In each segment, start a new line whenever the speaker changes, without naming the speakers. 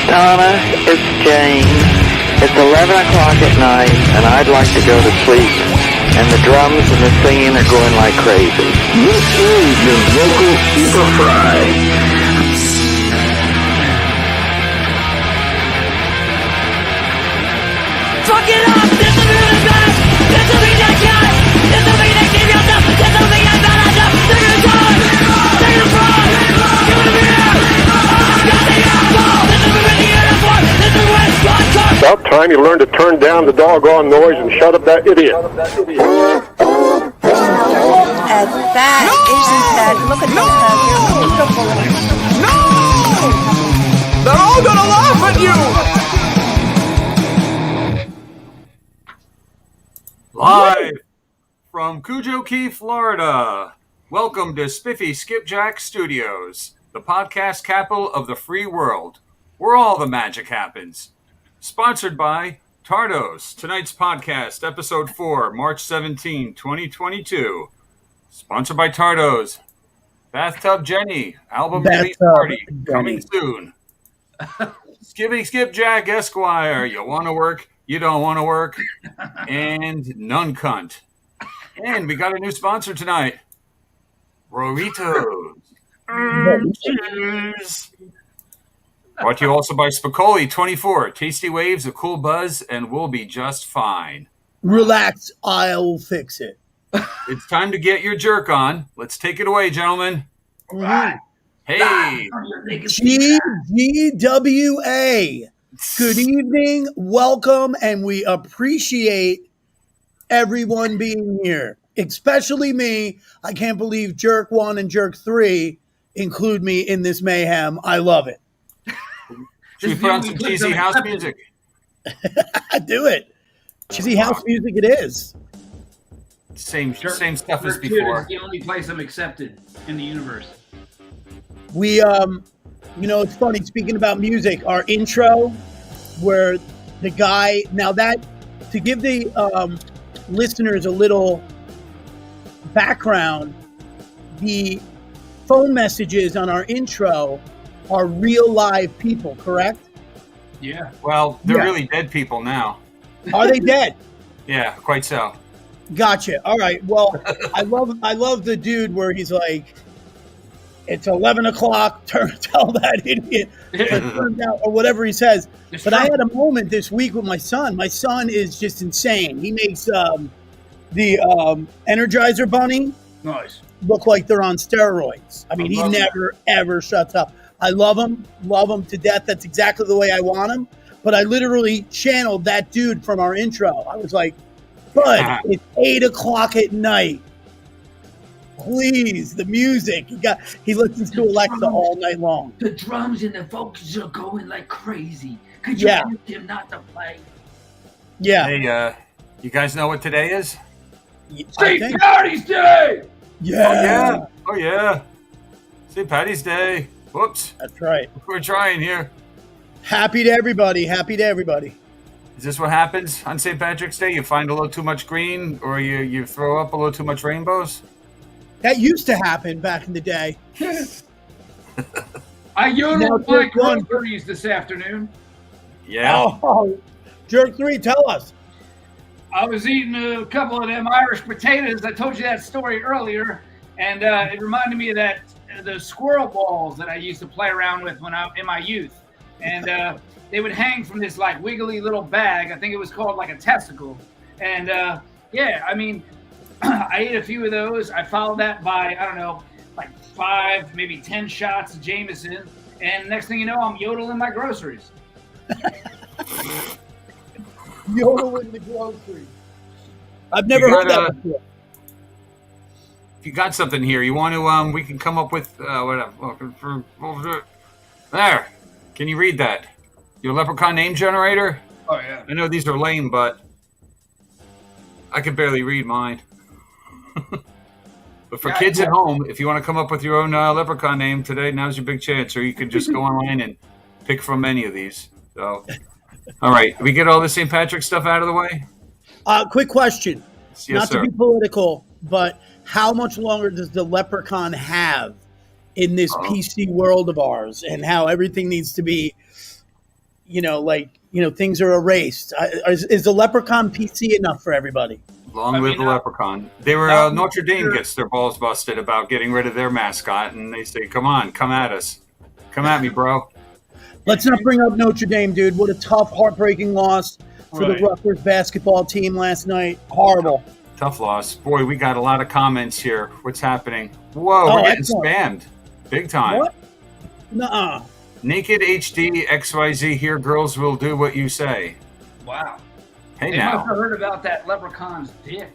Donna, it's James. It's 11 o'clock at night, and I'd like to go to sleep. And the drums and the singing are going like crazy. This is your vocal super fry.
Fuck it up! This will be the best! This will be the cat! This will be the keep yourself! This will be the balance up! Take the time! Take the pride! Give it a beer! Got the apple! This will be the uniform! This is where it's gone car!
About time you learn to turn down the doggone noise and shut up that idiot.
At that, isn't that? Look at those guys. They're beautiful.
No! They're all gonna laugh at you! Live from Cujo Key, Florida. Welcome to Spiffy Skipjack Studios, the podcast capital of the free world, where all the magic happens. Sponsored by Tardos. Tonight's podcast, episode 4, March 17, 2022. Sponsored by Tardos. Bathtub Jenny, album release party, coming soon. Skippy Skipjack Esquire, you want to work? You don't want to work, and none cunt. And we got a new sponsor tonight, Roritos. Cheers. Brought to you also by Spicoli 24. Tasty waves, a cool buzz, and we'll be just fine.
Relax, I'll fix it.
It's time to get your jerk on. Let's take it away, gentlemen.
All right.
Hey.
GWA. Good evening, welcome, and we appreciate everyone being here, especially me. I can't believe Jerk 1 and Jerk 3 include me in this mayhem. I love it.
Should we put on some cheesy house music?
Do it. Cheesy house music it is.
Same stuff as
Jerk
before.
is the only place I'm accepted in the universe.
We, it's funny, speaking about music, our intro where the guy, now that, to give the listeners a little background, the phone messages on our intro are real live people, correct?
Yeah.
Well, they're really dead people now.
Are they dead?
Yeah, quite so.
Gotcha. All right. Well, I love the dude where he's like, it's 11 o'clock, tell that idiot, turn out, or whatever he says. But I had a moment this week with my son. My son is just insane. He makes the Energizer Bunny look like they're on steroids. I mean, he never, ever shuts up. I love him to death. That's exactly the way I want him. But I literally channeled that dude from our intro. I was like, bud, it's 8 o'clock at night. Please, the music. He listens to Alexa all night long.
The drums and the vocals are going like crazy. Could you ask him not to play?
Yeah.
Hey, you guys know what today is?
St. Patty's Day!
Yeah.
Oh, yeah. St. Patty's Day. Whoops.
That's right.
We're trying here.
Happy to everybody.
Is this what happens on St. Patrick's Day? You find a little too much green, or you throw up a little too much rainbows?
That used to happen back in the day.
I yodeled my groceries this afternoon.
Yeah.
Oh, Jerk 3, tell us.
I was eating a couple of them Irish potatoes. I told you that story earlier, and it reminded me of the squirrel balls that I used to play around with when in my youth. And they would hang from this like wiggly little bag. I think it was called like a testicle. And I mean, I ate a few of those. I followed that by, I don't know, like 5, maybe 10 shots of Jameson. And next thing you know, I'm yodeling my groceries.
YOLO in the grocery. I've never heard that before.
If you got something here, you want to, we can come up with, whatever. There. Can you read that? Your leprechaun name generator?
Oh, yeah.
I know these are lame, but I can barely read mine. But for kids at home, if you want to come up with your own leprechaun name today, now's your big chance. Or you can just go online and pick from any of these. So, all right. We get all the St. Patrick stuff out of the way?
Quick question.
Yes,
Not
sir.
to be political, but how much longer does the leprechaun have in this PC world of ours, and how everything needs to be, things are erased? Is the leprechaun PC enough for everybody?
Long live the leprechaun. They were Notre Dame gets their balls busted about getting rid of their mascot, and they say, "Come on, come at us, come at me, bro."
Let's not bring up Notre Dame, dude. What a tough, heartbreaking loss for the Rutgers basketball team last night. Horrible.
Tough loss. Boy, we got a lot of comments here. What's happening? Whoa, we're getting spammed. Big time.
What? Nuh-uh.
Naked HD XYZ here. Girls will do what you say.
Wow.
Hey,
They
now.
must have heard about that leprechaun's dick.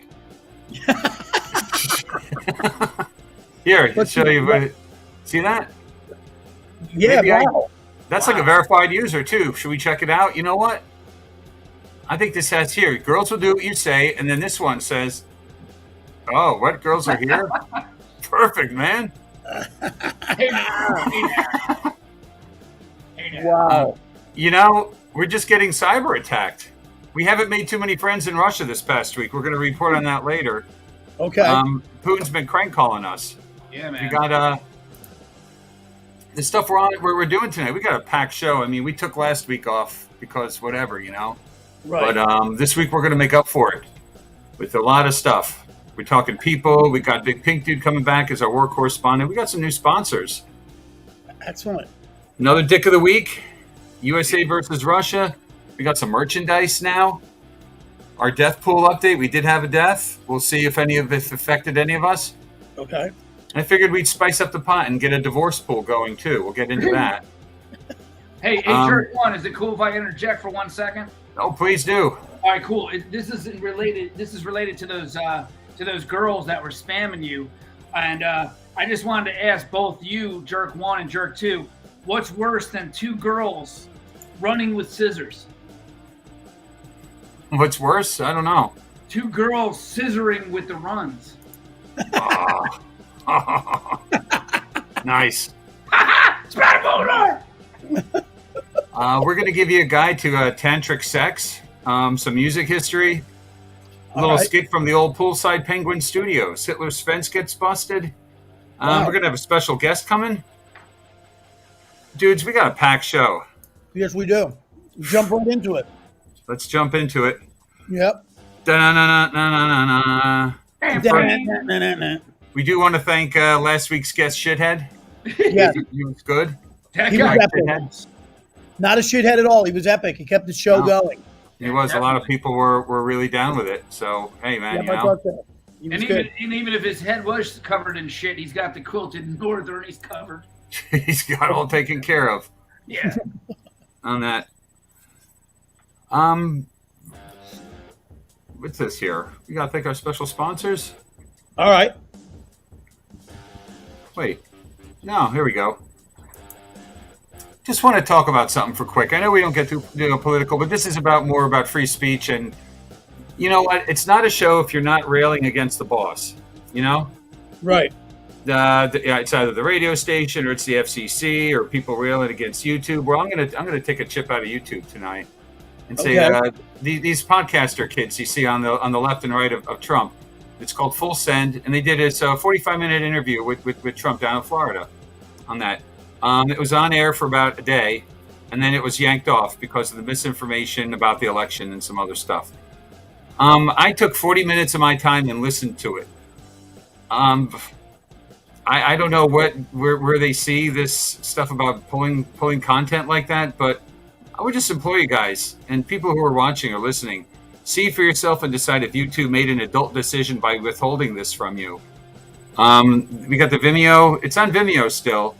Here, I'll show you. See that?
Yeah,
Maybe
wow.
That's like a verified user, too. Should we check it out? You know what? I think this has here. Girls will do what you say. And then this one says, oh, what? Girls are here? Perfect, man.
Hey, now. Hey, now.
Wow.
We're just getting cyber attacked. We haven't made too many friends in Russia this past week. We're going to report on that later.
Okay.
Putin's been crank calling us.
Yeah, man.
We got the stuff we're doing tonight. We got a packed show. I mean, we took last week off because whatever,
Right.
But this week we're going to make up for it with a lot of stuff. We're talking people. We got Big Pink Dude coming back as our war correspondent. We got some new sponsors.
Excellent.
Another Dick of the Week, USA versus Russia. We got some merchandise now. Our death pool update. We did have a death. We'll see if any of it affected any of us.
Okay.
I figured we'd spice up the pot and get a divorce pool going too. We'll get into that.
Hey, Jerk One, is it cool if I interject for 1 second?
Oh, please do.
All right, cool. This is related to those girls that were spamming you, and I just wanted to ask both you, Jerk One and Jerk Two, what's worse than two girls running with scissors?
What's worse? I don't know.
Two girls scissoring with the runs.
Nice.
Spatula!
We're going to give you a guide to tantric sex, some music history, a little skit from the old Poolside Penguin Studios. Hitler's fence gets busted. We're going to have a special guest coming. Dudes, we got a packed show.
Yes, we do. Jump right into it.
Let's jump into it.
Yep.
Da-na-na-na-na-na-na.
Da-na-na-na-na-na.
We do want to thank last week's guest, Shithead.
Yeah.
He was good.
That
He
guy,
was epic. Not a shithead at all. He was epic. He kept the show going.
He was. A lot of people were really down with it. So, hey, man,
I thought that. He was
and
good.
even if his head was covered in shit, he's got the quilted northern. He's covered.
he's got all taken care of
Yeah.
on that. What's this here? We got to thank our special sponsors.
All right.
Wait. No, here we go. Just want to talk about something for quick. I know we don't get too political, but this is more about free speech. And you know what? It's not a show if you're not railing against the boss.
Right.
It's either the radio station or it's the FCC or people railing against YouTube. Well, I'm gonna take a chip out of YouTube tonight and say these podcaster kids you see on the left and right of Trump. It's called Full Send, and they did a 45-minute interview with Trump down in Florida on that. It was on air for about a day, and then it was yanked off because of the misinformation about the election and some other stuff. I took 40 minutes of my time and listened to it. I don't know where they see this stuff about pulling content like that, but I would just implore you guys and people who are watching or listening, see for yourself and decide if YouTube made an adult decision by withholding this from you. We got the Vimeo. It's on Vimeo still.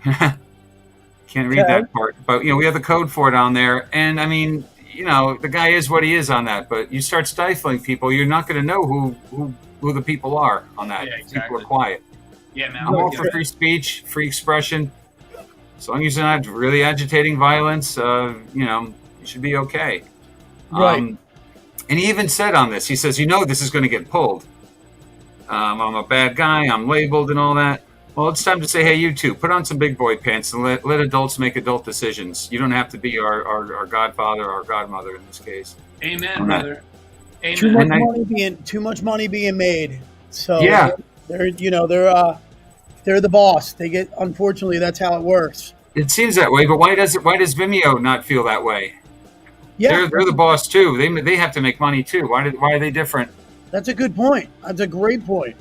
Can't read that part, but we have the code for it on there. And I mean, you know, the guy is what he is on that. But you start stifling people, you're not going to know who the people are on that.
Yeah,
People
exactly.
are quiet.
Yeah, man.
I'm all for free speech, free expression. As long as you're not really agitating violence, you know, you should be okay.
Right.
And he even said on this, he says, you know, this is going to get pulled. I'm a bad guy. I'm labeled and all that. Well, it's time to say, hey, you two, put on some big boy pants and let adults make adult decisions. You don't have to be our godfather or our godmother in this case.
Amen, brother. Amen.
Too much money being made. So
Yeah.
they're the boss. They get, unfortunately, that's how it works.
It seems that way, but why does Vimeo not feel that way?
Yeah,
They're the boss too. They have to make money too. Why are they different?
that's a good point. That's a great point.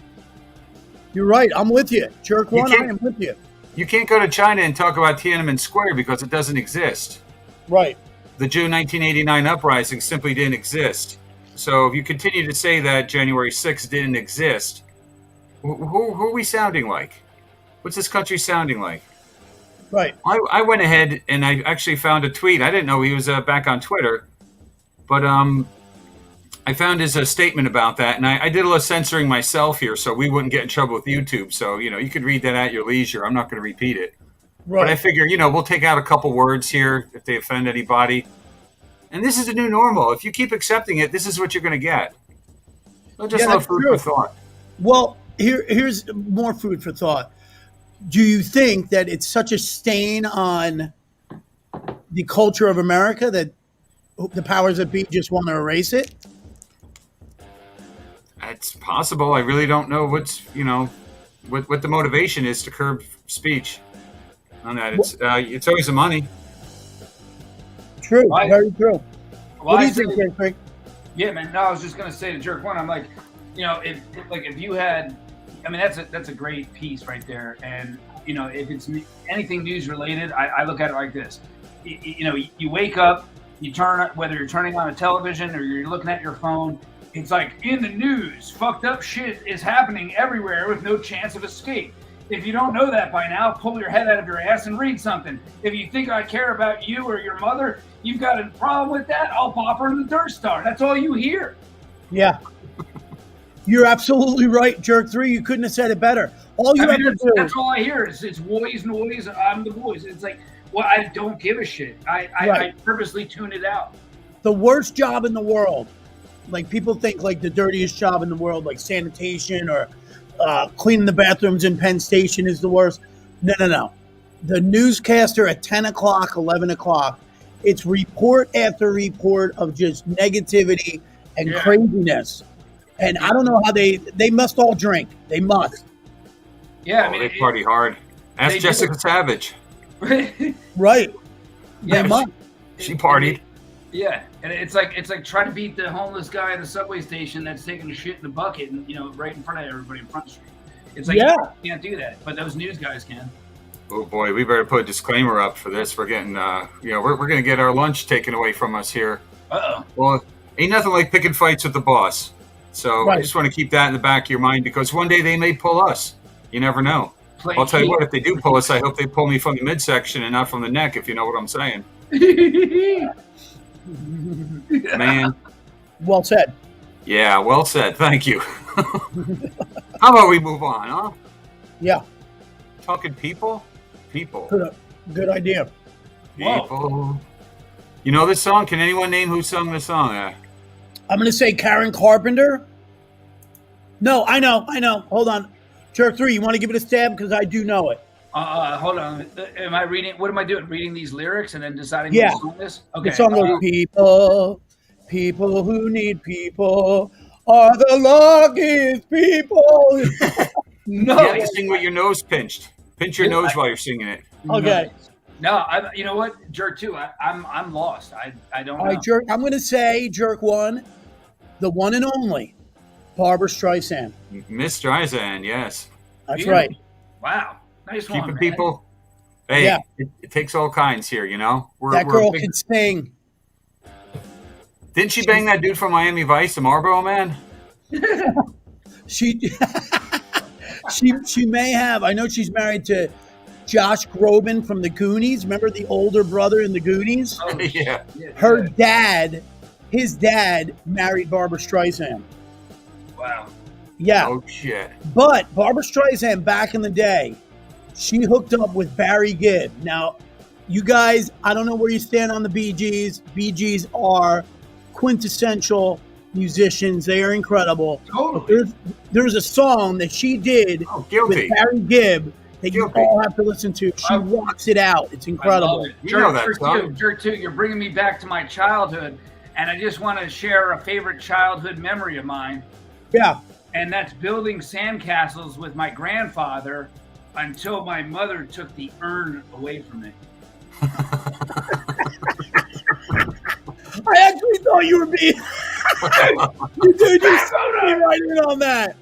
You're right. I'm with you. Jerk one, I am with you.
You can't go to China and talk about Tiananmen Square because it doesn't exist.
Right.
The June 1989 uprising simply didn't exist. So if you continue to say that January 6th didn't exist, who are we sounding like? What's this country sounding like?
Right.
I went ahead and I actually found a tweet. I didn't know he was back on Twitter, but I found his statement about that, and I did a little censoring myself here so we wouldn't get in trouble with YouTube. So, you know, you could read that at your leisure. I'm not going to repeat it.
Right.
But I figure, you know, we'll take out a couple words here if they offend anybody. And this is the new normal. If you keep accepting it, this is what you're going to get. So just a little food for thought.
Well, here's more food for thought. Do you think that it's such a stain on the culture of America that the powers that be just want to erase it?
It's possible. I really don't know what's, you know, what the motivation is to curb speech on that. It's always the money.
True. Very true.
Well,
What do you think, Frank?
Yeah, man. No, I was just gonna say to Jerk One, I'm like, you know, if you had, I mean, that's a great piece right there. And you know, if it's anything news related, I look at it like this. You know, you wake up, you turn, whether you're turning on a television or you're looking at your phone, it's like in the news, fucked up shit is happening everywhere with no chance of escape. If you don't know that by now, pull your head out of your ass and read something. If you think I care about you or your mother, you've got a problem with that, I'll pop her in the Dirt Star. That's all you hear.
Yeah. You're absolutely right, Jerk 3. You couldn't have said it better. All you have to do.
That's all I hear. It's noise. I'm the voice. It's like, well, I don't give a shit. I purposely tune it out.
The worst job in the world. Like people think like the dirtiest job in the world, like sanitation or cleaning the bathrooms in Penn Station is the worst. No. The newscaster at 10 o'clock, 11 o'clock, it's report after report of just negativity and craziness. And I don't know how they must all drink. They must.
Yeah, I mean,
they party hard. Ask Jessica Cabbage.
Right.
Yeah,
they must.
She partied.
Yeah, and it's like trying to beat the homeless guy at the subway station that's taking a shit in a bucket and, you know, right in front of everybody in Front Street. It's like, you can't do that, but those news guys can.
Oh boy, we better put a disclaimer up for this. We're getting, you know, we're going to get our lunch taken away from us here.
Uh-oh.
Well, ain't nothing like picking fights with the boss. So I just want to keep that in the back of your mind because one day they may pull us. You never know. I'll tell you what, if they do pull us, I hope they pull me from the midsection and not from the neck, if you know what I'm saying. Man.
Well said.
Yeah, well said. Thank you. How about we move on, huh?
Yeah.
Talking people? People.
Good idea.
People. Whoa. You know this song? Can anyone name who sung this song?
I'm going to say Karen Carpenter. No, I know. Hold on. Jerk 3, you want to give it a stab? Because I do know it.
Hold on. Am I reading? What am I doing? Reading these lyrics and then deciding
what
song is? Okay.
The song goes, people who need people are the luckiest people.
No. You have to sing with your nose pinched. Pinch your nose while you're singing it.
Okay.
No, you know what? Jerk 2, I'm lost. I don't know.
All right, Jerk, I'm going to say Jerk 1, the one and only Barbara Streisand.
Miss Streisand, yes.
That's right.
Wow. Nice one,
Keeping
man.
people. Hey, it takes all kinds here, you know?
That girl can sing.
Didn't she bang that dude from Miami Vice, the Marlboro Man?
She may have. I know she's married to Josh Groban from the Goonies. Remember the older brother in the Goonies?
Oh,
Yeah.
Her dad, his dad married Barbara Streisand.
Wow.
Yeah.
Oh shit.
But Barbara Streisand back in the day, she hooked up with Barry Gibb. Now, you guys, I don't know where you stand on the Bee Gees. Bee Gees are quintessential musicians. They are incredible.
Totally.
But there's a song that she did
Oh, guilty.
with Barry Gibb that
Guilty.
you all have to listen to. She rocks it out. It's
I
incredible.
love it.
You know that
Jerk
song.
too, Jerk too. You're bringing me back to my childhood, and I just want to share a favorite childhood memory of mine,
Yeah.
and that's building sandcastles with my grandfather until my mother took the urn away from me.
I actually thought you were being. You dude, you stuck me right in on that.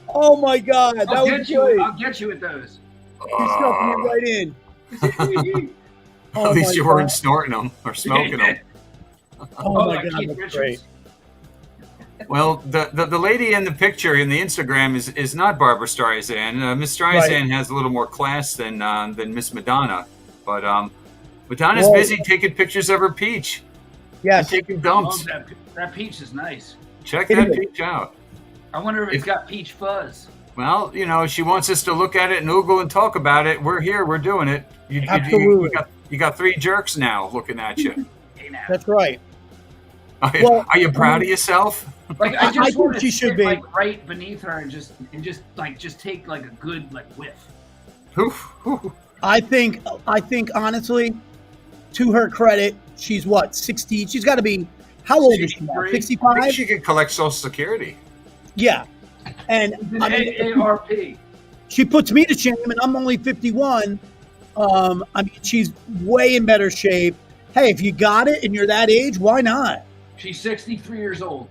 Oh my God, that
I'll
was
get you.
great.
I'll get you with those.
You stuck me right in. Oh
At least
my
you
God.
weren't snorting them or smoking them.
Oh my
like
God,
Keith
that's
Richards.
great.
Well, the lady in the picture in the Instagram is not Barbara Streisand. Miss Streisand has a little more class than Miss Madonna, but Madonna's
Whoa.
busy taking pictures of her peach and
Yes.
taking
Oh,
dumps.
that peach is nice.
Check
It
that
is.
peach out.
I wonder if it's got peach fuzz.
Well, you know, she wants us to look at it and oogle and talk about it. We're here. We're doing it.
Absolutely.
You got three jerks now looking at you.
Hey now.
That's right.
Are you proud of yourself?
Like
I
I just
think
want to
she should
sit,
be.
like right beneath her and just take like a good like whiff.
Oof, oof.
I think honestly, to her credit, she's what, 60? She's got to be, how old is she now?
63?
I think
65?
she could collect Social Security.
Yeah. And
An
I mean,
AARP.
she puts me to shame, and I'm only 51. I mean, she's way in better shape. Hey, if you got it and you're that age, why not?
She's 63 years old.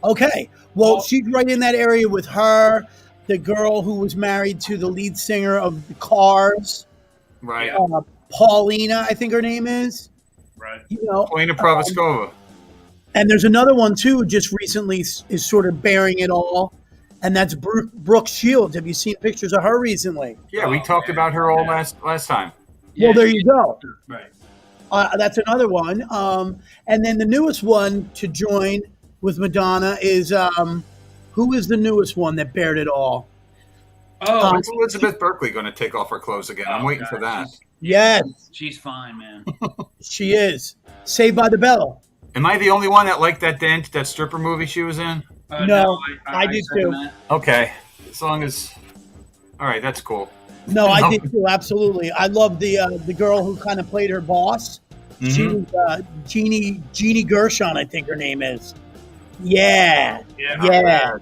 Okay. Well, she's right in that area with her, the girl who was married to the lead singer of the Cars,
Right.
Paulina, I think her name is.
Right.
You know,
Polina Provoskova.
and there's another one too, who just recently is sort of bearing it all, and that's Brooke Shields. Have you seen pictures of her recently?
Yeah, we talked about her all last time.
Well, there you go.
Right.
That's another one. And then the newest one to join with Madonna is who is the newest one that bared it all?
Oh,
When's Elizabeth Berkley going to take off her clothes again? I'm waiting for that.
Yes,
She's fine, man.
she is. Saved by the Bell.
Am I the only one that liked that stripper movie she was in?
No, I did
second
too.
that.
Okay, as long as. All right, that's cool.
No, I did too. Absolutely. I love the girl who kind of played her boss. She
Mhm.
was Jeannie Gershon, I think her name is. Yeah.
Yeah.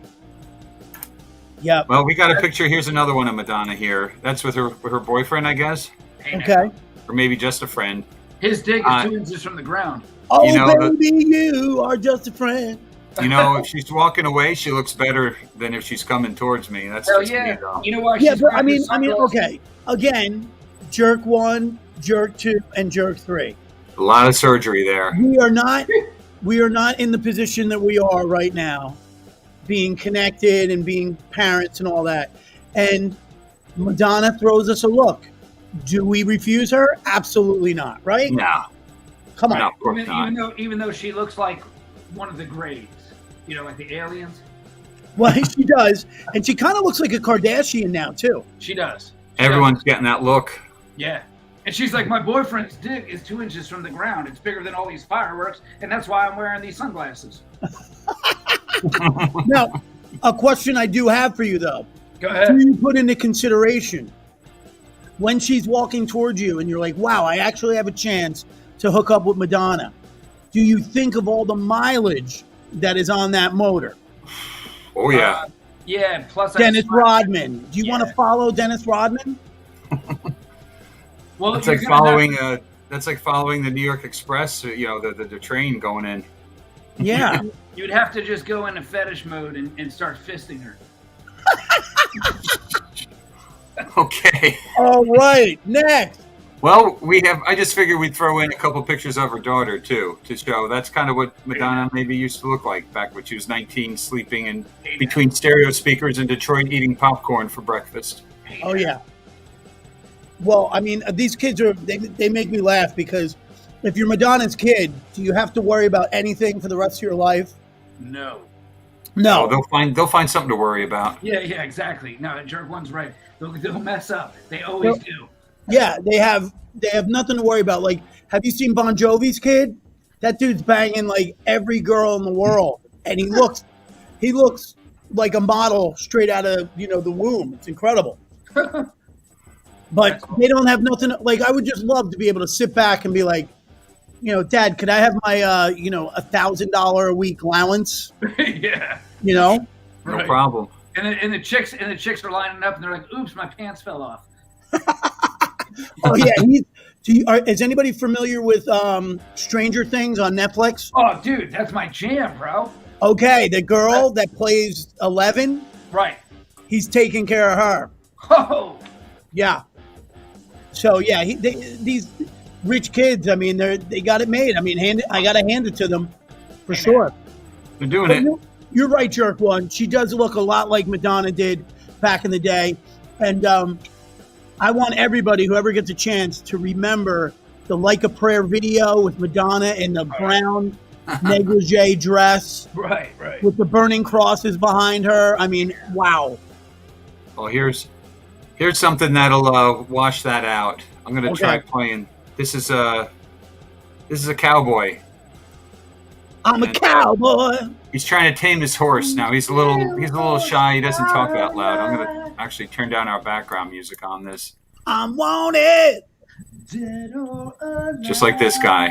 Yep.
Well, we got a picture. Here's another one of Madonna here. That's with her boyfriend, I guess,
Hey, now.
Okay.
or maybe just a friend.
His dick is 2 inches from the ground.
Oh,
You know,
baby, you are just a friend.
You know, if she's walking away, she looks better than if she's coming towards me. That's
Hell
just
yeah.
me, though.
You know why?
Yeah,
she's
but
wearing the sunglasses?
okay. Again, jerk 1, jerk 2, and jerk 3.
A lot of surgery there.
We are not in the position that we are right now, being connected and being parents and all that. And Madonna throws us a look. Do we refuse her? Absolutely not, right?
No,
Come on.
no, of course not.
Even though she looks like one of the grades, you know, like the aliens.
Well, she does. And she kind of looks like a Kardashian now, too.
She does.
Everyone's getting that look.
Yeah. And she's like, my boyfriend's dick is 2 inches from the ground. It's bigger than all these fireworks, and that's why I'm wearing these sunglasses.
Now, a question I do have for you, though.
Go
Do
ahead.
you put into consideration when she's walking towards you and you're like, wow, I actually have a chance to hook up with Madonna? Do you think of all the mileage that is on that motor?
Oh yeah.
Yeah, plus
Dennis Rodman. Do you want to
Yeah.
follow Dennis Rodman?
Well,
That's
you're
like
gonna
following
have
that's like following the New York Express. You know, the train going in.
Yeah.
you'd have to just go into fetish mode and start fisting her.
Okay.
All right. Next.
Well, I just figured we'd throw in a couple pictures of her daughter too to show that's kind of what Madonna maybe used to look like back when she was 19, sleeping in between stereo speakers in Detroit, eating popcorn for breakfast.
Oh, yeah. Well, I mean, these kids they make me laugh because if you're Madonna's kid, do you have to worry about anything for the rest of your life?
No.
No.
They'll find something to worry about.
Yeah, exactly. No, Jerk One's right. They'll mess up. They always do.
Yeah, they have nothing to worry about. Like, have you seen Bon Jovi's kid? That dude's banging like every girl in the world, and he looks like a model straight out of the womb. It's incredible. But they don't have nothing. Like, I would just love to be able to sit back and be like, Dad, could I have my $1,000 a week allowance?
Yeah.
No
Right.
problem.
And the chicks are lining up and they're like, "Oops, my pants fell off."
Oh yeah. Is anybody familiar with Stranger Things on Netflix?
Oh, dude, that's my jam, bro.
Okay, the girl that plays 11,
Right.
he's taking care of her.
Oh.
Yeah. So yeah, these rich kids. I mean, they got it made. I mean, I gotta hand it to them for sure.
They're doing it.
You're right, Jerk One. She does look a lot like Madonna did back in the day, and I want everybody, whoever gets a chance, to remember the Like a Prayer video with Madonna in the brown negligee dress,
Right.
with the burning crosses behind her. I mean, wow.
Well, here's something that'll wash that out. I'm gonna try playing. This is a cowboy.
I'm a cowboy.
He's trying to tame his horse now. He's a little shy. He doesn't talk out loud. I'm gonna actually turn down our background music on this.
I'm wanted.
Just like this guy.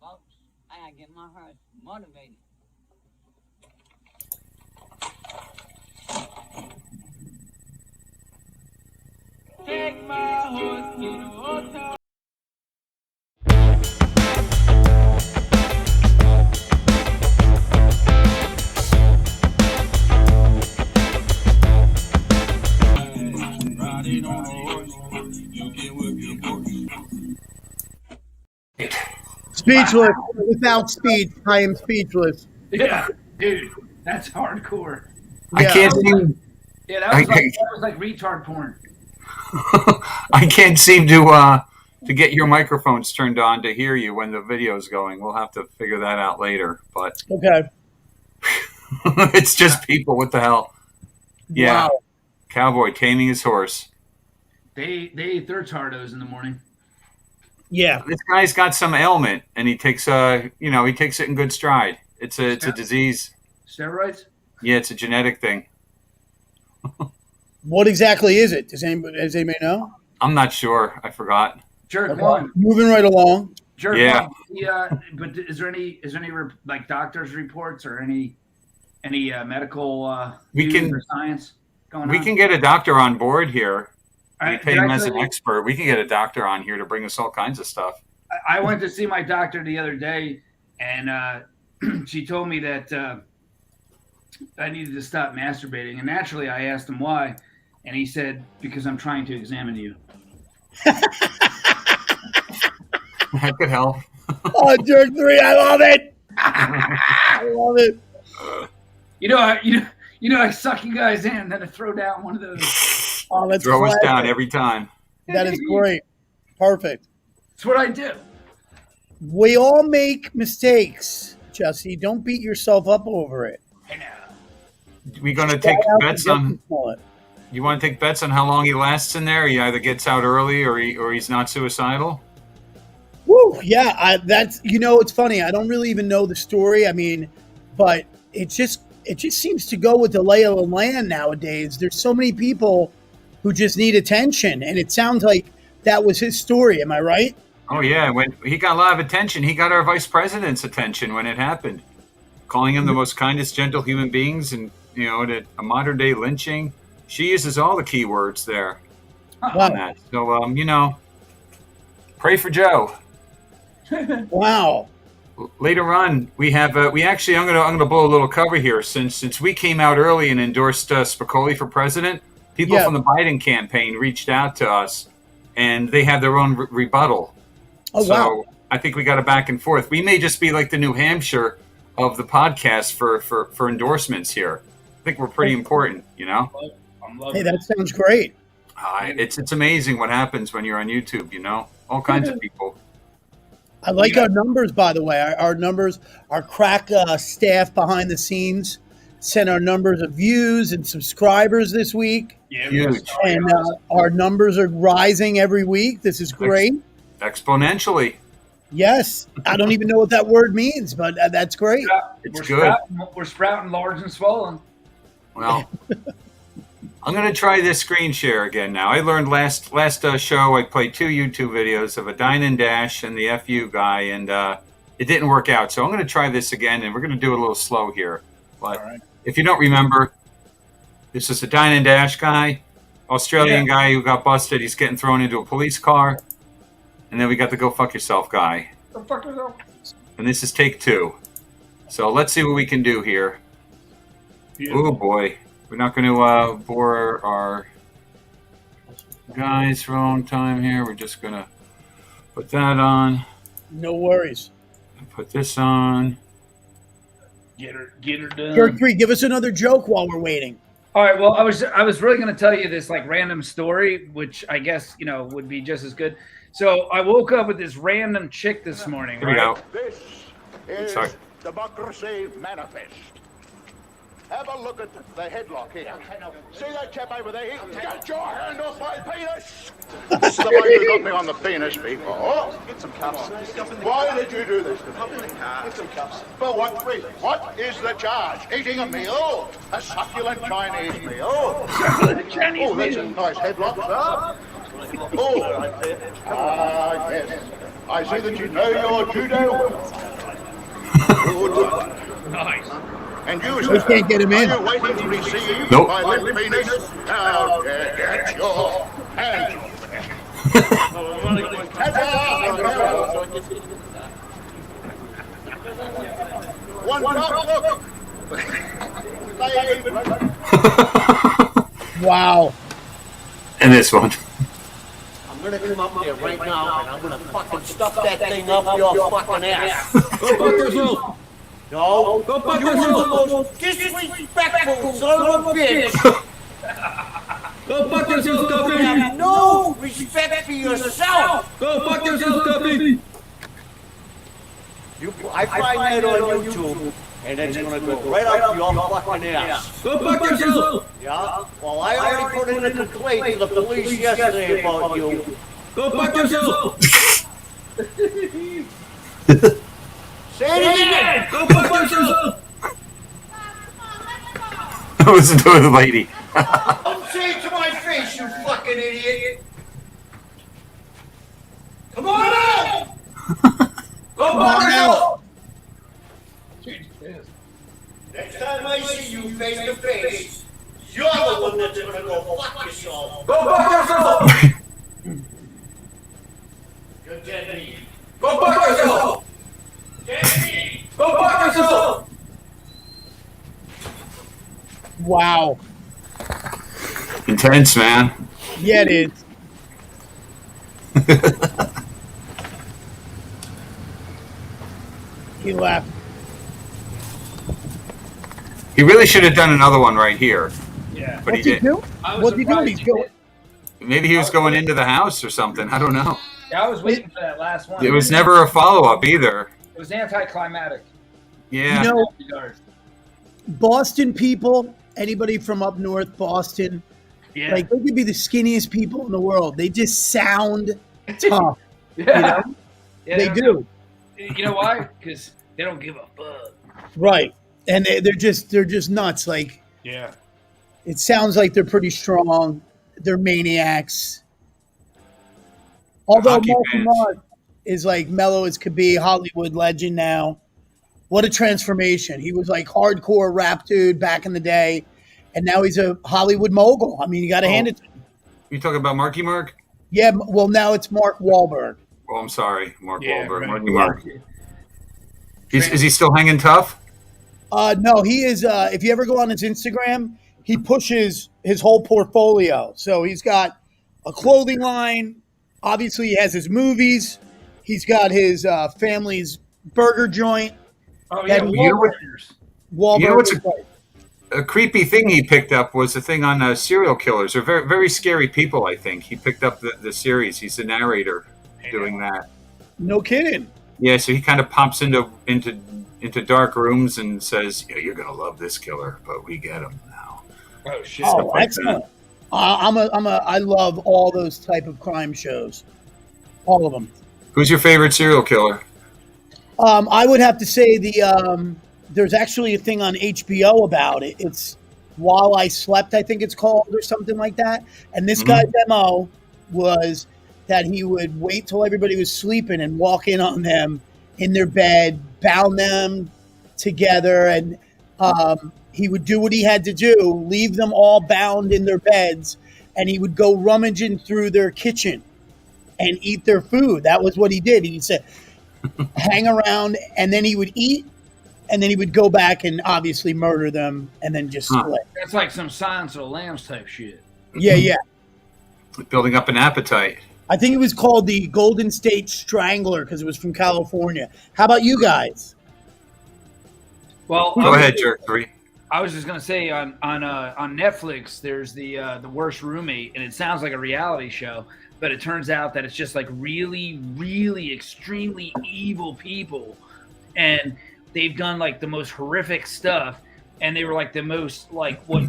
Folks, I gotta get my heart motivated. Take my horse to the hotel.
Speechless. Without speech, I am speechless.
Yeah, dude, that's hardcore.
I can't seem.
Yeah, that was like retard porn.
I can't seem to get your microphones turned on to hear you when the video's going. We'll have to figure that out later. But
okay,
it's just people. What the hell? Yeah,
wow.
Cowboy taming his horse.
They ate their tardos in the morning.
Yeah,
this guy's got some ailment, and he takes it in good stride. It's a disease.
Steroids?
Yeah, it's a genetic thing.
What exactly is it? Does anybody know?
I'm not sure. I forgot.
Jerk One.
Moving right along.
Jerk
Yeah.
One. Yeah, but is there any like doctors' reports or any medical news or science going on?
We can get a doctor on board here. We pay him as an
you?
expert. We can get a doctor on here to bring us all kinds of stuff.
I went to see my doctor the other day, and she told me that I needed to stop masturbating. And naturally, I asked him why, and he said, "Because I'm trying to examine you."
That could help.
Oh, Jerk 3, I love it. I love it.
I suck you guys in, and then I throw down one of those.
Oh, that's
Throw us
classic.
down every time.
That is great. Perfect.
That's what I do.
We all make mistakes, Jesse. Don't beat yourself up over it.
I know.
We gonna take
Shout out
bets
to
on?
Jesse Smollett.
You want to take bets on how long he lasts in there? He either gets out early or he's not suicidal.
Woo! Yeah, that's it's funny. I don't really even know the story. I mean, but it just seems to go with the lay of the land nowadays. There's so many people who just need attention, and it sounds like that was his story. Am I right?
Oh yeah, when he got a lot of attention, he got our vice president's attention when it happened, calling him the most kindest, gentle human beings, and a modern day lynching. She uses all the key words there on that. So pray for Joe.
Wow.
Later on, we have I'm gonna blow a little cover here since we came out early and endorsed Spicoli for president. People from the Biden campaign reached out to us, and they have their own rebuttal.
Oh,
so
wow.
I think we got a back and forth. We may just be like the New Hampshire of the podcast for endorsements here. I think we're pretty important,
Hey, that sounds great.
It's amazing what happens when you're on YouTube. You know, all kinds of people.
I like our numbers, by the way. Our numbers, our crack staff behind the scenes sent our numbers of views and subscribers this week.
Yeah,
Huge.
And our numbers are rising every week. This is great.
Exponentially.
Yes. I don't even know what that word means, but that's great.
It's good.
We're sprouting large and swollen.
Well, I'm going to try this screen share again now. I learned last show I played 2 YouTube videos of a Dine and Dash and the FU guy, and it didn't work out. So I'm going to try this again, and we're going to do it a little slow here. But if you don't remember, this is a Dine and Dash guy, Australian guy who got busted. He's getting thrown into a police car. And then we got the Go Fuck Yourself guy.
Go fuck yourself.
And this is take 2. So let's see what we can do here. Oh, boy. We're not going to bore our guys for a long time here. We're just going to put that on.
No worries.
Put this on.
Get her done.
Jerk 3, give us another joke while we're waiting.
All right. Well, I was really going to tell you this like random story, which I guess would be just as good. So I woke up with this random chick this morning.
Here we go.
This is Democracy Manifest. Have a look at the headlock here. See that chap over there? Get your hand off my penis! This is the one who got me on the penis before. Get some cups. Why did you do this to me? In the car. Get some cups. For what reason? What is the charge? Eating a meal? A succulent Chinese meal? Oh, that's a nice headlock, sir. Oh, yes. I see that you know your judo. Good.
Nice.
And you,
We
sir,
can't get him in.
are you waiting to receive
Nope.
my limp penis? Now get your hands off there. One drop, look. Stay even.
Wow.
And this one.
I'm gonna come up there right now and I'm gonna fucking stuff that thing up your fucking ass.
Go fuck yourself.
No,
Go fuck
you are
yourself.
the most disrespectful son of a bitch.
Go fuck yourself,
You
Guppy.
have no respect for yourself.
Go fuck yourself, Guppy.
I find that on YouTube, and it's gonna go right up your fucking ass.
Go fuck yourself.
Yeah? Well, I already put in a complaint to the police yesterday about you.
Go fuck yourself.
Say it again!
Go fuck yourself.
Listen to the lady.
Don't say it to my face, you fucking idiot! Come on out!
Go fuck yourself.
Next time I see you face to face, you're the one that's gonna go fuck yourself.
Go fuck yourself.
You're dead meat.
Go fuck yourself.
Dead meat!
Go fuck yourself.
Wow.
Intense, man.
Yeah, it is. He left.
He really should have done another one right here.
Yeah.
But
What's he
didn't.
do? What's he doing? He's going.
Maybe he was going into the house or something. I don't know.
Yeah, I was waiting for that last one.
It was never a follow-up either.
It was anticlimactic.
Yeah.
You know, Boston people, anybody from up north, Boston,
Yeah.
like they could be the skinniest people in the world. They just sound tough.
Yeah. Yeah,
They
don't
do.
know. You know why? Because they don't give a fuck.
Right. And they're just nuts. Like,
Yeah.
it sounds like they're pretty strong. They're maniacs. Although
Hockey
Marky
fans.
Mark is like mellow as could be, Hollywood legend now. What a transformation. He was like hardcore rap dude back in the day, and now he's a Hollywood mogul. I mean, you got to hand it to him.
You talking about Marky Mark?
Yeah, well, now it's Mark Wahlberg.
Oh, I'm sorry, Mark
Yeah,
Wahlberg.
right.
Marky Mark. Is he still hanging tough?
No, he is. If you ever go on his Instagram, he pushes his whole portfolio. So he's got a clothing line. Obviously, he has his movies. He's got his family's burger joint.
Oh, yeah.
That
You know what-
Warriors.
Wahlberg
You know what's
is like-
a creepy thing he picked up was the thing on serial killers. They're very, very scary people, I think. He picked up the series. He's the narrator doing that.
No kidding.
Yeah, so he kind of pops into dark rooms and says, "Yeah, you're gonna love this killer, but we get him now."
Oh shit!
Oh, excellent. I love all those type of crime shows, all of them.
Who's your favorite serial killer?
I would have to say there's actually a thing on HBO about it. It's While I Slept, I think it's called, or something like that. And this guy's MO was that he would wait till everybody was sleeping and walk in on them in their bed, bound them together, and he would do what he had to do, leave them all bound in their beds, and he would go rummaging through their kitchen and eat their food. That was what he did. He said, hang around, and then he would eat, and then he would go back and obviously murder them, and then just split.
That's like some Silence of the Lambs type shit.
Yeah.
Building up an appetite.
I think it was called the Golden State Strangler because it was from California. How about you guys?
Well,
go ahead, Jerk 3.
I was just gonna say on Netflix, there's the Worst Roommate, and it sounds like a reality show, but it turns out that it's just like really, really extremely evil people, and they've done like the most horrific stuff, and they were like the most like what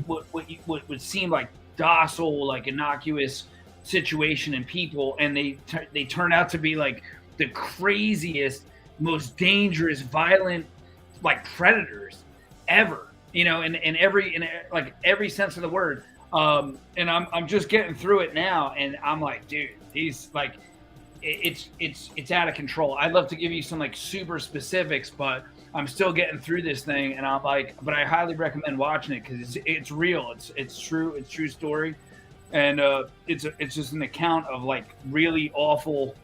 would seem like docile, like innocuous situation and people, and they turn out to be like the craziest, most dangerous, violent, like predators ever. You know, in every sense of the word. And I'm just getting through it now, and I'm like, dude, these like, it's out of control. I'd love to give you some like super specifics, but I'm still getting through this thing, and I'm like, but I highly recommend watching it because it's real. It's true story, and it's just an account of like really awful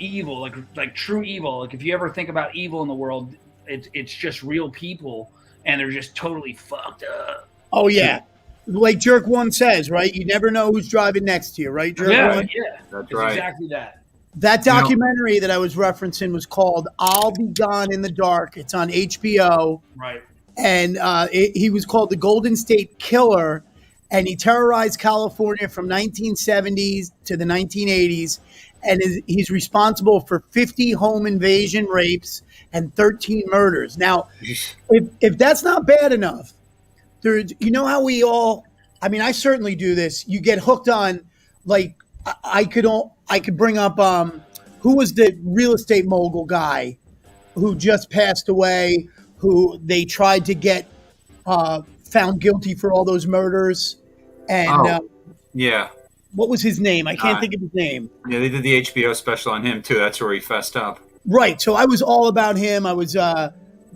evil, like true evil. Like if you ever think about evil in the world, it's just real people. And they're just totally fucked up.
Oh, yeah. Like Jerk 1 says, right? You never know who's driving next to you, right, Jerk 1?
Yeah.
That's right.
Exactly that.
That documentary that I was referencing was called I'll Be Gone in the Dark. It's on HBO.
Right.
And he was called the Golden State Killer, and he terrorized California from 1970s to the 1980s. And he's responsible for 50 home invasion rapes and 13 murders. Now, if that's not bad enough, you know how we all, I mean, I certainly do this. You get hooked on, like, I could bring up, who was the real estate mogul guy who just passed away, who they tried to get found guilty for all those murders. And
yeah.
What was his name? I can't think of his name.
Yeah, they did the HBO special on him, too. That's where he fessed up.
Right. So I was all about him. I was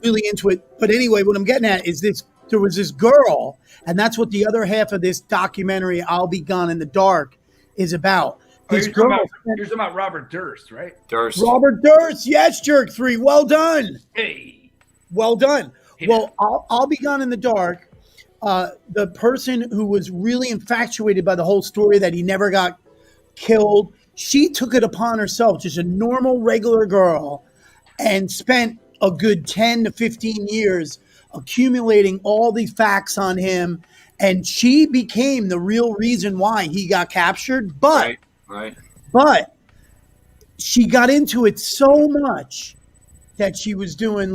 really into it. But anyway, what I'm getting at is there was this girl, and that's what the other half of this documentary, I'll Be Gone in the Dark, is about. This
You're
girl.
talking about Robert Durst, right?
Durst.
Robert Durst. Yes, Jerk 3. Well done.
Hey.
Well done. Well, I'll Be Gone in the Dark. The person who was really infatuated by the whole story that he never got killed, she took it upon herself, just a normal, regular girl, and spent a good 10 to 15 years accumulating all the facts on him. And she became the real reason why he got captured. But,
right.
But she got into it so much that she was doing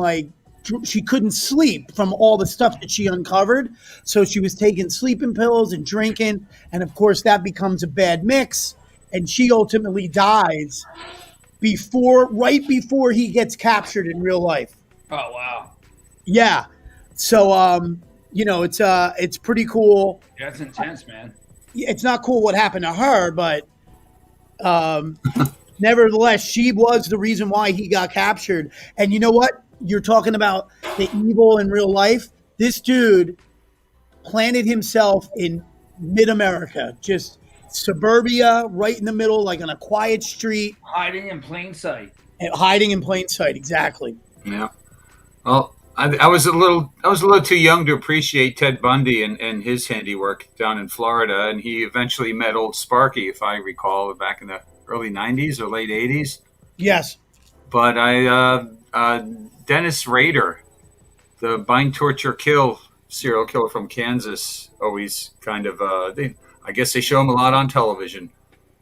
she couldn't sleep from all the stuff that she uncovered. So she was taking sleeping pills and drinking. And of course that becomes a bad mix. And she ultimately dies right before he gets captured in real life.
Oh, wow.
Yeah. So, it's pretty cool.
Yeah, that's intense, man.
It's not cool what happened to her, but nevertheless, she was the reason why he got captured. And you know what? You're talking about the evil in real life. This dude planted himself in mid-America, just suburbia, right in the middle, like on a quiet street.
Hiding in plain sight.
Hiding in plain sight, exactly.
Yeah. Well, I was a little too young to appreciate Ted Bundy and his handiwork down in Florida, and he eventually met old Sparky, if I recall, back in the early 90s or late 80s.
Yes.
But Dennis Rader, the Bind, Torture, Kill serial killer from Kansas always kind of, I guess they show him a lot on television.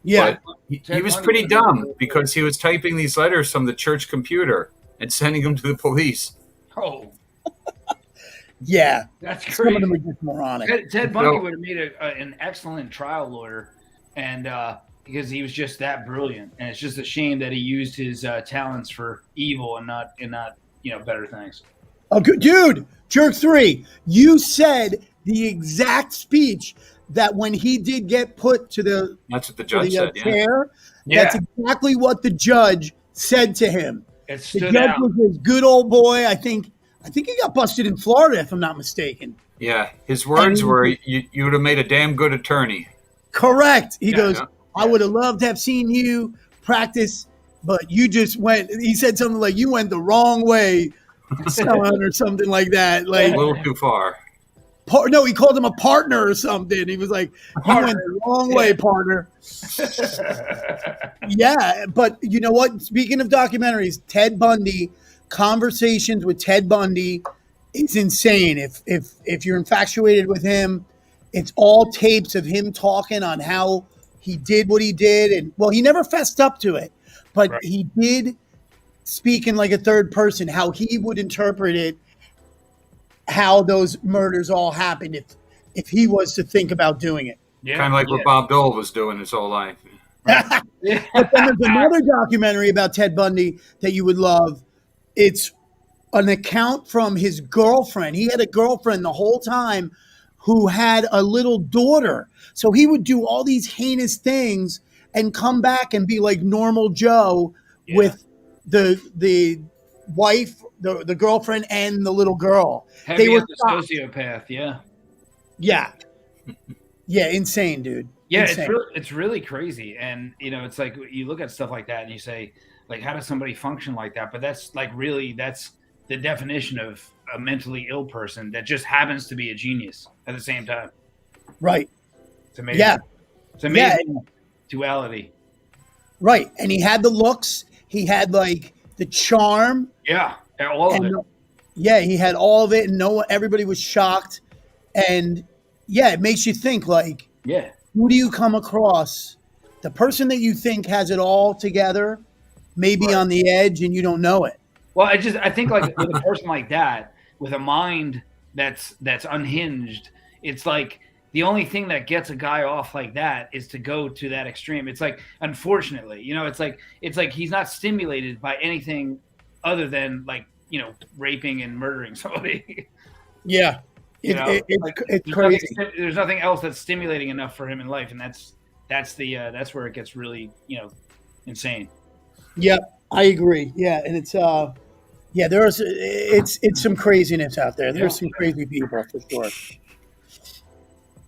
Yeah.
But he was pretty dumb because he was typing these letters from the church computer and sending them to the police.
Oh,
Yeah.
that's
Some of
crazy.
them are just moronic.
Ted Bundy would have made an excellent trial lawyer, and because he was just that brilliant, and it's just a shame that he used his talents for evil and not better things.
Oh, good. Dude, Jerk 3, you said the exact speech that when he did get put to the
That's what the judge said. Yeah.
chair,
Yeah.
that's exactly what the judge said to him.
It
The
stood
judge
out.
was his good old boy. I think he got busted in Florida, if I'm not mistaken.
Yeah, his words were, "You would have made a damn good attorney."
Correct. He
Yeah,
goes,
yeah.
I would have loved to have seen you practice, but you just went, he said something like, you went the wrong way, son, or something like that.
A
Like,
little too far.
no, he called him a partner or something. He was like, you went the wrong way, partner. Yeah, but you know what? Speaking of documentaries, Ted Bundy, Conversations with Ted Bundy is insane. If you're infatuated with him, it's all tapes of him talking on how he did what he did. And well, he never fessed up to it, but
Right.
he did speak in like a third person, how he would interpret it, how those murders all happened if he was to think about doing it.
Yeah,
Kind of like
yeah.
what Bob Dole was doing his whole life.
Yeah.
But then there's another documentary about Ted Bundy that you would love. It's an account from his girlfriend. He had a girlfriend the whole time who had a little daughter. So he would do all these heinous things and come back and be like normal Joe
Yeah.
with the wife, the girlfriend, and the little girl.
Heavy
They were
as a
shocked.
sociopath. Yeah.
Yeah. Yeah, insane, dude.
Yeah,
Insane.
it's really crazy, and it's like you look at stuff like that and you say, like, how does somebody function like that? But that's like really that's the definition of a mentally ill person that just happens to be a genius at the same time.
Right.
It's amazing.
Yeah.
It's amazing duality.
Right. And he had the looks. He had like the charm.
Yeah, all of
And
it.
yeah, he had all of it, and everybody was shocked. And yeah, it makes you think like,
Yeah,
who do you come across? The person that you think has it all together, maybe
Right.
on the edge, and you don't know it.
well, I think like with a person like that, with a mind that's unhinged, it's like the only thing that gets a guy off like that is to go to that extreme. It's like, unfortunately, it's like he's not stimulated by anything other than like raping and murdering somebody.
Yeah, it's
There's
crazy.
there's nothing else that's stimulating enough for him in life, and that's where it gets really insane.
Yep, I agree. Yeah, and it's it's some craziness out there. There's some crazy people for sure.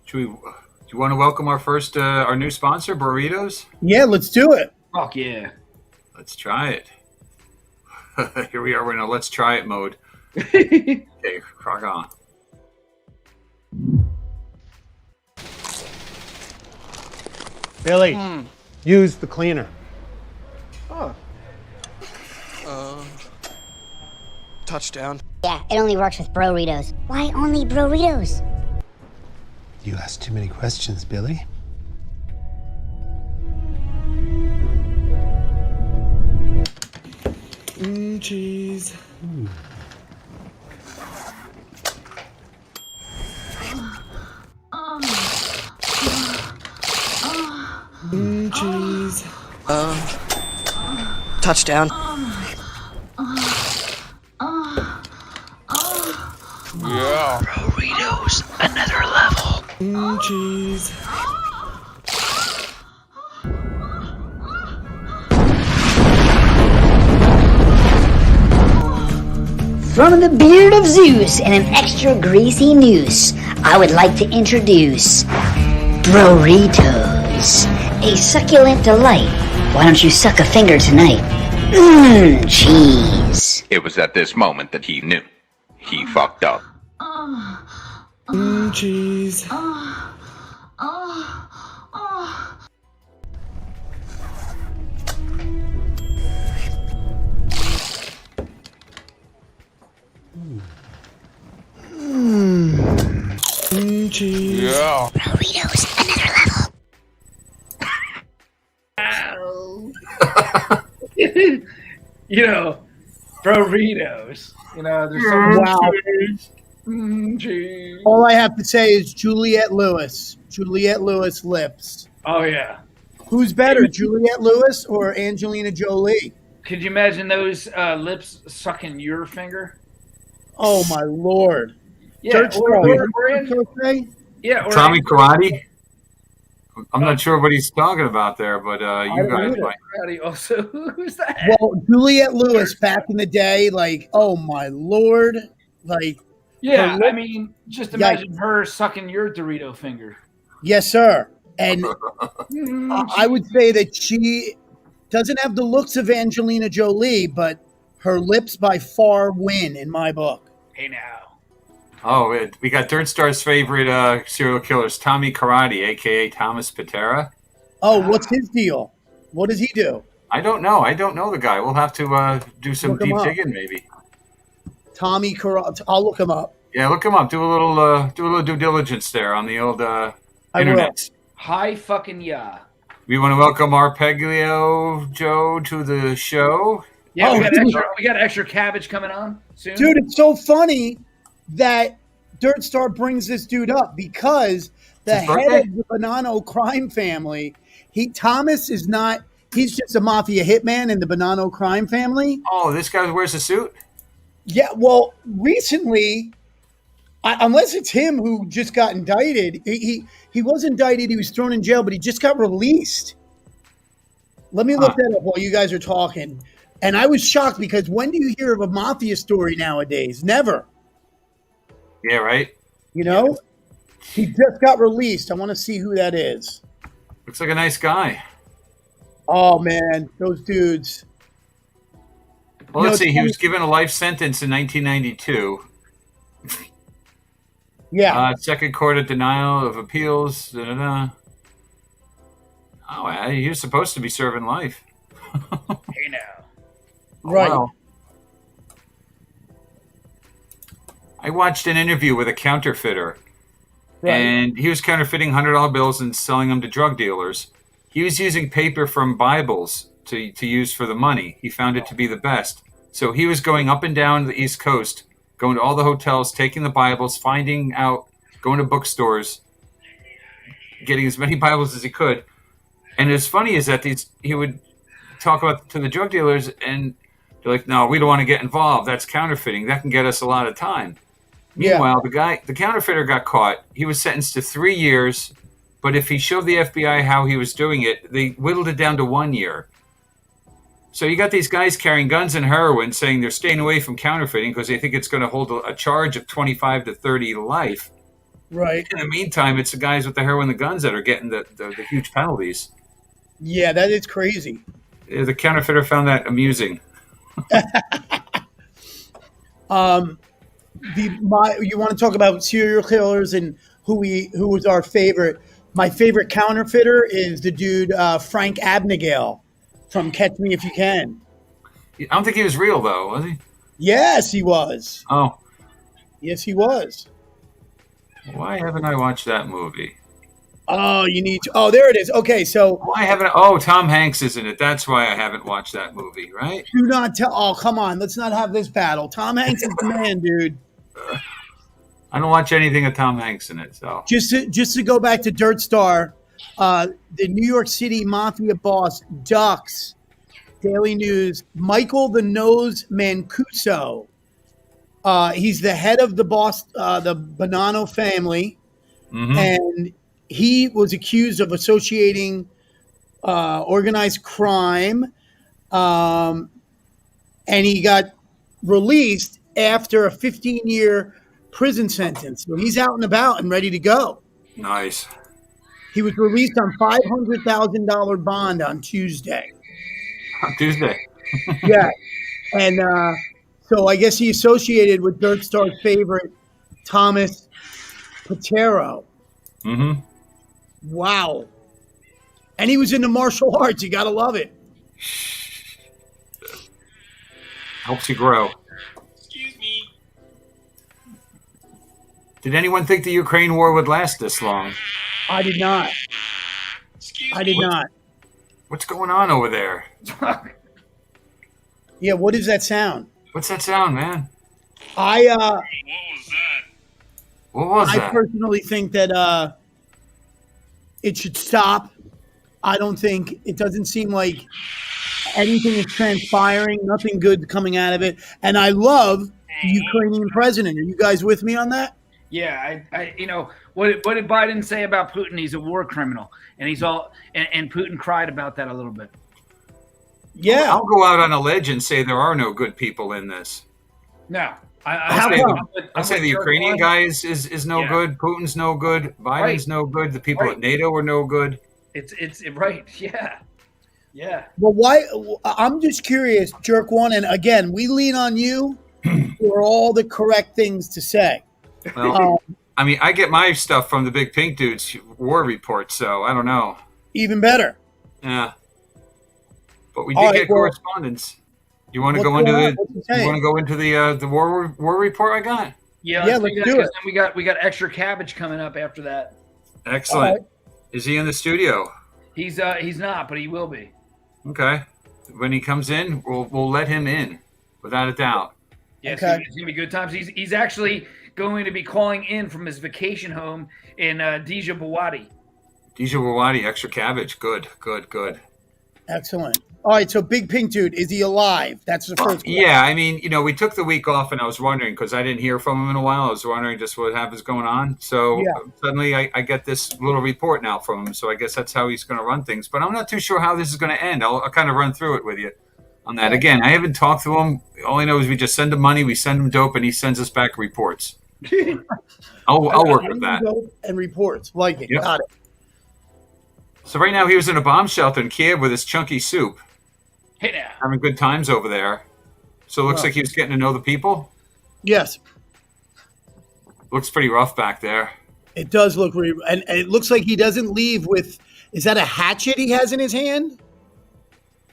Do you want to welcome our new sponsor, Burritos?
Yeah, let's do it.
Fuck yeah.
Let's try it. Here we are. We're in a let's try it mode. Okay, rock on.
Billy, use the cleaner.
Touchdown.
Yeah, it only works with Burritos. Why only Burritos?
You ask too many questions, Billy.
Cheese. Cheese. Touchdown. Yeah. Burritos, another level. Cheese.
From the beard of Zeus and an extra greasy noose, I would like to introduce Burritos, a succulent delight. Why don't you suck a finger tonight? Mmm, cheese.
It was at this moment that he knew. He fucked up.
Cheese. Cheese.
Yeah.
Burritos, another level.
You know, burritos. You know, there's so much
Wow.
cheese.
All I have to say is Juliette Lewis. Juliette Lewis lips.
Oh yeah.
Who's better, Juliette Lewis or Angelina Jolie?
Could you imagine those lips sucking your finger?
Oh my lord!
Yeah,
Dirt Star,
yeah. Or
Tommy Karate. I'm not sure what he's talking about there, but you guys might.
Karate also. Who's that?
Well, Juliette Lewis back in the day, like, oh my lord, like.
Yeah, I mean, just imagine her sucking your Dorito finger.
Yes, sir. And I would say that she doesn't have the looks of Angelina Jolie, but her lips by far win in my book.
Hey now.
Oh, we got Dirt Star's favorite serial killers, Tommy Karate, a.k.a. Thomas Patera.
Oh, what's his deal? What does he do?
I don't know. I don't know the guy. We'll have to do some
Look him
deep
up.
digging, maybe.
Tommy Karate. I'll look him up.
Yeah, look him up. Do a little due diligence there on the old internet.
Hi fucking yeah.
We want to welcome Arpeggio Joe to the show.
Yeah,
Oh,
we got extra cabbage coming on soon.
Dude, it's so funny that Dirt Star brings this dude up because the head of the Bonanno crime family, Thomas is not. He's just a mafia hitman in the Bonanno crime family.
Oh, this guy wears a suit?
Yeah, well, recently, unless it's him who just got indicted, he was indicted, he was thrown in jail, but he just got released. Let me look that up while you guys are talking. And I was shocked because when do you hear of a mafia story nowadays? Never.
Yeah, right?
You know? He just got released. I want to see who that is.
Looks like a nice guy.
Oh, man, those dudes.
Well, let's see. He was given a life sentence in 1992.
Yeah.
Second court of denial of appeals. Da-da-da. Oh, he was supposed to be serving life.
Hey now.
Right.
Well, I watched an interview with a counterfeiter, and he was counterfeiting $100 bills and selling them to drug dealers. He was using paper from Bibles to use for the money. He found it to be the best. So he was going up and down the East Coast, going to all the hotels, taking the Bibles, finding out, going to bookstores, getting as many Bibles as he could. And as funny is that he would talk about to the drug dealers, and they're like, "No, we don't want to get involved. That's counterfeiting. That can get us a lot of time." Meanwhile, the counterfeiter got caught. He was sentenced to 3 years, but if he showed the FBI how he was doing it, they whittled it down to 1 year. So you got these guys carrying guns and heroin saying they're staying away from counterfeiting because they think it's going to hold a charge of 25 to 30 to life.
Right.
In the meantime, it's the guys with the heroin and the guns that are getting the huge penalties.
Yeah, that is crazy.
The counterfeiter found that amusing.
You want to talk about serial killers and who was our favorite? My favorite counterfeiter is the dude Frank Abagnale from Catch Me If You Can.
I don't think he was real though, was he?
Yes, he was.
Oh,
yes, he was.
Why haven't I watched that movie?
Oh, you need to. Oh, there it is. Okay, so
why haven't? Oh, Tom Hanks is in it. That's why I haven't watched that movie, right?
Do not tell. Oh, come on. Let's not have this battle. Tom Hanks is the man, dude.
I don't watch anything with Tom Hanks in it. So
just to go back to Dirt Star, the New York City mafia boss ducks Daily News. Michael the Nose Mancuso. He's the head of the Bonanno family, and he was accused of associating organized crime, and he got released after a 15-year prison sentence. So he's out and about and ready to go.
Nice.
He was released on $500,000 bond on Tuesday. Yeah. And so I guess he associated with Dirt Star's favorite, Thomas Patero.
Mm-hmm.
Wow. And he was into martial arts. You got to love it. Helps you grow.
Excuse me. Did anyone think the Ukraine war would last this long?
I did not. I did not.
What's going on over there?
Yeah, what is that sound?
What's that sound, man?
I
What was that?
personally think that it should stop. I don't think it doesn't seem like anything is transpiring, nothing good coming out of it. And I love the Ukrainian president. Are you guys with me on that?
Yeah, what did Biden say about Putin? He's a war criminal, and he's all and Putin cried about that a little bit.
Yeah,
I'll go out on a ledge and say there are no good people in this.
No,
I'll say the Ukrainian guy is no good. Putin's no good. Biden's no good. The people at NATO are no good.
It's right. Yeah. Yeah.
Well, why? I'm just curious, Jerk One. And again, we lean on you for all the correct things to say.
Well, I mean, I get my stuff from the Big Pink Dude's war report, so I don't know.
Even better.
Yeah. But we did get correspondence. You want to go into the war report I got?
Yeah, let's do it. We got extra Cabbage coming up after that.
Excellent. Is he in the studio?
He's not, but he will be.
Okay. When he comes in, we'll let him in, without a doubt.
Yeah, it's gonna be good times. He's actually going to be calling in from his vacation home in Dijabawadi.
Dijabawadi, extra Cabbage. Good.
Excellent. All right, so Big Pink Dude, is he alive? That's the first question.
Yeah, I mean, we took the week off, and I was wondering, because I didn't hear from him in a while. I was wondering just what happens going on. So suddenly I get this little report now from him. So I guess that's how he's going to run things. But I'm not too sure how this is going to end. I'll kind of run through it with you on that. Again, I haven't talked to him. All I know is we just send him money, we send him dope, and he sends us back reports. I'll work with that.
And reports. Like it.
Yep.
Got it.
So right now he was in a bomb shelter in Kiev with his chunky soup.
Hey now.
Having good times over there. So it looks like he was getting to know the people.
Yes.
Looks pretty rough back there.
It does look and it looks like he doesn't leave with, is that a hatchet he has in his hand?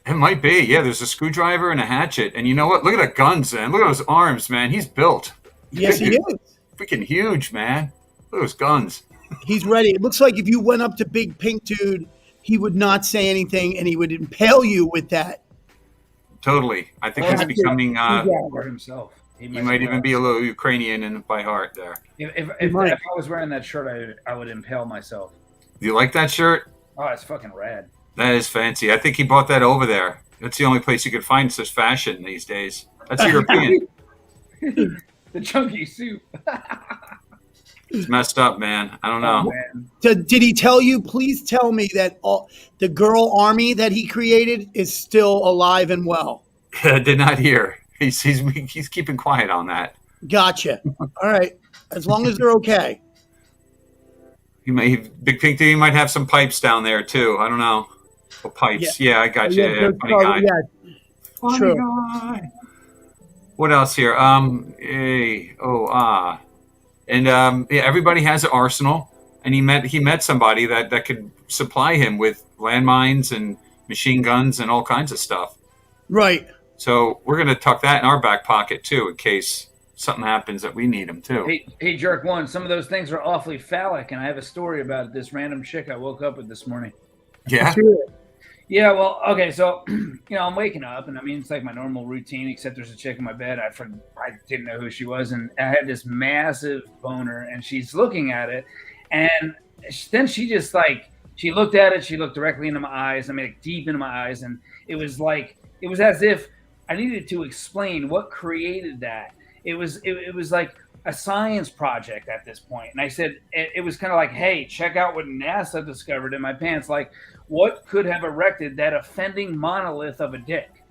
It might be. Yeah, there's a screwdriver and a hatchet. And you know what? Look at the guns, man. Look at those arms, man. He's built.
Yes, he is.
Freaking huge, man. Look at those guns.
He's ready. It looks like if you went up to Big Pink Dude, he would not say anything and he would impale you with that.
Totally. I think he's becoming...
for himself.
He might even be a little Ukrainian by heart there.
If I was wearing that shirt, I would impale myself.
Do you like that shirt?
Oh, it's fucking rad.
That is fancy. I think he bought that over there. That's the only place you could find such fashion these days. That's European.
The chunky soup.
It's messed up, man. I don't know.
Did he tell you? Please tell me that the girl army that he created is still alive and well.
I did not hear. He's keeping quiet on that.
Gotcha. All right. As long as they're okay.
Big Pink Dude, he might have some pipes down there too. I don't know. Oh, pipes. Yeah, I got you. Yeah, funny guy.
Yeah.
Funny
True.
guy. What else here? Everybody has an arsenal, and he met somebody that could supply him with landmines and machine guns and all kinds of stuff.
Right.
So we're gonna tuck that in our back pocket too, in case something happens that we need them too.
Hey, Jerk One. Some of those things are awfully phallic, and I have a story about this random chick I woke up with this morning.
Yeah.
Yeah, well, okay, so, I'm waking up, and I mean, it's like my normal routine, except there's a chick in my bed. I didn't know who she was, and I had this massive boner, and she's looking at it, and then she just, she looked at it, she looked directly into my eyes, deep into my eyes, and it was as if I needed to explain what created that. It was like a science project at this point, and I said, it was kind of like, hey, check out what NASA discovered in my pants, what could have erected that offending monolith of a dick,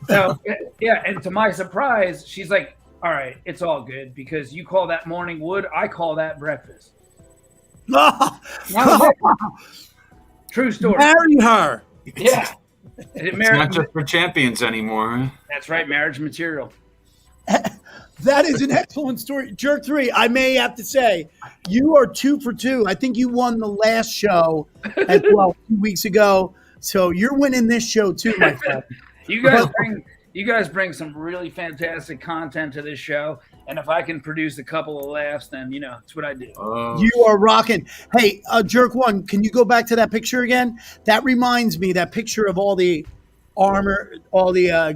So, yeah, and to my surprise, she's like, all right, it's all good because you call that morning wood, I call that breakfast. True story.
Marry her.
Yeah.
It's not just for champions anymore. Huh?
That's right, marriage material.
That is an excellent story. Jerk 3, I may have to say, you are 2 for 2. I think you won the last show as well 2 weeks ago. So you're winning this show too, my friend.
You guys You guys bring some really fantastic content to this show, and if I can produce a couple of laughs, then that's what I do.
You are rocking. Hey, Jerk One, can you go back to that picture again? That reminds me, that picture of all the armor, all the all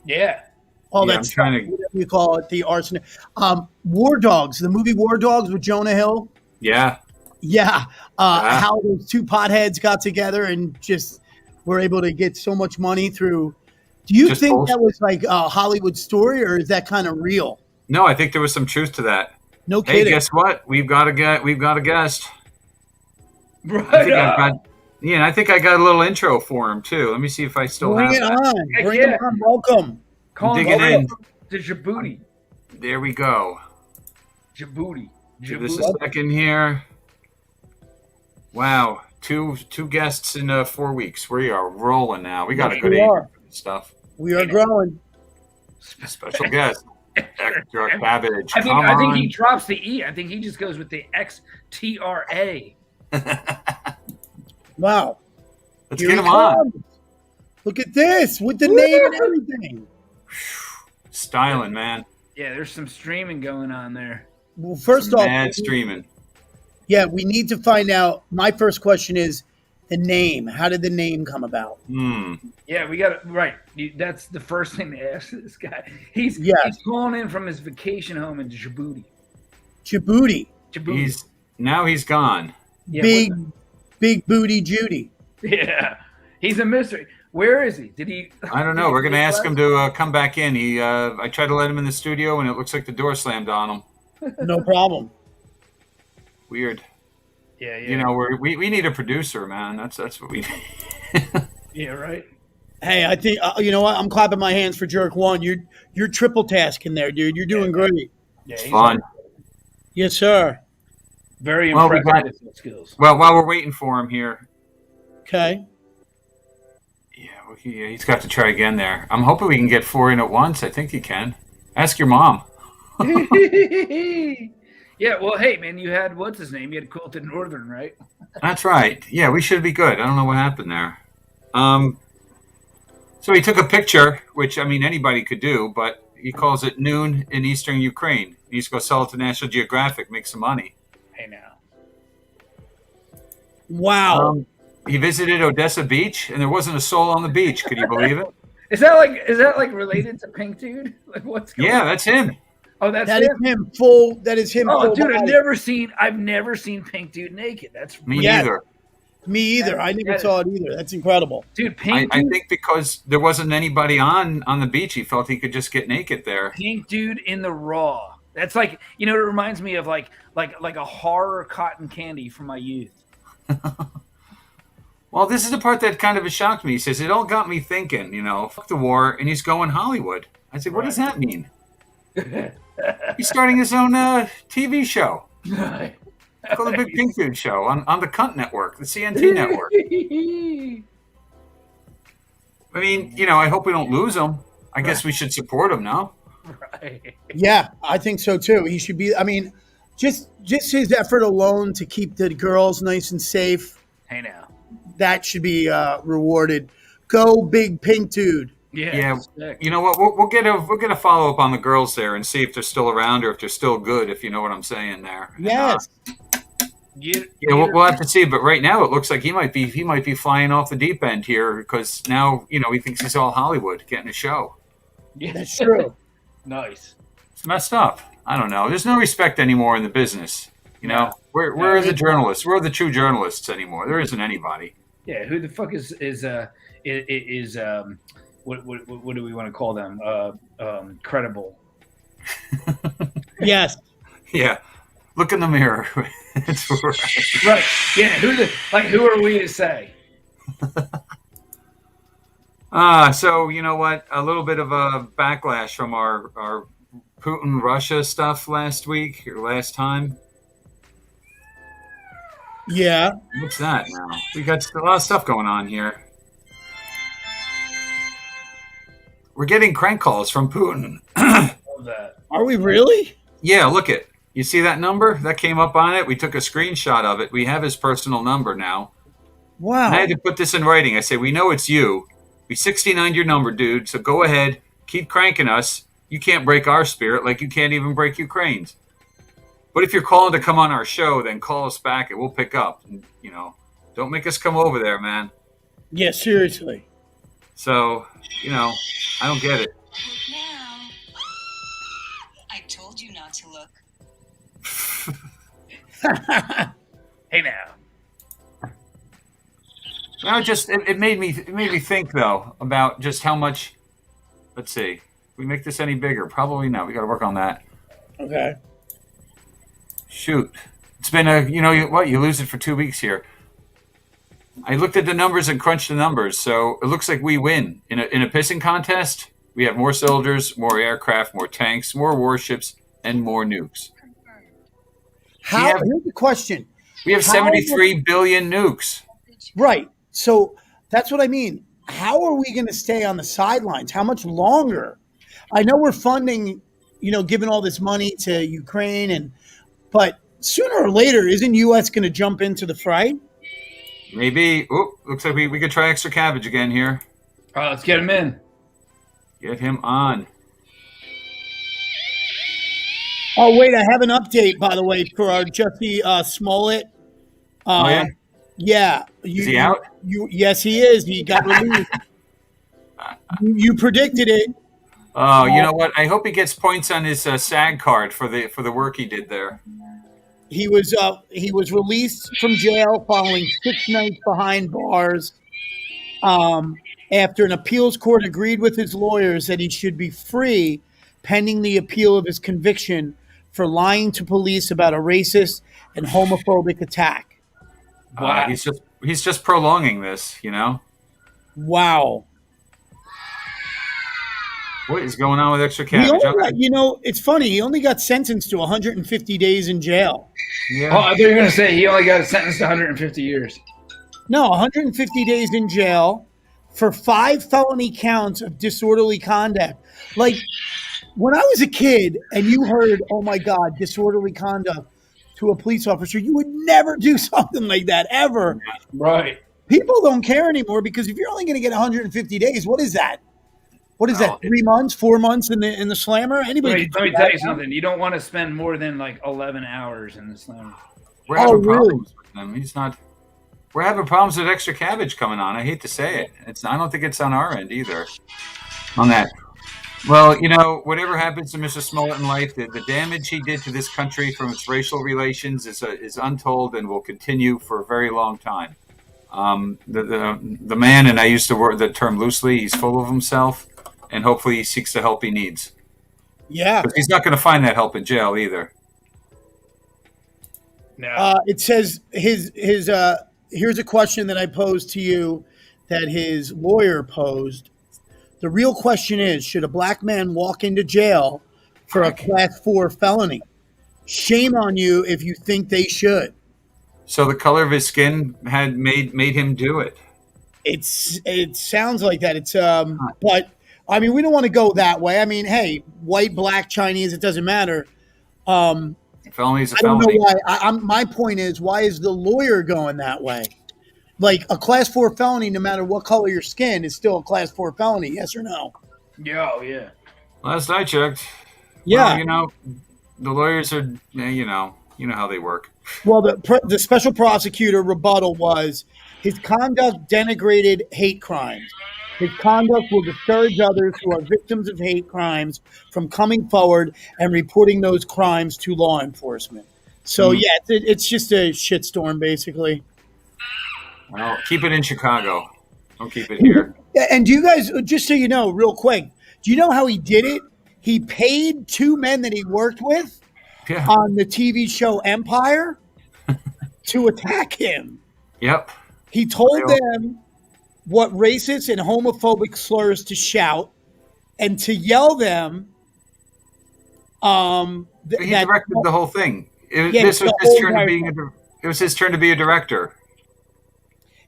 Yeah,
that
I'm
stuff,
trying to.
whatever you call it, the arsenal. War Dogs, the movie War Dogs with Jonah Hill.
Yeah.
Yeah, how those two potheads got together and just were able to get so much money through. Do you
Just
think
bullshit.
that was like a Hollywood story, or is that kind of real?
No, I think there was some truth to that.
No
Hey,
kidding.
guess what? We've got a guest.
Right.
I think I got a little intro for him too. Let me see if I still
Bring
have
it
that.
on. Bring it on. Welcome.
Call him
Digging in.
to Djibouti.
There we go.
Djibouti.
Give this a second here. Wow, two guests in 4 weeks. We are rolling now. We got a good
we
age
are.
for this stuff.
We are growing.
Special guest, Extra Cabbage.
I think
Come
I think
on.
he drops the E. I think he just goes with the XTRA.
Wow.
Let's
Here
get
he
him on.
comes. Look at this with the name and everything.
Styling, man.
Yeah, there's some streaming going on there.
Well, first off,
Mad streaming.
yeah, we need to find out. My first question is the name. How did the name come about?
Yeah, we got it right. That's the first thing to ask this guy. He's calling in from his vacation home in Djibouti.
Djibouti.
He's gone.
Yeah,
big booty Judy.
Yeah, he's a mystery. Where is he? Did he?
I don't know. We're going to ask him to come back in. I tried to let him in the studio, and it looks like the door slammed on him.
No problem.
Weird.
Yeah.
You know, we need a producer, man. That's what we need.
Yeah, right.
Hey, I think you know what? I'm clapping my hands for Jerk One. You're triple tasking there, dude. You're doing great.
Yeah,
It's fun.
Yes, sir.
Very
Well,
impressive with skills.
Well, while we're waiting for him here,
Okay.
he's got to try again there. I'm hoping we can get 4 in at once. I think you can. Ask your mom.
Yeah, well, hey, man, you had, what's his name? You had Quilted Northern, right?
That's right. Yeah, we should be good. I don't know what happened there. So he took a picture, which, I mean, anybody could do, but he calls it noon in eastern Ukraine. He needs to go sell it to National Geographic, make some money.
Hey, now.
Wow.
He visited Odessa Beach, and there wasn't a soul on the beach. Could you believe it?
Is that like related to Pink Dude? Like what's going on?
Yeah, that's him.
Oh, that's
That
him.
is him full. That is him.
Oh,
full
dude,
body.
I've never seen Pink Dude naked. That's
Me
Yes.
neither.
Me either. I never saw it either. That's incredible.
Dude,
I
Pink Dude,
think because there wasn't anybody on the beach, he felt he could just get naked there.
Pink Dude in the raw. That's like, it reminds me of like a horror cotton candy from my youth.
Well, this is the part that kind of shocked me. He says, it all got me thinking, fuck the war, and he's going Hollywood. I said, what does that mean? He's starting his own TV show. Called the Big Pink Dude Show on the Cunt Network, the CNT network. I mean, I hope we don't lose him. I guess we should support him now.
Right.
Yeah, I think so too. He should be. I mean, just his effort alone to keep the girls nice and safe.
Hey now.
That should be rewarded. Go Big Pink Dude.
Yeah. You know what? We'll get a follow up on the girls there and see if they're still around or if they're still good. If you know what I'm saying there.
Yes.
We'll have to see. But right now, it looks like he might be flying off the deep end here because now he thinks he's all Hollywood getting a show.
Yeah,
that's true.
Nice.
It's messed up. I don't know. There's no respect anymore in the business. Where are the journalists? Where are the true journalists anymore? There isn't anybody.
Yeah, who the fuck is what do we want to call them? Credible.
Yes.
Yeah. Look in the mirror. It's right.
Right. Yeah. Who are we to say?
So you know what? A little bit of a backlash from our Putin Russia stuff last week or last time.
Yeah.
What's that now? We got a lot of stuff going on here. We're getting crank calls from Putin.
Love that.
Are we really?
Yeah, look it. You see that number that came up on it? We took a screenshot of it. We have his personal number now.
Wow.
And I had to put this in writing. I say, we know it's you. We 69'd your number, dude. So go ahead, keep cranking us. You can't break our spirit like you can't even break Ukraine's. But if you're calling to come on our show, then call us back and we'll pick up. And, don't make us come over there, man.
Yeah, seriously.
So, I don't get it.
Now, I told you not to look.
Hey now.
No, it made me think though about just how much. Let's see, if we make this any bigger? Probably not. We got to work on that.
Okay.
Shoot, it's been you lose it for 2 weeks here. I looked at the numbers and crunched the numbers, so it looks like we win in a pissing contest. We have more soldiers, more aircraft, more tanks, more warships, and more nukes.
Here's the question.
We have 73 billion nukes.
Right. So that's what I mean. How are we going to stay on the sidelines? How much longer? I know we're funding, giving all this money to Ukraine, but sooner or later, isn't U.S. going to jump into the fray?
Maybe. Oh, looks like we could try extra cabbage again here.
All right, let's get him in.
Get him on.
Oh, wait, I have an update, by the way, for our Jesse Smollett.
Oh, yeah?
Yeah.
Is he out?
Yes, he is. He got released. You predicted it.
Oh, you know what? I hope he gets points on his SAG card for the work he did there.
He was released from jail following 6 nights behind bars after an appeals court agreed with his lawyers that he should be free pending the appeal of his conviction for lying to police about a racist and homophobic attack.
Wow. He's just prolonging this,
Wow.
What is going on with extra cabbage?
It's funny. He only got sentenced to 150 days in jail.
Yeah.
Oh, I thought you were going to say he only got sentenced to 150 years.
No, 150 days in jail for 5 felony counts of disorderly conduct. Like, when I was a kid and you heard, oh my God, disorderly conduct to a police officer, you would never do something like that, ever.
Right.
People don't care anymore because if you're only going to get 150 days, what is that? What is that? 3 months, 4 months in the slammer? Anybody?
Let me tell you something. You don't want to spend more than like 11 hours in the slammer.
We're having problems with him. He's not. We're having problems with extra cabbage coming on. I hate to say it. I don't think it's on our end either. On that. Well, whatever happens to Mr. Smollett in life, the damage he did to this country from its racial relations is untold and will continue for a very long time. The man, and I used to word the term loosely, he's full of himself, and hopefully he seeks the help he needs.
Yeah.
But he's not going to find that help in jail either.
No.
It says here's a question that I posed to you that his lawyer posed. The real question is, should a black man walk into jail for a class 4 felony? Shame on you if you think they should.
So the color of his skin had made him do it.
It sounds like that. It's but I mean, we don't want to go that way. I mean, hey, white, black, Chinese, it doesn't matter.
Felony's a
I don't
felony.
know why. My point is, why is the lawyer going that way? Like a class 4 felony, no matter what color your skin, is still a class 4 felony. Yes or no?
Yeah, oh, yeah.
Last I checked.
Yeah.
Well, the lawyers are, you know how they work.
Well, the special prosecutor rebuttal was his conduct denigrated hate crimes. His conduct will discourage others who are victims of hate crimes from coming forward and reporting those crimes to law enforcement. So, yeah, it's just a shitstorm, basically.
Well, keep it in Chicago. Don't keep it here.
And do you guys, just so you know, real quick, do you know how he did it? He paid 2 men that he worked with on the TV show Empire to attack him.
Yep.
He told them what racist and homophobic slurs to shout and to yell them.
He directed the whole thing. It was his turn to be a director.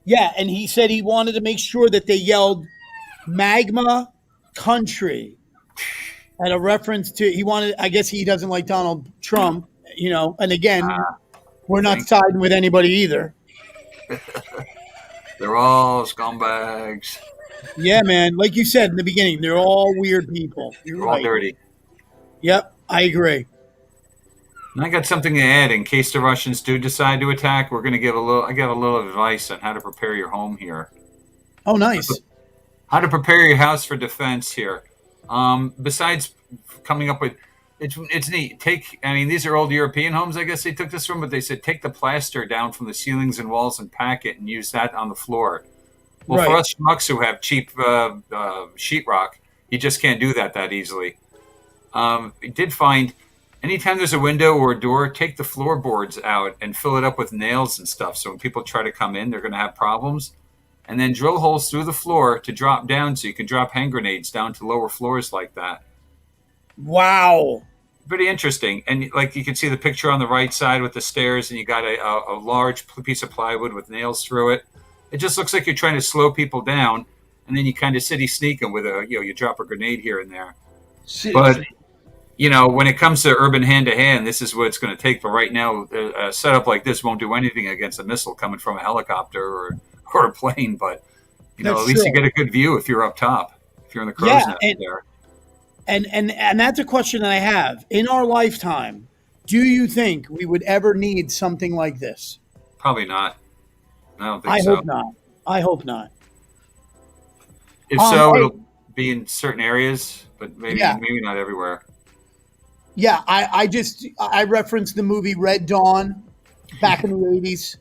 Yeah, and he said he wanted to make sure that they yelled magma country at a reference to, I guess he doesn't like Donald Trump, and again, we're not siding with anybody either.
They're all scumbags.
Yeah, man. Like you said in the beginning, they're all weird people. You're
They're all
right.
dirty.
Yep, I agree.
And I got something to add in case the Russians do decide to attack. We're going to give a little. I got a little advice on how to prepare your home here.
Oh, nice.
How to prepare your house for defense here. Besides coming up with, it's neat. These are old European homes. I guess they took this from, but they said take the plaster down from the ceilings and walls and pack it and use that on the floor. Well, for us schmucks who have cheap sheetrock, you just can't do that easily. We did find anytime there's a window or a door, take the floorboards out and fill it up with nails and stuff. So when people try to come in, they're going to have problems. And then drill holes through the floor to drop down so you can drop hand grenades down to lower floors like that.
Wow.
Pretty interesting. And like you can see the picture on the right side with the stairs, and you got a large piece of plywood with nails through it. It just looks like you're trying to slow people down, and then you kind of city sneak them with you drop a grenade here and there. But when it comes to urban hand-to-hand, this is what it's going to take. But right now, a setup like this won't do anything against a missile coming from a helicopter or a plane. But at least you get a good view if you're up top, if you're in the crow's nest there.
And that's a question that I have. In our lifetime, do you think we would ever need something like this?
Probably not. I don't think so.
I hope not.
If so, it'll be in certain areas, but maybe not everywhere.
Yeah, I referenced the movie Red Dawn back in the 80s,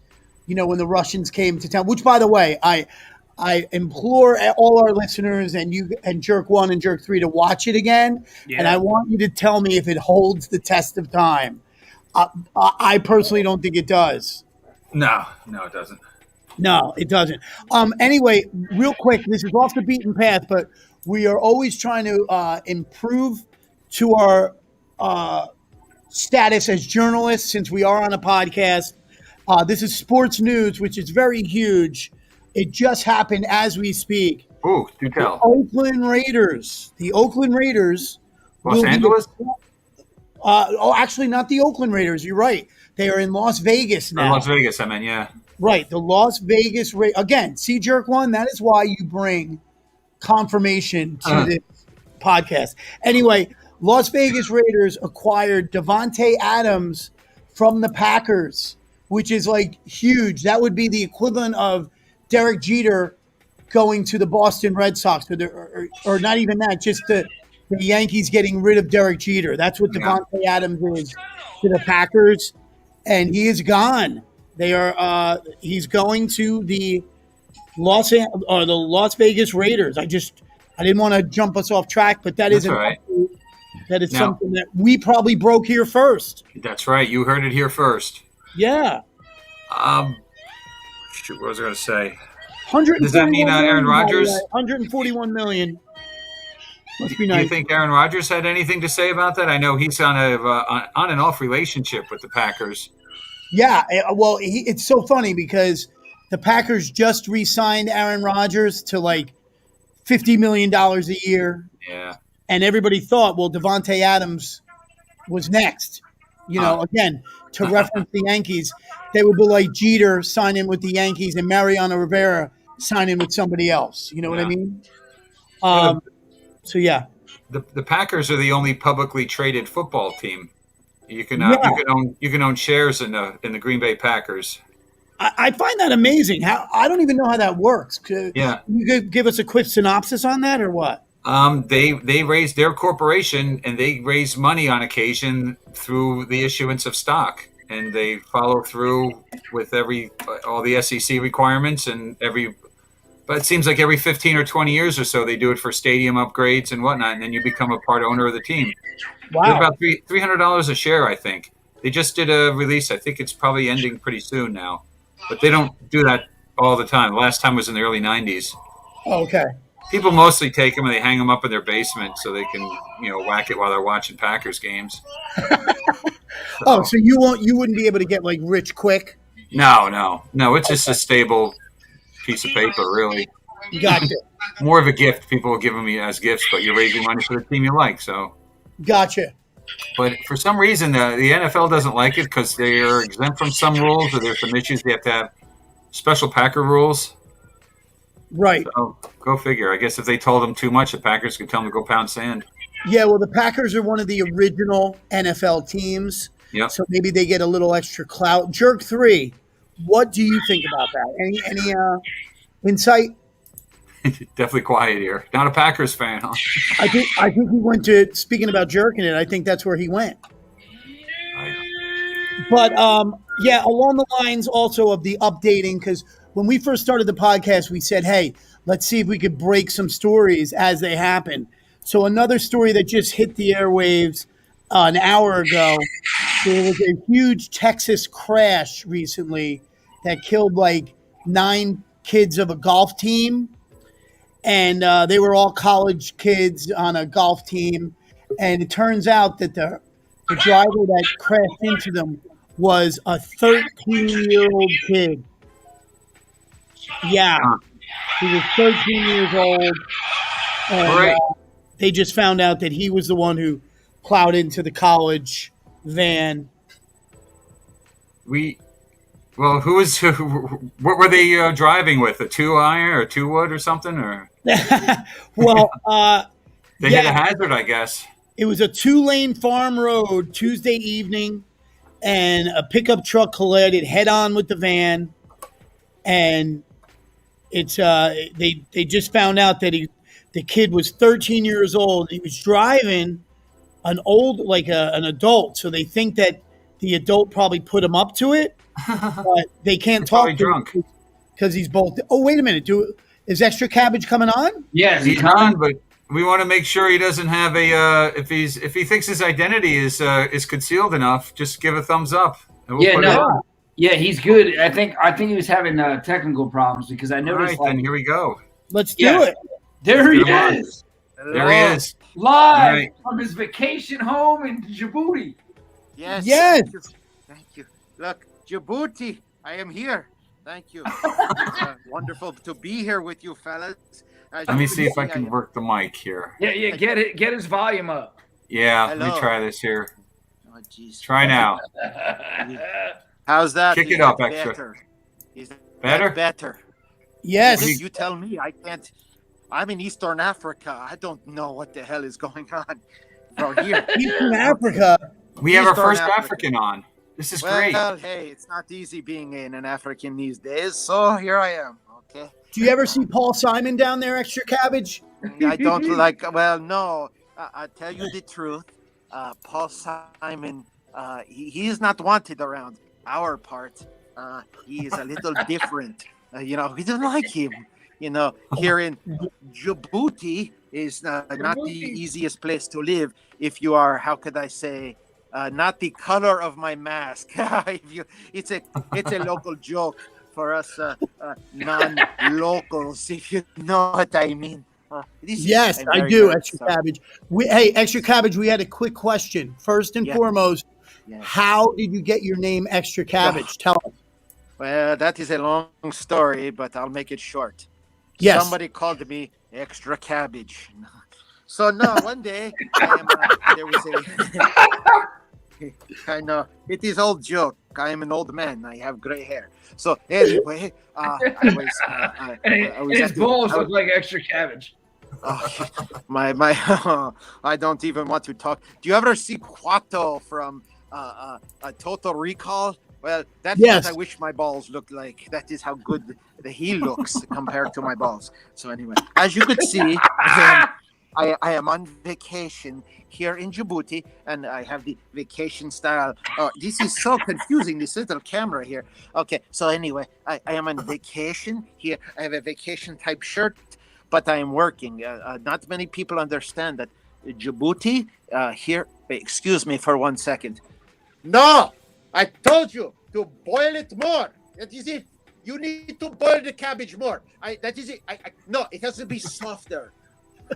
when the Russians came to town, which, by the way, I implore all our listeners and you and Jerk 1 and Jerk 3 to watch it again. Yeah. And I want you to tell me if it holds the test of time. I personally don't think it does.
No, it doesn't.
No, it doesn't. Anyway, real quick, this is off the beaten path, but we are always trying to improve to our status as journalists since we are on a podcast. This is sports news, which is very huge. It just happened as we speak.
Ooh, do tell.
The Oakland Raiders.
Los Angeles?
Actually, not the Oakland Raiders. You're right. They are in Las Vegas now.
Las Vegas, I meant, yeah.
Right. The Las Vegas Raiders. Again, see, Jerk 1, that is why you bring confirmation to this podcast. Anyway, Las Vegas Raiders acquired Davante Adams from the Packers, which is like huge. That would be the equivalent of Derek Jeter going to the Boston Red Sox, or not even that, just the Yankees getting rid of Derek Jeter. That's what Davante Adams is to the Packers, and he is gone. He's going to the Las Vegas Raiders. I didn't want to jump us off track, but that is
right.
That is something that we probably broke here first.
That's right. You heard it here first.
Yeah.
What was I going to say?
Does
that mean Aaron Rodgers?
141 million. Must be nice.
Do you think Aaron Rodgers had anything to say about that? I know he's on and off relationship with the Packers.
Yeah, well, it's so funny because the Packers just re-signed Aaron Rodgers to like $50 million a year.
Yeah.
And everybody thought, well, Davante Adams was next. Again, to reference the Yankees, they would be like Jeter signing with the Yankees and Mariano Rivera signing with somebody else. You know what I mean? So, yeah.
The Packers are the only publicly traded football team. You can own shares in the Green Bay Packers.
I find that amazing. I don't even know how that works.
Yeah.
You could give us a quick synopsis on that or what?
They raise their corporation and they raise money on occasion through the issuance of stock, and they follow through with all the SEC requirements but it seems like every 15 or 20 years or so they do it for stadium upgrades and whatnot, and then you become a part owner of the team.
Wow.
They're about $300 a share, I think. They just did a release. I think it's probably ending pretty soon now, but they don't do that all the time. The last time was in the early 90s.
Oh, okay.
People mostly take them and they hang them up in their basement so they can, whack it while they're watching Packers games.
So you wouldn't be able to get like rich quick?
No. It's just a stable piece of paper, really.
Gotcha.
More of a gift. People will give them as gifts, but you're raising money for the team you like. So.
Gotcha.
But for some reason, the NFL doesn't like it because they are exempt from some rules, or there's some issues. They have to have special Packer rules.
Right.
So go figure. I guess if they told him too much, the Packers could tell him to go pound sand.
Yeah, well, the Packers are one of the original NFL teams,
Yep.
so maybe they get a little extra clout. Jerk 3, what do you think about that? Any insight?
Definitely quiet here. Not a Packers fan, huh?
I think he went to, speaking about jerking it, I think that's where he went. But yeah, along the lines also of the updating, because when we first started the podcast, we said, hey, let's see if we could break some stories as they happen. So another story that just hit the airwaves an hour ago, there was a huge Texas crash recently that killed like 9 kids of a golf team. And they were all college kids on a golf team. And it turns out that the driver that crashed into them was a 13-year-old kid. Yeah. He was 13 years old. And they just found out that he was the one who plowed into the college van.
What were they driving with? A 2-iron or a 2-wood or something? Or
well,
they hit a hazard, I guess.
It was a 2-lane farm road Tuesday evening, and a pickup truck collided head-on with the van. And it's they just found out that the kid was 13 years old. He was driving an adult, so they think that the adult probably put him up to it, but they can't talk to
drunk
him because he's both. Oh, wait a minute! Is Extra Cabbage coming on?
Yes,
he's on, but we want to make sure he doesn't have a. If he thinks his identity is concealed enough, just give a thumbs up. And we'll
Yeah, he's good. I think he was having technical problems because I noticed.
All right, then here we go.
Let's do it.
There he is.
There he is.
Live from his vacation home in Djibouti.
Yes. Thank you. Look, Djibouti, I am here. Thank you. Wonderful to be here with you, fellas.
Let me see if I can work the mic here.
Yeah. Get his volume up.
Yeah, let me try this here.
Oh, jeez.
Try now.
How's that?
Kick it up, extra.
Is that
better?
Better.
Yes.
You tell me. I can't. I'm in Eastern Africa. I don't know what the hell is going on from here.
Eastern Africa.
We have our first African on. This is great.
Well, hey, it's not easy being an African these days, so here I am. Okay.
Do you ever see Paul Simon down there, Extra Cabbage?
I don't like. Well, no. I'll tell you the truth. Paul Simon, he is not wanted around our part. He is a little different. We don't like him. Here in Djibouti is not the easiest place to live if you are, how could I say, not the color of my mask. It's a local joke for us non-locals, if you know what I mean.
Yes, I do, Extra Cabbage. Extra Cabbage, we had a quick question. First and foremost, how did you get your name Extra Cabbage? Tell us.
Well, that is a long story, but I'll make it short.
Yes.
Somebody called me Extra Cabbage. So no, one day there was I know it is old joke. I am an old man. I have gray hair. So anyway,
his balls look like Extra Cabbage.
I don't even want to talk. Do you ever see Quato from Total Recall? Well, that's what I wish my balls looked like. That is how good he looks compared to my balls. So anyway, as you could see, I am on vacation here in Djibouti, and I have the vacation style. Oh, this is so confusing, this little camera here. Okay, so anyway, I am on vacation here. I have a vacation type shirt, but I am working. Not many people understand that Djibouti here. Excuse me for 1 second. No! I told you to boil it more. That is it. You need to boil the cabbage more. That is it. No, it has to be softer.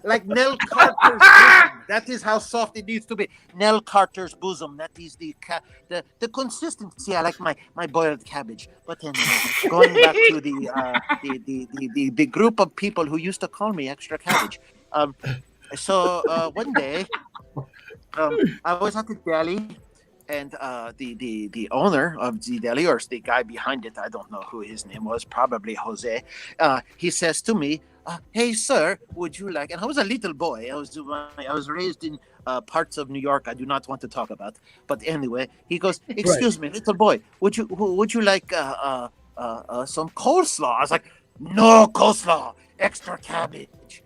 Like Nell Carter's bosom. That is how soft it needs to be. Nell Carter's bosom. That is the consistency. I like my boiled cabbage. But anyway, going back to the group of people who used to call me Extra Cabbage. So one day, I was at the deli. And the owner of the deli, or the guy behind it, I don't know who his name was, probably Jose. He says to me, "Hey, sir, would you like?" And I was a little boy. I was raised in parts of New York I do not want to talk about. But anyway, he goes, "Excuse me, little boy, would you like some coleslaw?" I was like, "No coleslaw, extra cabbage.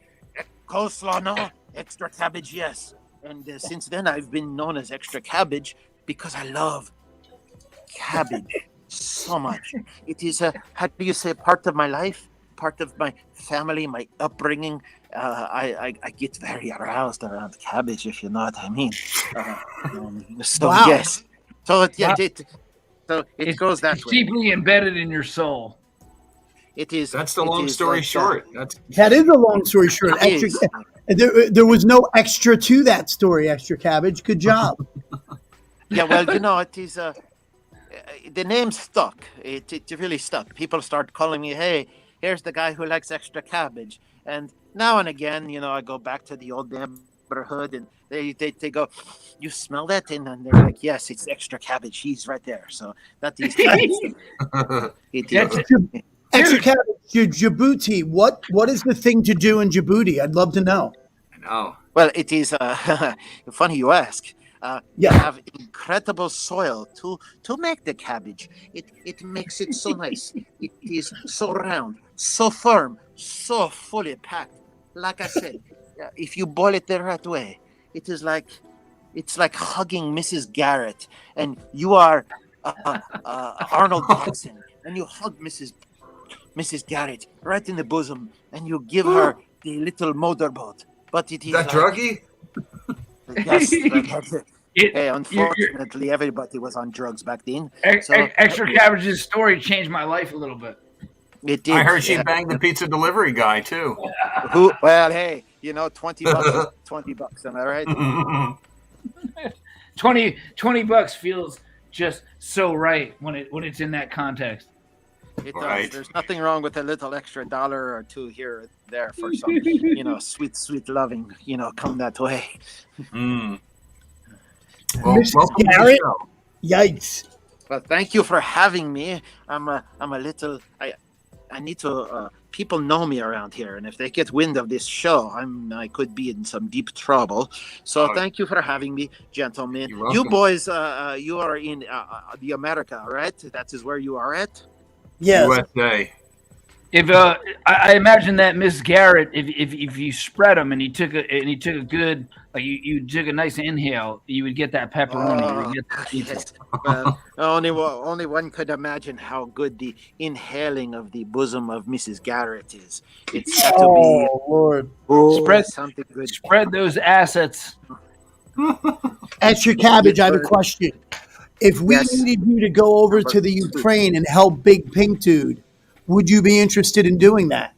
Coleslaw, no, extra cabbage, yes." And since then, I've been known as Extra Cabbage because I love cabbage so much. It is how do you say, part of my life, part of my family, my upbringing. I get very aroused around cabbage, if you know what I mean. So
Wow.
yes, so it
It's
goes that way.
deeply embedded in your soul.
It is.
That's the long story short.
That is a long story short.
It is.
There was no extra to that story, Extra Cabbage. Good job.
Yeah, well, it is. The name stuck. It really stuck. People start calling me, "Hey, here's the guy who likes Extra Cabbage." And now and again, I go back to the old neighborhood, and they go, "You smell that?" And then they're like, "Yes, it's Extra Cabbage. He's right there." So that is. It is.
Extra Cabbage, Djibouti. What is the thing to do in Djibouti? I'd love to know.
I know.
Well, it is funny you ask. You have incredible soil to make the cabbage. It makes it so nice. It is so round, so firm, so fully packed. Like I said, if you boil it the right way, it's like hugging Mrs. Garrett, and you are Arnold Jackson, and you hug Mrs. Garrett right in the bosom, and you give her the little motorboat. But it is
that druggy?
Yes. Hey, unfortunately, everybody was on drugs back then.
Extra Cabbage's story changed my life a little bit.
It did.
I heard she banged the pizza delivery guy too.
Well, hey, $20 is $20. Am I right?
20 bucks feels just so right when it's in that context.
It does. There's nothing wrong with a little extra $1 or $2 here or there for some, sweet loving, come that way.
Well,
Mrs. Garrett? Yikes.
Well, thank you for having me. I'm a little. I need to. People know me around here, and if they get wind of this show, I could be in some deep trouble. So thank you for having me, gentlemen. You boys, you are in the America, right? That is where you are at.
Yes.
USA.
If I imagine that Miss Garrett, if you spread them and you took a good, like you took a nice inhale, you would get that pepperoni. You would get that pizza.
Yes. Only one could imagine how good the inhaling of the bosom of Mrs. Garrett is. It's got to be.
Lord!
Something good.
Spread those assets.
Extra Cabbage, I have a question. If we needed you to go over to the Ukraine and help Big Pink Dude, would you be interested in doing that?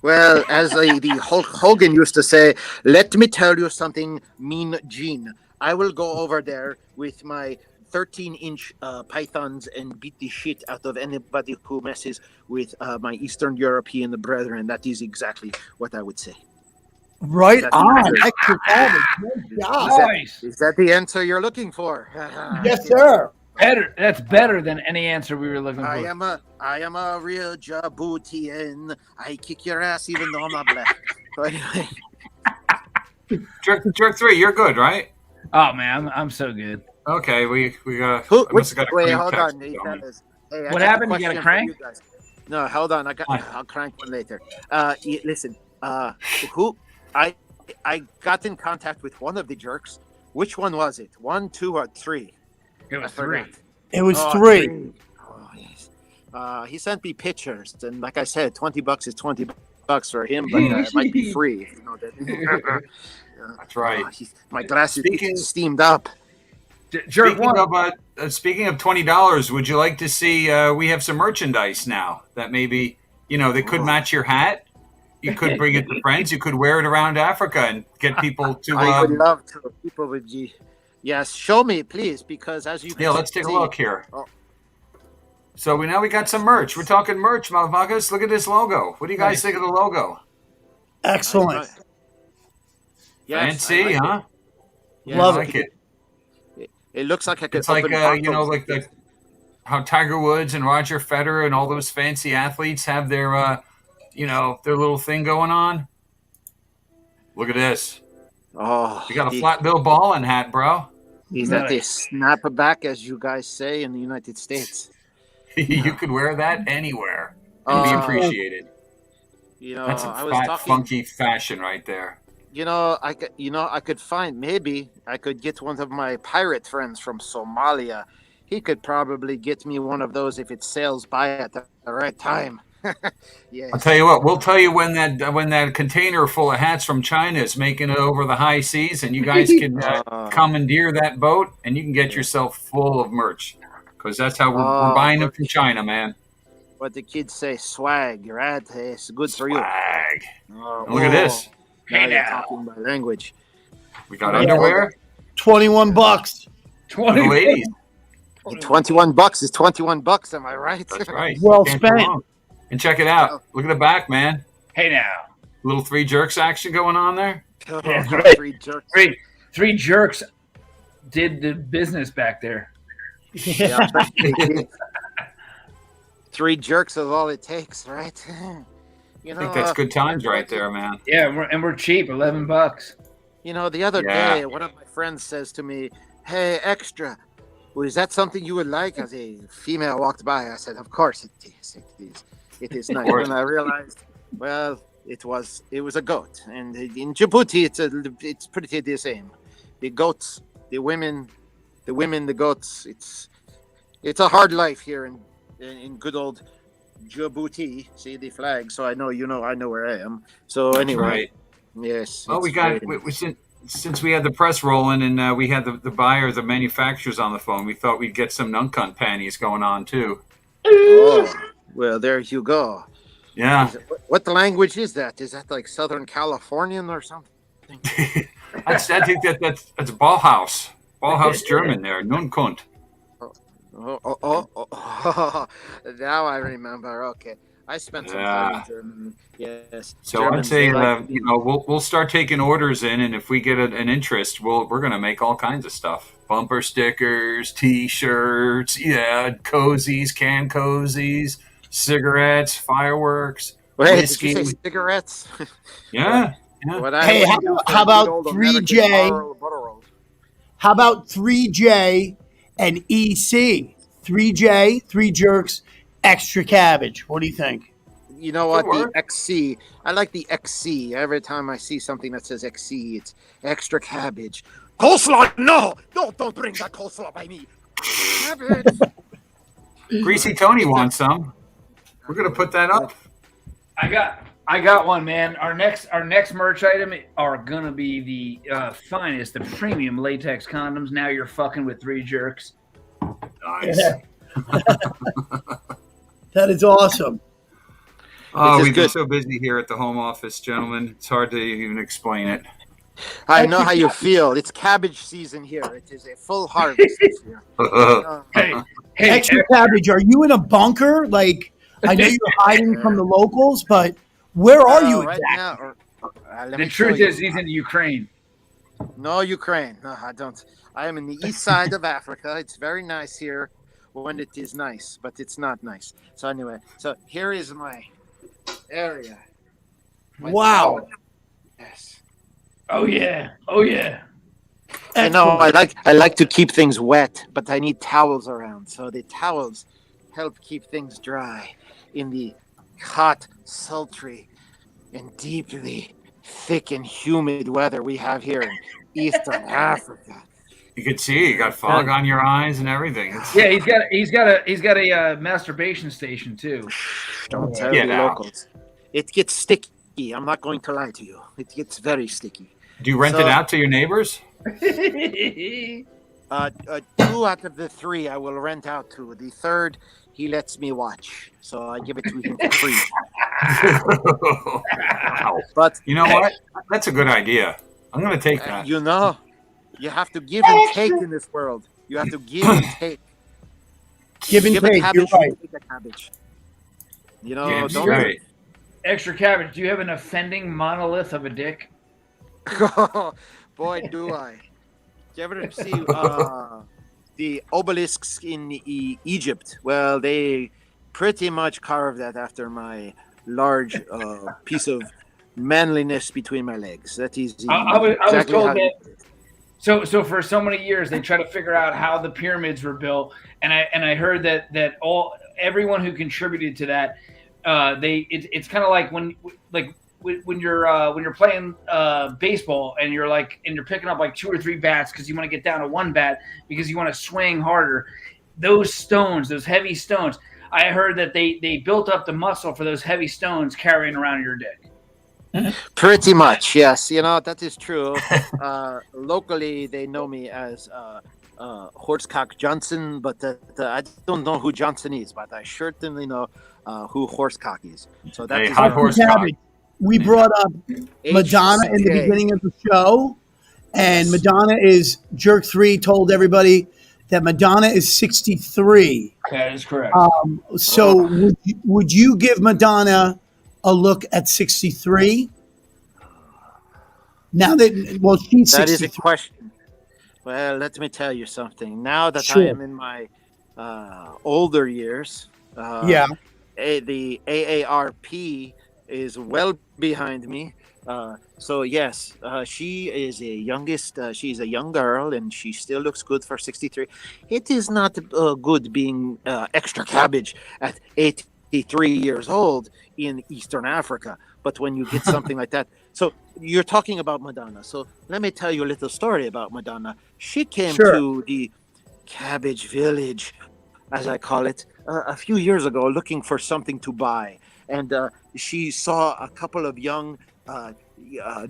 Well, as the Hulk Hogan used to say, let me tell you something, Mean Gene. I will go over there with my 13-inch pythons and beat the shit out of anybody who messes with my Eastern European brethren. That is exactly what I would say.
Right on. Extra Cabbage. Good job.
Is that the answer you're looking for?
Yes, sir.
Better. That's better than any answer we were looking for.
I am a real Djiboutian. I kick your ass even though I'm not black. So anyway.
Jerk 3, you're good, right?
Oh man, I'm so good.
Okay, we got.
Wait, hold on. Hey,
what happened? You got a crank?
No, hold on. I'll crank one later. Listen. Who? I got in contact with one of the jerks. Which one was it? 1, 2, or 3?
It was 3.
It was 3.
Oh yes. He sent me pictures, and like I said, $20 is $20 for him, but it might be free. If you know that.
That's right.
My glass is steamed up.
Speaking of $20, would you like to see? We have some merchandise now that maybe they could match your hat. You could bring it to friends. You could wear it around Africa and get people to.
I would love to. People would. Yes, show me, please, because as you can
yeah, let's take
see,
a look here. So we got some merch. We're talking merch, motherfuckers. Look at this logo. What do you guys think of the logo?
Excellent.
Yes,
fancy, huh?
Yes,
love
I like it.
It looks like I could.
It's like
open
you know,
bottles.
like how Tiger Woods and Roger Federer and all those fancy athletes have their you know, their little thing going on. Look at this.
Oh,
You got a flat bill ballin' hat, bro.
Is that the snapback, as you guys say in the United States?
You could wear that anywhere and be appreciated.
You know,
That's a
I was
fat,
talking.
funky fashion right there.
You know, I could find, maybe I could get one of my pirate friends from Somalia. He could probably get me one of those if it sails by at the right time. Yes.
I'll tell you what. We'll tell you when that container full of hats from China is making it over the high seas, and you guys can commandeer that boat, and you can get yourself full of merch, because that's how we're buying them from China, man.
What the kids say, swag, right? It's good for you.
Swag. Look at this.
Now you're talking my language.
We got underwear.
$21.
20 ladies.
$21 is $21. Am I right?
That's right.
Well
Can't
spent.
go wrong. And check it out. Look at the back, man.
Hey now.
Little three jerks action going on there.
Yeah, right.
Three jerks.
Three jerks did the business back there.
Yeah, three jerks is all it takes, right? You know,
I think that's good times right there, man.
Yeah, we're cheap, $11.
You know, the other day, one of my friends says to me, "Hey, extra, well, is that something you would like?" As a female walked by, I said, "Of course it is. It is. It is nice." And I realized, well, it was a goat, and in Djibouti, it's pretty the same. The goats, the women, the goats. It's a hard life here in good old Djibouti. See the flag, so I know I know where I am. So anyway,
right.
Yes.
Well, we got since we had the press rolling and we had the buyers, the manufacturers on the phone. We thought we'd get some nuncunt panties going on too.
Oh, well, there you go.
Yeah.
What language is that? Is that like Southern Californian or something?
I think that's Bauhaus. Bauhaus German there. Nunkunt.
Oh. Now I remember. Okay. I spent some time in Germany. Yes.
So
Germans,
I'd say,
like,
we'll start taking orders in, and if we get an interest, we're going to make all kinds of stuff: bumper stickers, T-shirts, cozies, can cozies, cigarettes, fireworks,
wait,
whiskey.
did you say cigarettes?
Yeah.
Hey, how about 3J? How about 3J and EC? 3J, three jerks, extra cabbage. What do you think?
You know what? The XC. I like the XC. Every time I see something that says XC, it's extra cabbage. Coleslaw? No! Don't bring that coleslaw by me. Cabbage.
Greasy Tony wants some. We're going to put that up.
I got one, man. Our next merch item are gonna be the finest, the premium latex condoms. Now you're fucking with three jerks.
Nice.
That is awesome.
Oh, we've been so busy here at the home office, gentlemen. It's hard to even explain it.
I know how you feel. It's cabbage season here. It is a full harvest this year.
Hey,
extra cabbage. Are you in a bunker? Like, I know you're hiding from the locals, but where are you
right
exactly?
now?
The truth is, he's in Ukraine.
No, Ukraine. No, I don't. I am in the east side of Africa. It's very nice here when it is nice, but it's not nice. So anyway, so here is my area.
Wow.
Yes.
Oh yeah.
I know. I like to keep things wet, but I need towels around. So the towels help keep things dry in the hot, sultry, and deeply thick and humid weather we have here in Eastern Africa.
You can see you got fog on your eyes and everything.
Yeah, he's got a masturbation station too.
Don't tell the locals. It gets sticky. I'm not going to lie to you. It gets very sticky.
Do you rent it out to your neighbors?
2 out of the 3 I will rent out to. The third, he lets me watch, so I give it to him for free.
Wow.
But
you know what? That's a good idea. I'm going to take that.
You know, you have to give and take in this world. You have to give and take.
Give and take.
Cabbage,
You're right.
take a cabbage. You know,
Yeah,
don't
right.
Extra cabbage. Do you have an offending monolith of a dick?
Boy, do I. Do you ever see the obelisks in Egypt. Well, they pretty much carved that after my large piece of manliness between my legs. That is
I was
exactly
told
how
that. So for so many years they try to figure out how the pyramids were built, and I heard that everyone who contributed to that, it's kind of like when you're playing baseball and you're picking up like 2 or 3 bats because you want to get down to 1 bat because you want to swing harder. Those stones, those heavy stones, I heard that they built up the muscle for those heavy stones carrying around your dick.
Pretty much, yes. That is true. Locally, they know me as Horsecock Johnson, but I don't know who Johnson is, but I certainly know who Horsecock is. So that is
Cabbage. We brought up Madonna in the beginning of the show, and Madonna is Jerk 3 told everybody that Madonna is 63.
That is correct.
So would you give Madonna a look at 63? Now that she's 63.
That is a question. Well, let me tell you something. Now that
Sure.
I am in my older years, the AARP is well behind me. So yes, she is she's a young girl, and she still looks good for 63. It is not good being extra cabbage at 83 years old in Eastern Africa. But when you get something like that, so you're talking about Madonna. So let me tell you a little story about Madonna. She came to the Cabbage Village, as I call it, a few years ago, looking for something to buy. And she saw a couple of young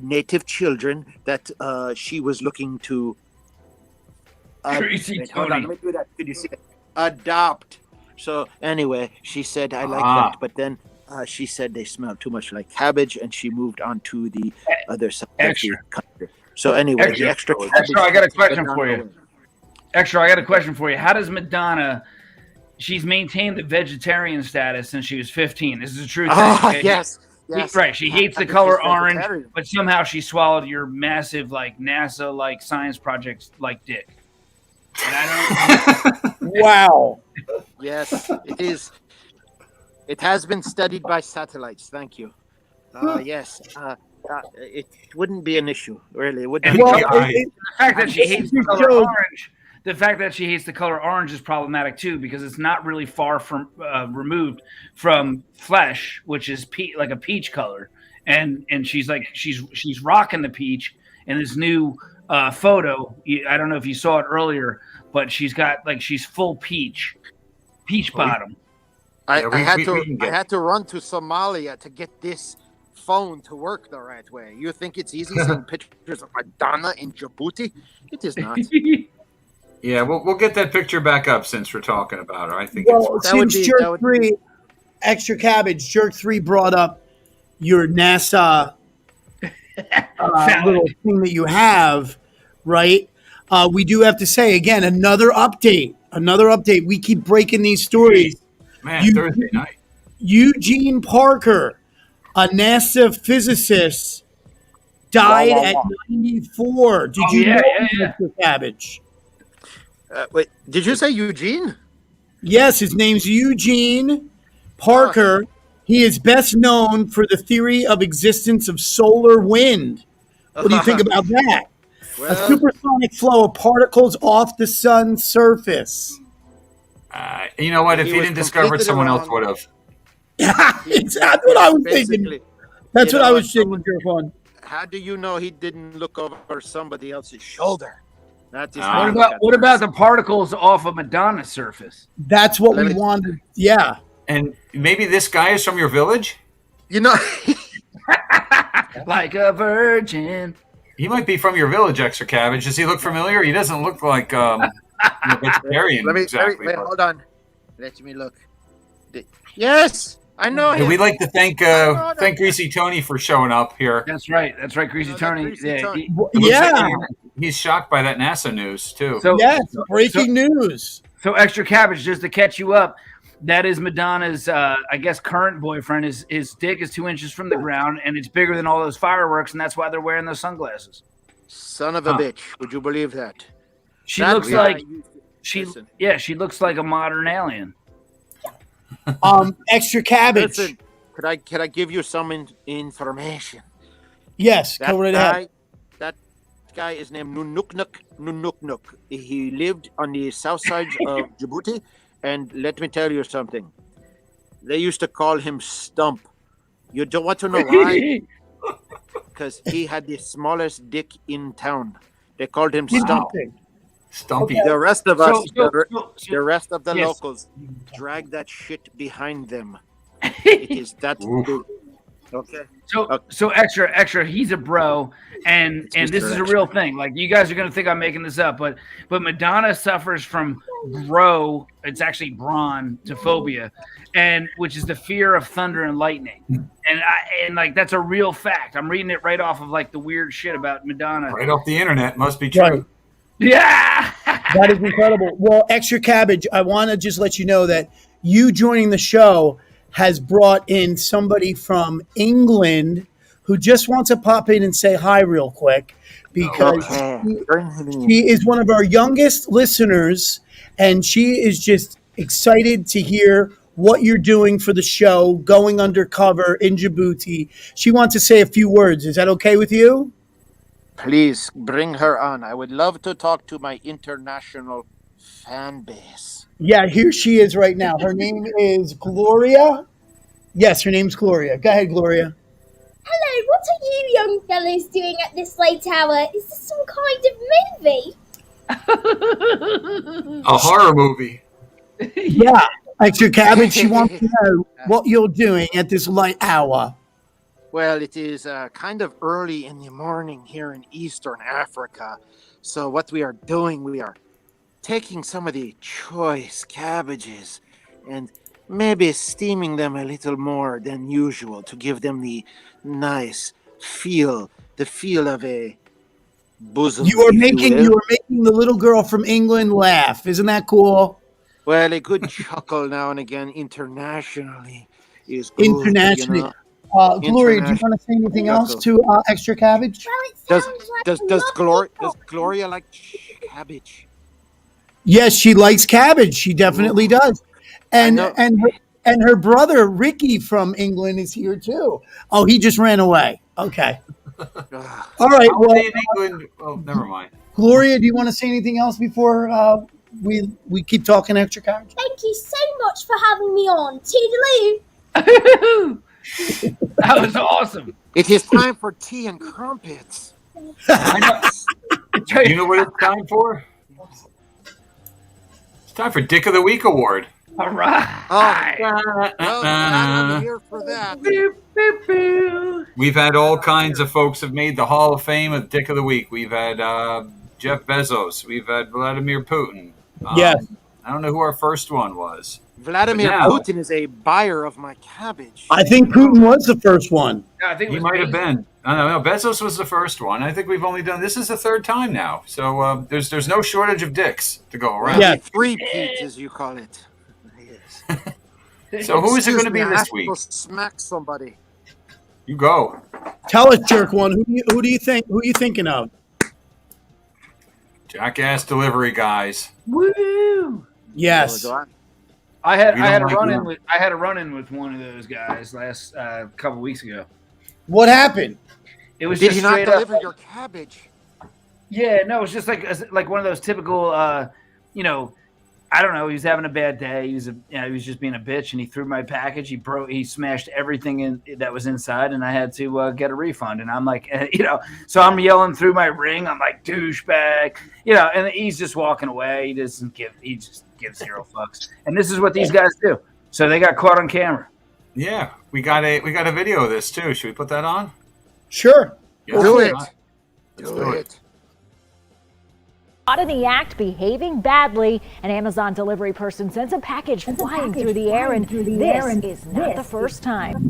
native children that she was looking to hold on, let me do that. Did you see it? Adopt. So anyway, she said, I like that. But then she said they smelled too much like cabbage, and she moved on to the other side of the country. So anyway, the extra cabbage.
Extra, I got a question for you. Extra, I got a question for you. How does Madonna... She's maintained the vegetarian status since she was 15. This is a true thing. Okay?
Yes.
Right. She hates the color orange, but somehow she swallowed your massive, NASA, science projects dick. And I don't...
Wow.
Yes, it is. It has been studied by satellites. Thank you. Yes. It wouldn't be an issue, really. It wouldn't.
The fact that she hates the color orange. The fact that she hates the color orange is problematic too, because it's not really far from removed from flesh, which is like a peach color, and she's rocking the peach in this new photo. I don't know if you saw it earlier, but she's got she's full peach bottom.
I had to run to Somalia to get this phone to work the right way. You think it's easy seeing pictures of Madonna in Djibouti? It is not.
Yeah, we'll get that picture back up since we're talking about her. I think
since Jerk 3, Extra Cabbage, Jerk 3 brought up your NASA little thing that you have, right? We do have to say, again, another update. We keep breaking these stories.
Man, Thursday night.
Eugene Parker, a NASA physicist, died at 94. Did you know Mr. Cabbage?
Wait, did you say Eugene?
Yes, his name's Eugene Parker. He is best known for the theory of existence of solar wind. What do you think about that? A supersonic flow of particles off the sun's surface.
You know what? If he didn't discover it, someone else would have.
That's what I was thinking. That's what I was thinking, Jerk.
How do you know he didn't look over somebody else's shoulder? That is
what about the particles off of Madonna's surface?
That's what we wanted. Yeah.
And maybe this guy is from your village?
You know,
like a virgin.
He might be from your village, Extra Cabbage. Does he look familiar? He doesn't look like a vegetarian.
Wait, hold on. Let me look. Yes, I know him.
We'd like to thank Greasy Tony for showing up here.
That's right, Greasy Tony.
He's shocked by that NASA news too.
Breaking news.
So Extra Cabbage, just to catch you up, that is Madonna's, I guess, current boyfriend. His dick is 2 inches from the ground, and it's bigger than all those fireworks, and that's why they're wearing those sunglasses.
Son of a bitch! Would you believe that?
She looks like She looks like a modern alien.
Extra cabbage.
Listen, could I give you some information?
Yes, go right ahead.
That guy is named Nunuknuk. He lived on the south side of Djibouti, and let me tell you something. They used to call him Stump. You don't want to know why? Because he had the smallest dick in town. They called him Stump.
Stumpy.
The rest of us, the rest of the
Yes.
locals, drag that shit behind them. It is that big. Okay.
So extra. He's a bro, and
It's
this
Mr.
is a
Extra.
real thing. Like you guys are gonna think I'm making this up, but Madonna suffers from bro. It's actually brontophobia, and which is the fear of thunder and lightning. And like that's a real fact. I'm reading it right off of like the weird shit about Madonna.
Right off the internet. Must be true.
Right.
Yeah.
That is incredible. Well, Extra Cabbage, I want to just let you know that you joining the show has brought in somebody from England who just wants to pop in and say hi real quick because she is one of our youngest listeners and she is just excited to hear what you're doing for the show, going undercover in Djibouti. She wants to say a few words. Is that okay with you?
Please bring her on. I would love to talk to my international fan base.
Yeah, here she is right now. Her name is Gloria. Yes, her name's Gloria. Go ahead, Gloria.
Hello, what are you young fellows doing at this late hour? Is this some kind of movie?
A horror movie.
Yeah, Extra Cabbage. She wants to know what you're doing at this late hour.
Well, it is kind of early in the morning here in Eastern Africa. So what we are doing, we are taking some of the choice cabbages and maybe steaming them a little more than usual to give them the nice feel, the feel of a bosom.
You are
if
making
will.
the little girl from England laugh. Isn't that cool?
Well, a good chuckle now and again internationally is good.
Internationally.
You know?
Gloria, do you want to say anything else to Extra Cabbage?
Well,
Does Gloria like cabbage?
Yes, she likes cabbage. She definitely does. And her brother Ricky from England is here too. Oh, he just ran away. Okay. All right.
How
Well,
are they in England? Oh, never mind.
Gloria, do you want to say anything else before we keep talking Extra Cabbage?
thank you so much for having me on. Toodaloo.
That was awesome.
It is time for tea and crumpets.
You know what it's time for? It's time for Dick of the Week Award.
All right.
Well, I'm here for that.
We've had all kinds of folks have made the Hall of Fame of Dick of the Week. We've had Jeff Bezos. We've had Vladimir Putin.
Yes.
I don't know who our first one was.
Vladimir Putin is a buyer of my cabbage.
I think Putin was the first one.
Yeah, I think it
He
was
might have
Bezos.
been. No, Bezos was the first one. I think we've only done this is the third time now. So there's no shortage of dicks to go around.
Yeah.
Three Pete, as you call it. Yes.
So who is it going to be
Excuse me, I
this
have to
week?
go smack somebody.
You go.
Tell us, jerk one. Who do you think? Who are you thinking of?
Jackass delivery guys.
Woo!
Yes.
I had
We
a
don't like
run in
them.
with one of those guys last couple weeks ago.
What happened?
It was
Did
just
he not
straight up.
deliver your cabbage?
Yeah, no, it's just like one of those typical, I don't know. He was having a bad day. He was just being a bitch, and he threw my package. He smashed everything that was inside, and I had to get a refund. And I'm like, so I'm yelling through my ring. I'm like, douchebag, and he's just walking away. He just gives zero fucks. And this is what these guys do. So they got caught on camera.
Yeah, we got a video of this too. Should we put that on?
Sure.
Yeah,
Do it.
Let's
Do it.
Caught in the act, behaving badly, an Amazon delivery person sends a package flying through the air, and this is not the first time.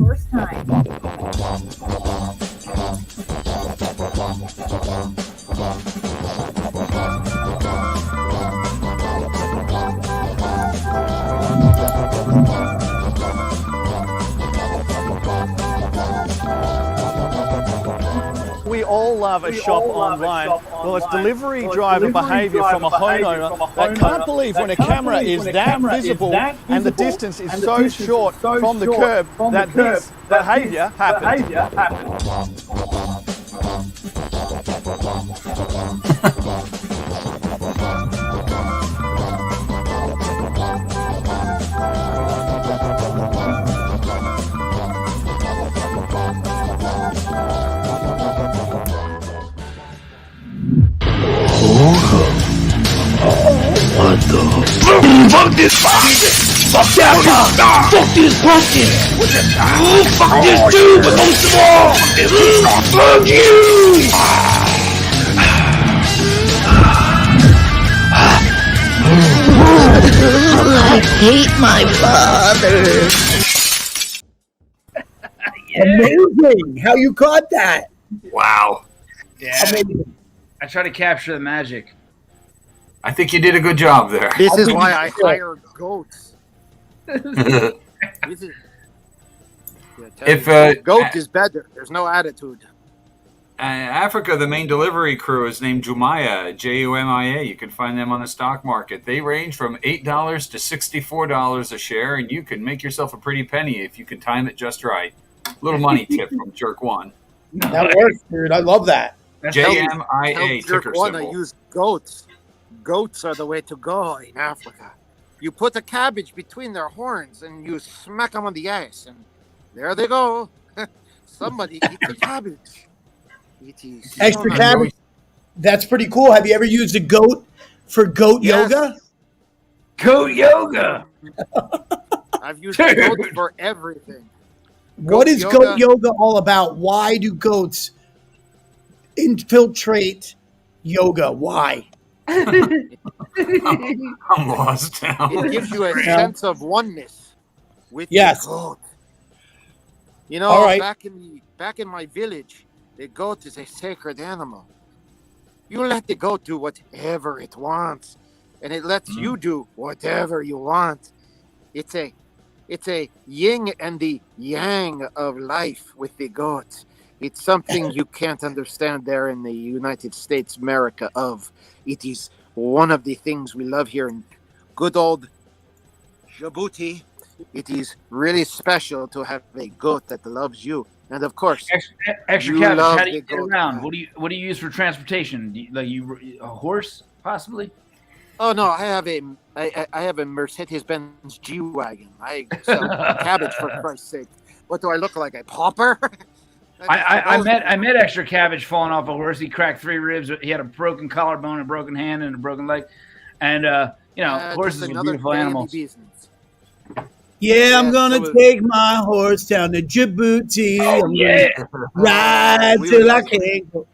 We all love a shop online. Well, it's delivery driver behaviour from a homeowner that can't believe when a camera is that visible and the distance is so short from the curb that this behaviour happens.
What the fuck this fuck that fuck this pumpkin fuck this dude but most of all fuck you I hate my father.
Amazing how you caught that.
Wow.
Yeah. I try to capture the magic.
I think you did a good job there.
This is why I hire goats.
If
goat is better, there's no attitude.
Africa, the main delivery crew is named Jumia, Jumia. You can find them on the stock market. They range from $8 to $64 a share, and you can make yourself a pretty penny if you can time it just right. Little money tip from Jerk One.
That works, dude. I love that.
JMIA
Jerk
ticker
One,
symbol.
I use goats. Goats are the way to go in Africa. You put a cabbage between their horns and you smack them on the ass, and there they go. Somebody eats a cabbage. It is
Extra
so
cabbage. That's pretty cool. Have you ever used a goat for goat yoga?
Goat yoga.
I've used goats for everything.
What is goat yoga all about? Why do goats infiltrate yoga? Why?
I'm lost now.
It gives you a sense of oneness with
Yes.
the goat. You know,
All right.
back in my village, the goat is a sacred animal. You let the goat do whatever it wants, and it lets you do whatever you want. It's a yin and the yang of life with the goat. It's something you can't understand there in the United States, America of. It is one of the things we love here in good old Djibouti. It is really special to have a goat that loves you. And of course,
Extra
you
cabbage.
love
How do
the
you get
goat.
around? What do you use for transportation? A horse, possibly?
Oh no, I have a Mercedes-Benz G-Wagon. I sell cabbage for Christ's sake. What do I look like, a pauper?
I met Extra Cabbage falling off a horse. He cracked 3 ribs. He had a broken collarbone, a broken hand, and a broken leg. And horses are beautiful animals.
Yeah, I'm gonna take my horse down to Djibouti. I'm gonna ride till I can't go.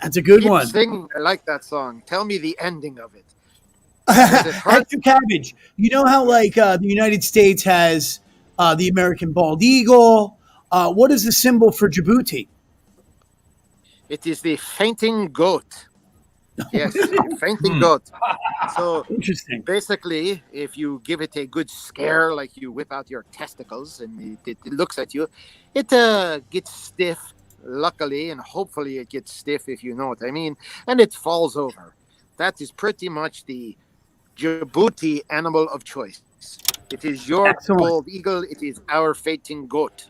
That's a good
Keep
one.
singing. I like that song. Tell me the ending of it.
Extra cabbage. You know how the United States has the American bald eagle. What is the symbol for Djibouti?
It is the fainting goat. Yes, fainting goat. So
interesting.
Basically, if you give it a good scare, like you whip out your testicles and it looks at you, it gets stiff, luckily, and hopefully it gets stiff, if you know what I mean, and it falls over. That is pretty much the Djibouti animal of choice. It is your bald eagle. It is our fainting goat.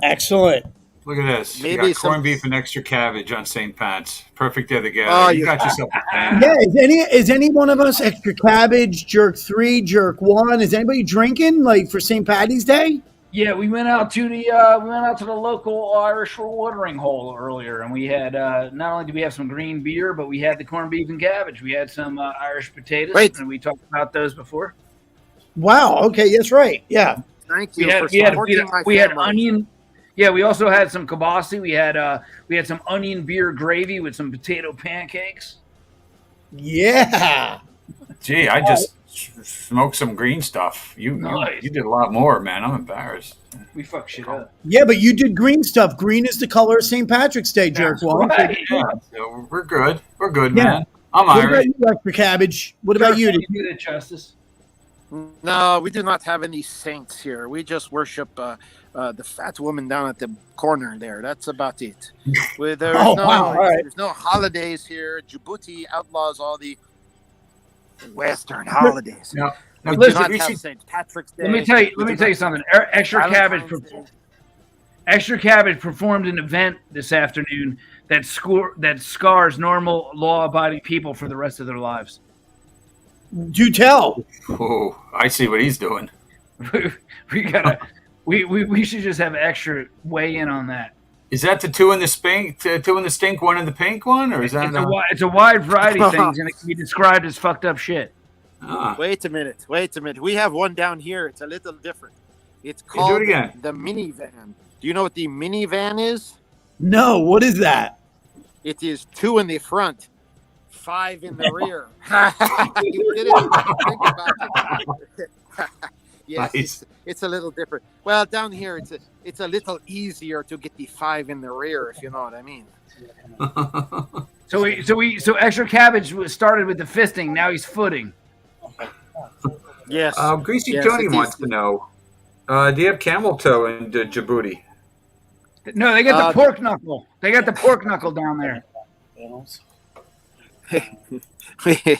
Excellent.
Look at this. You
Maybe
got corned beef and extra cabbage on St. Pat's. Perfect day together.
Oh,
you got yourself a fan.
Yeah, is any one of us Extra Cabbage, Jerk 3, Jerk 1? Is anybody drinking for St. Patty's Day?
Yeah, we went out to the local Irish watering hole earlier, and we had not only did we have some green beer, but we had the corned beef and cabbage. We had some Irish potatoes, and we talked about those before.
Wow. Okay. Yes. Right. Yeah.
Thank you
We had onion. Yeah, we also had some kibasi. We had some onion beer gravy with some potato pancakes.
Yeah.
Gee, I just smoked some green stuff. You did a lot more, man. I'm embarrassed.
We fuck shit up.
Yeah, but you did green stuff. Green is the color of St. Patrick's Day, Jerk One.
Right. Yeah, so we're good. We're good,
Yeah.
man. I'm
What
Irish.
about you, Extra Cabbage? What about you?
Do that, Justice.
No, we do not have any saints here. We just worship the fat woman down at the corner there. That's about it. There's there's no holidays here. Djibouti outlaws all the Western holidays.
Now
We do
listen,
not
we
have
should-
St. Patrick's Day.
Let me tell you something. Extra Cabbage performed an event this afternoon that scars normal law-abiding people for the rest of their lives.
Do tell.
Oh, I see what he's doing.
We should just have Extra weigh in on that.
Is that the two in the stink, one in the pink one, or is that?
It's a wide variety of things, and it can be described as fucked up shit.
Wait a minute. We have one down here. It's a little different. It's
do
called
it again.
the minivan. Do you know what the minivan is?
No, what is that?
It is 2 in the front, 5 in the rear. You didn't think about it. Yes,
Nice.
it's a little different. Well, down here it's a little easier to get the 5 in the rear, if you know what I mean.
So Extra Cabbage started with the fisting. Now he's footing.
Yes.
Greasy
Yes,
Tony
it
wants
is.
to know: do you have camel toe in Djibouti?
No, they got the pork knuckle. They got the pork knuckle down there.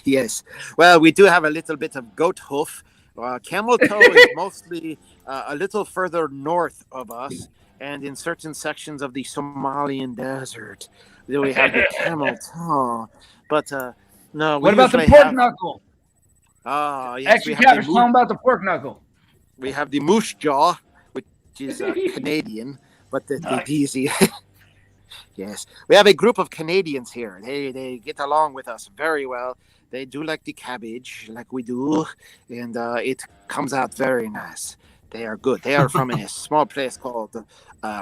Yes. Well, we do have a little bit of goat hoof. Camel toe is mostly a little further north of us, and in certain sections of the Somalian desert, we have the camel toe. But no.
What about the pork knuckle?
Yes,
Extra Cabbage, tell them about the pork knuckle.
We have the moose jaw, which is Canadian, but the easy. Yes, we have a group of Canadians here. They get along with us very well. They do like the cabbage, like we do, and it comes out very nice. They are good. They are from a small place called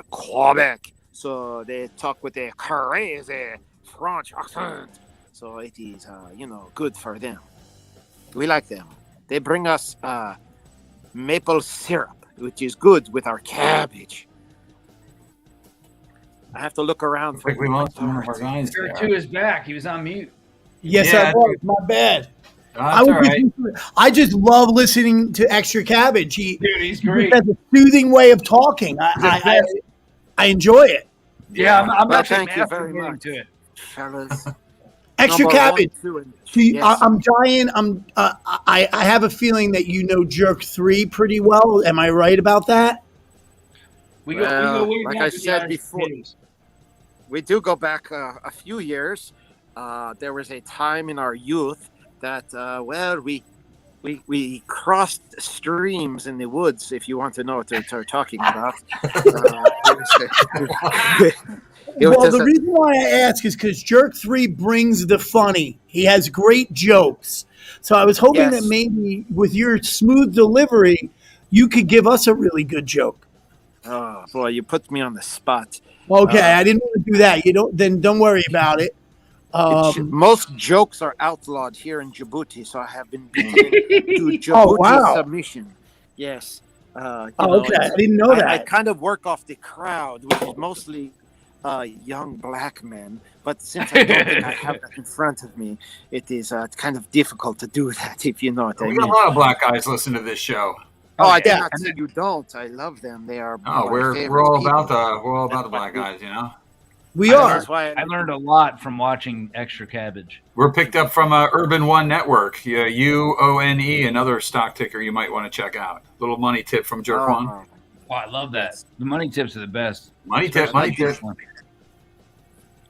Quebec, so they talk with a crazy French accent. So it is, good for them. We like them. They bring us maple syrup, which is good with our cabbage. I have to look around for.
We lost one of our guys.
Sure, to his back. He was on mute.
Yes,
Yeah,
I was. My bad.
That's all right.
I just love listening to Extra Cabbage.
He's great.
He has a soothing way of talking. I enjoy it.
Yeah, I'm
Well,
actually
thank you very
masturbating
much,
to it.
fellas.
Extra
Number
Cabbage.
1, 2, and
Yes. I'm dying. I have a feeling that you know Jerk 3 pretty well. Am I right about that?
We go way
like
back
I
to the
said
Irish
before,
potatoes.
we do go back a few years. There was a time in our youth that, we crossed streams in the woods, if you want to know what they're talking about.
The reason why I ask is because Jerk 3 brings the funny. He has great jokes. So I was hoping that maybe with your smooth delivery, you could give us a really good joke.
Oh, boy, you put me on the spot.
Okay, I didn't want to do that. Don't worry about it.
Most jokes are outlawed here in Djibouti, so I have been beaten to Djibouti submission. Yes.
Okay, I didn't know that.
I kind of work off the crowd, which is mostly young black men. But since I don't think I have that in front of me, it is kind of difficult to do that, if you know what I mean.
We got a lot of black guys listen to this show.
Oh, I did not say you don't. I love them. They are.
We're all about the black guys, you know.
We are.
That's why
I learned a lot from watching Extra Cabbage.
We're picked up from Urban One Network, UONE, another stock ticker you might want to check out. Little money tip from Jerk One.
Oh, I love that. The money tips are the best.
Money tip.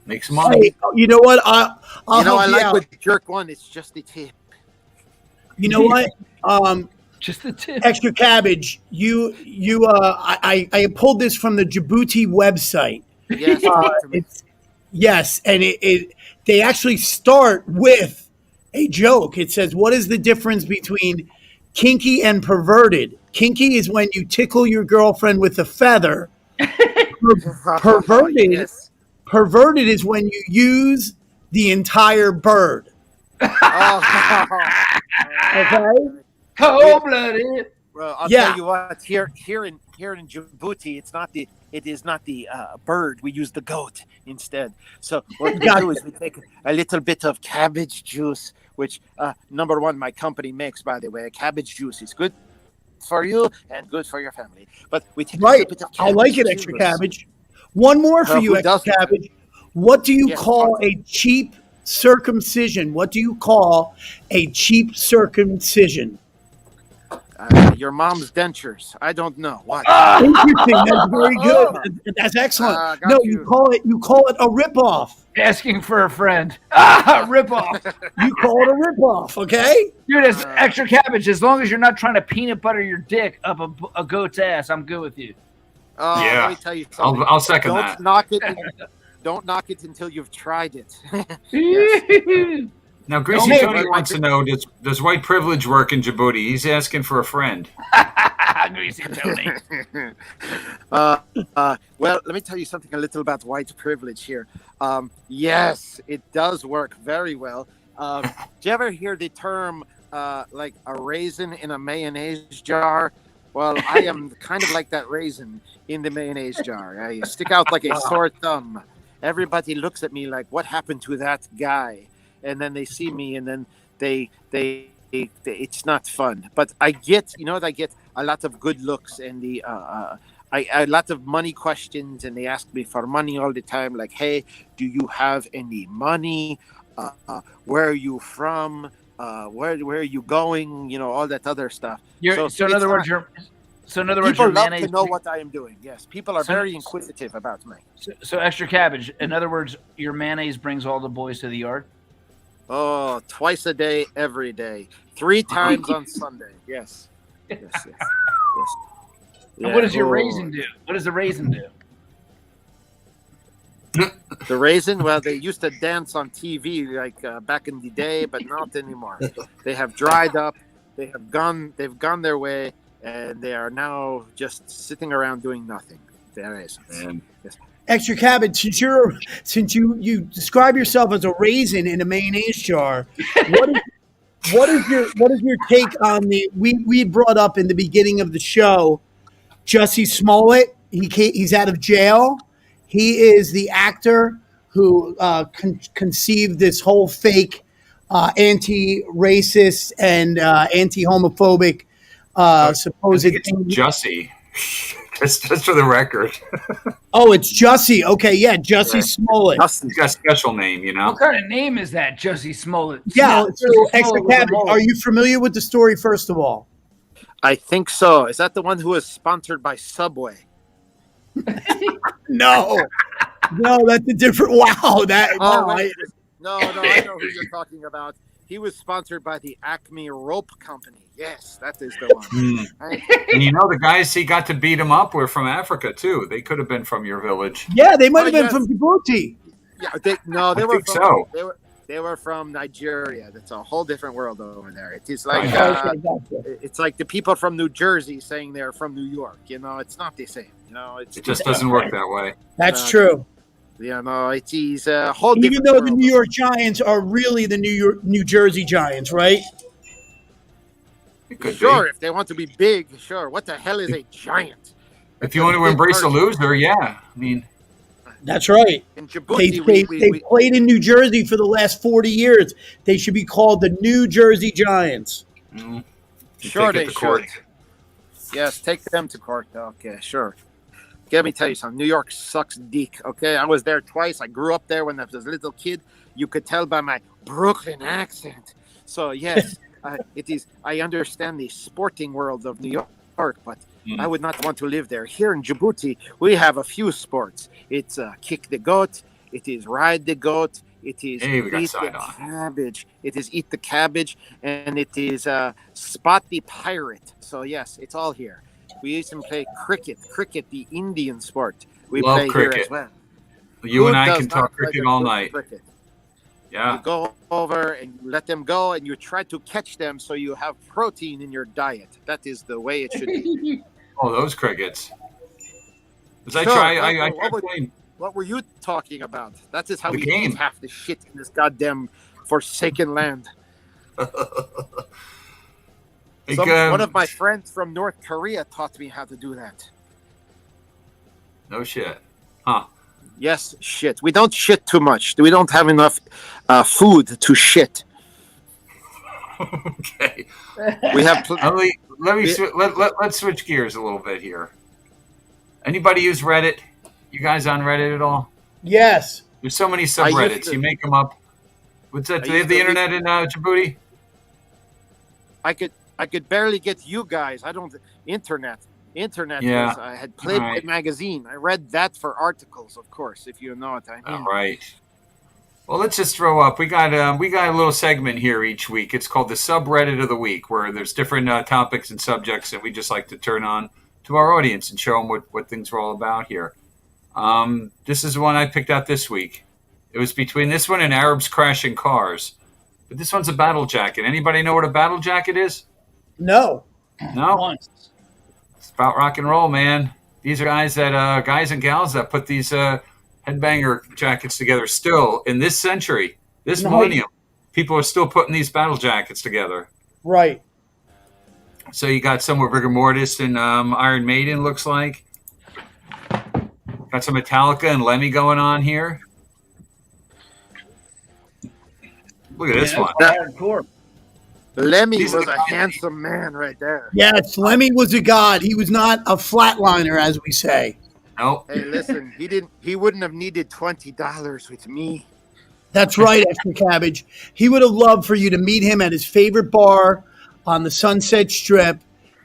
Make some
Hey,
money.
you know what? I'll
I
help you
like
out.
with Jerk One. It's just the tip.
You know what?
Just the tip.
Extra Cabbage. I pulled this from the Djibouti website.
Yes.
Yes, and they actually start with a joke. It says, "What is the difference between kinky and perverted? Kinky is when you tickle your girlfriend with a feather. Perverted,
Yes.
perverted is when you use the entire bird." Okay.
Cold-blooded.
Well, I'll
Yeah.
tell you what. Here in Djibouti, it is not the bird. We use the goat instead. So what we do is we take a little bit of cabbage juice, which number one my company makes, by the way. Cabbage juice is good. for you and good for your family. But we take a
Right.
little bit of
I like it,
cabbage
extra
too.
cabbage. One more for you,
Who
extra
doesn't?
cabbage. What do you
Yes,
call
talk.
a cheap circumcision? What do you call a cheap circumcision?
Your mom's dentures. I don't know what.
Interesting. That's very good. That's excellent.
Got
No,
you.
you call it a ripoff.
Asking for a friend. Rip off.
You call it a ripoff, okay?
Dude, it's extra cabbage. As long as you're not trying to peanut butter your dick up a goat's ass, I'm good with you.
Yeah.
Let me tell you something.
I'll second
Don't
that.
knock it. Don't knock it until you've tried it.
Now, Greasy
Don't-
Tony wants to know, does white privilege work in Djibouti? He's asking for a friend.
Greasy Tony.
Well, let me tell you something a little about white privilege here. Yes, it does work very well. Do you ever hear the term like a raisin in a mayonnaise jar? Well, I am kind of like that raisin in the mayonnaise jar. I stick out like a sore thumb. Everybody looks at me like, what happened to that guy? And then they see me, and then they it's not fun. But I get, I get a lot of good looks and a lot of money questions, and they ask me for money all the time. Like, hey, do you have any money? Where are you from? Where are you going? All that other stuff.
So in other words,
people
your
love
mayonnaise.
to know what I am doing. Yes, people are very inquisitive about me.
So extra cabbage. In other words, your mayonnaise brings all the boys to the yard.
Oh, twice a day, every day, 3 times on Sunday. Yes.
And what does your raisin do? What does the raisin do?
The raisin? Well, they used to dance on TV like back in the day, but not anymore. They have dried up. They've gone their way, and they are now just sitting around doing nothing. The raisins. Yes.
Extra cabbage. Since you describe yourself as a raisin in a mayonnaise jar, what is your take on we brought up in the beginning of the show, Jussie Smollett? He's out of jail. He is the actor who conceived this whole fake anti-racist and anti-homophobic supposed
I think it's Jussie. Just for the record.
Oh, it's Jussie. Okay, yeah, Jussie Smollett.
He's got a special name,
What kind of name is that, Jussie Smollett?
Yeah,
Jussie
so extra
Smollett was a
cabbage.
mole.
Are you familiar with the story, first of all?
I think so. Is that the one who was sponsored by Subway?
No, that's a different. Wow,
No, I know who you're talking about. He was sponsored by the Acme Rope Company. Yes, that is the one. Right?
And the guys he got to beat him up were from Africa, too. They could have been from your village.
Yeah, they might have been from Djibouti.
Yeah, they
I
were
think
from.
so.
They were from Nigeria. That's a whole different world over there. It is like it's like the people from New Jersey saying they're from New York. It's not the same.
It just doesn't work that way.
That's true.
It is a whole
Even
different
though
world.
the New York Giants are really the New Jersey Giants, right?
It could
Sure,
be.
if they want to be big, sure. What the hell is a giant?
If you want to embrace a loser, yeah. I mean,
That's right.
In Djibouti,
They played in New Jersey for the last 40 years. They should be called the New Jersey Giants.
Sure,
take it
they
to court.
should. Yes, take them to court. Okay, sure. Let me tell you something. New York sucks dick. Okay, I was there twice. I grew up there when I was a little kid. You could tell by my Brooklyn accent. So yes, it is. I understand the sporting world of New York, but I would not want to live there. Here in Djibouti, we have a few sports. It's kick the goat. It is ride the goat. It is
Hey, we got
eat the
side on.
cabbage. It is eat the cabbage, and it is spot the pirate. So yes, it's all here. We used to play cricket, the Indian sport. We
Love
play
cricket.
here as well.
You and
Who
I
does
can
not
talk
play
cricket
the
all
good
night.
cricket?
Yeah.
You go over and you let them go, and you try to catch them so you have protein in your diet. That is the way it should be.
Oh, those crickets. Because
Sure,
I
what
played.
What were you talking about? That is how
The
we
game.
eat half the shit in this goddamn forsaken land. One of my friends from North Korea taught me how to do that.
No shit. Huh.
Yes, shit. We don't shit too much. We don't have enough food to shit.
Okay.
We have.
Let's switch gears a little bit here. Anybody use Reddit? You guys on Reddit at all?
Yes.
There's so many subreddits. You make them up. What's that? Do they have the internet in Djibouti?
I could barely get you guys. I don't internet.
Yeah.
Was, I had Playboy magazine. I read that for articles, of course, if you know what I mean.
All right. Well, let's just throw up. We got a little segment here each week. It's called the subreddit of the week, where there's different topics and subjects that we just like to turn on to our audience and show them what things are all about here. This is the one I picked out this week. It was between this one and Arabs crashing cars. But this one's a battle jacket. Anybody know what a battle jacket is?
No.
No? It's about rock and roll, man. These are guys and gals that put these headbanger jackets together still in this century, this millennium. People are still putting these battle jackets together.
Right.
So you got some with rigor mortis and Iron Maiden, looks like. Got some Metallica and Lemmy going on here. Look at this one.
Hardcore.
Lemmy was a handsome man right there.
Yes, Lemmy was a god. He was not a flatliner, as we say.
No.
Hey, listen, he wouldn't have needed $20 with me.
That's right, Extra Cabbage. He would have loved for you to meet him at his favorite bar on the Sunset Strip.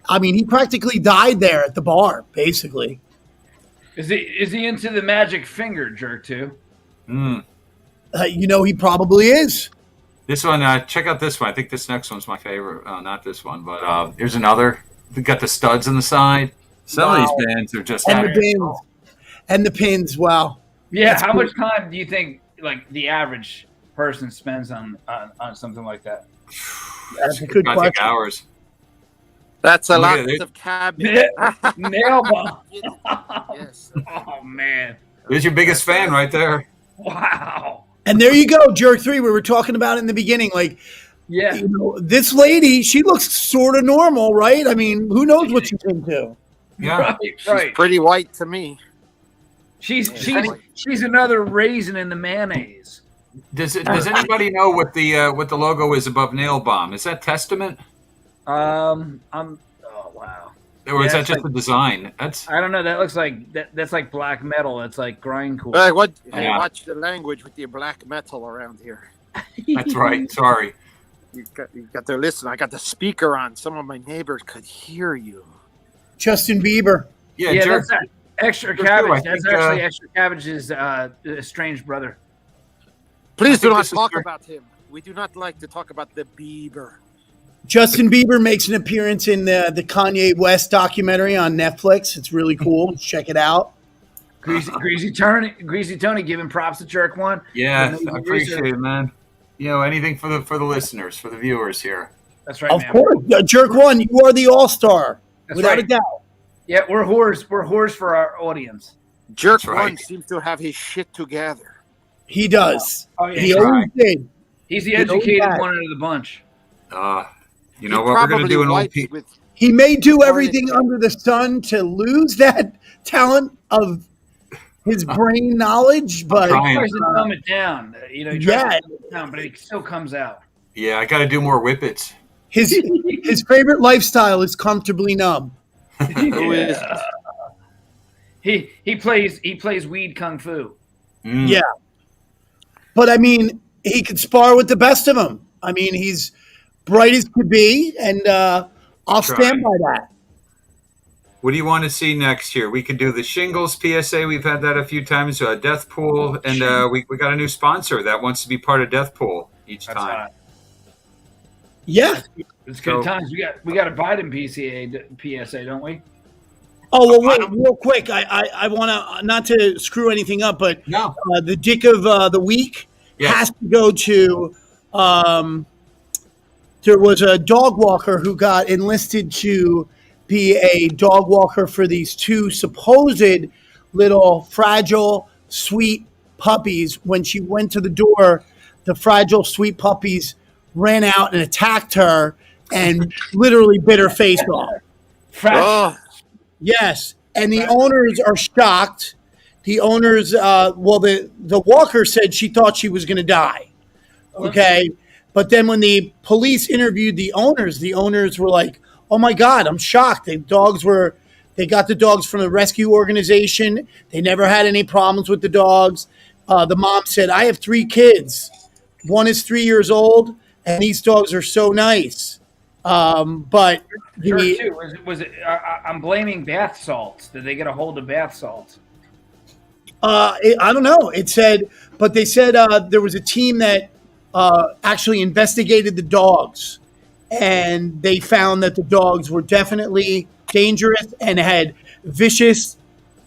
I mean, he practically died there at the bar, basically.
Is he into the magic finger jerk too?
He probably is.
This one, check out this one. I think this next one's my favorite. Not this one, but here's another. We got the studs on the side. Some of these bands are just
and the pins. Wow.
Yeah.
That's
How
cool.
much time do you think like the average person spends on something like that?
That's a good
I
question.
think hours.
That's a
Look
lot
at it.
of cabbage.
Nail bomb.
Yes.
Oh man.
There's your biggest fan right there.
Wow.
And there you go, Jerk 3. We were talking about it in the beginning. Like,
yeah,
this lady, she looks sort of normal, right? I mean, who knows what she's into?
Yeah.
She's pretty white to me.
She's another raisin in the mayonnaise.
Does anybody know what the logo is above Nail Bomb? Is that Testament?
Oh wow.
Or is that just a design?
I don't know. That looks like that's like black metal. That's like grindcore.
Hey, watch the language with your black metal around here.
That's right. Sorry.
You got to listen. I got the speaker on. Some of my neighbors could hear you.
Justin Bieber.
Yeah, that's Extra Cabbage. That's actually Extra Cabbage's estranged brother.
Please do not talk about him. We do not like to talk about the Bieber.
Justin Bieber makes an appearance in the Kanye West documentary on Netflix. It's really cool. Check it out.
Greasy Tony giving props to Jerk One.
Yeah, I appreciate it, man. Anything for the listeners, for the viewers here.
That's right,
Of course. Jerk One, you are the all-star. Without a doubt.
Yeah, we're whores. We're whores for our audience.
Jerk One seems to have his shit together.
He does.
Oh, yeah,
he always did.
He's the educated one out of the bunch.
You know what we're going to do in old people.
He may do everything under the sun to lose that talent of his brain knowledge, but
he tries to dumb it down. He tries to dumb it down, but it still comes out.
Yeah, I got to do more whippets.
His favorite lifestyle is comfortably numb.
Who is?
He plays weed kung fu.
Yeah, but I mean, he could spar with the best of them. I mean, he's bright as could be, and I'll stand by that.
What do you want to see next here? We could do the shingles PSA. We've had that a few times. Death Pool, and we got a new sponsor that wants to be part of Death Pool each time.
Yeah,
it's good times. We got a Biden PSA, don't we?
Oh well, wait, real quick. I want to not to screw anything up, but the dick of the week has to go to. There was a dog walker who got enlisted to be a dog walker for these two supposed little fragile, sweet puppies. When she went to the door, the fragile, sweet puppies ran out and attacked her and literally bit her face off. Yes, and the owners are shocked. The owners, the walker said she thought she was going to die. Okay. But then when the police interviewed the owners were like, "Oh my God, I'm shocked. They got the dogs from the rescue organization. They never had any problems with the dogs." The mom said, "I have 3 kids. One is 3 years old, and these dogs are so nice." But
I'm blaming bath salts. Did they get a hold of bath salts?
I don't know. It said, but they said there was a team that actually investigated the dogs, and they found that the dogs were definitely dangerous and had vicious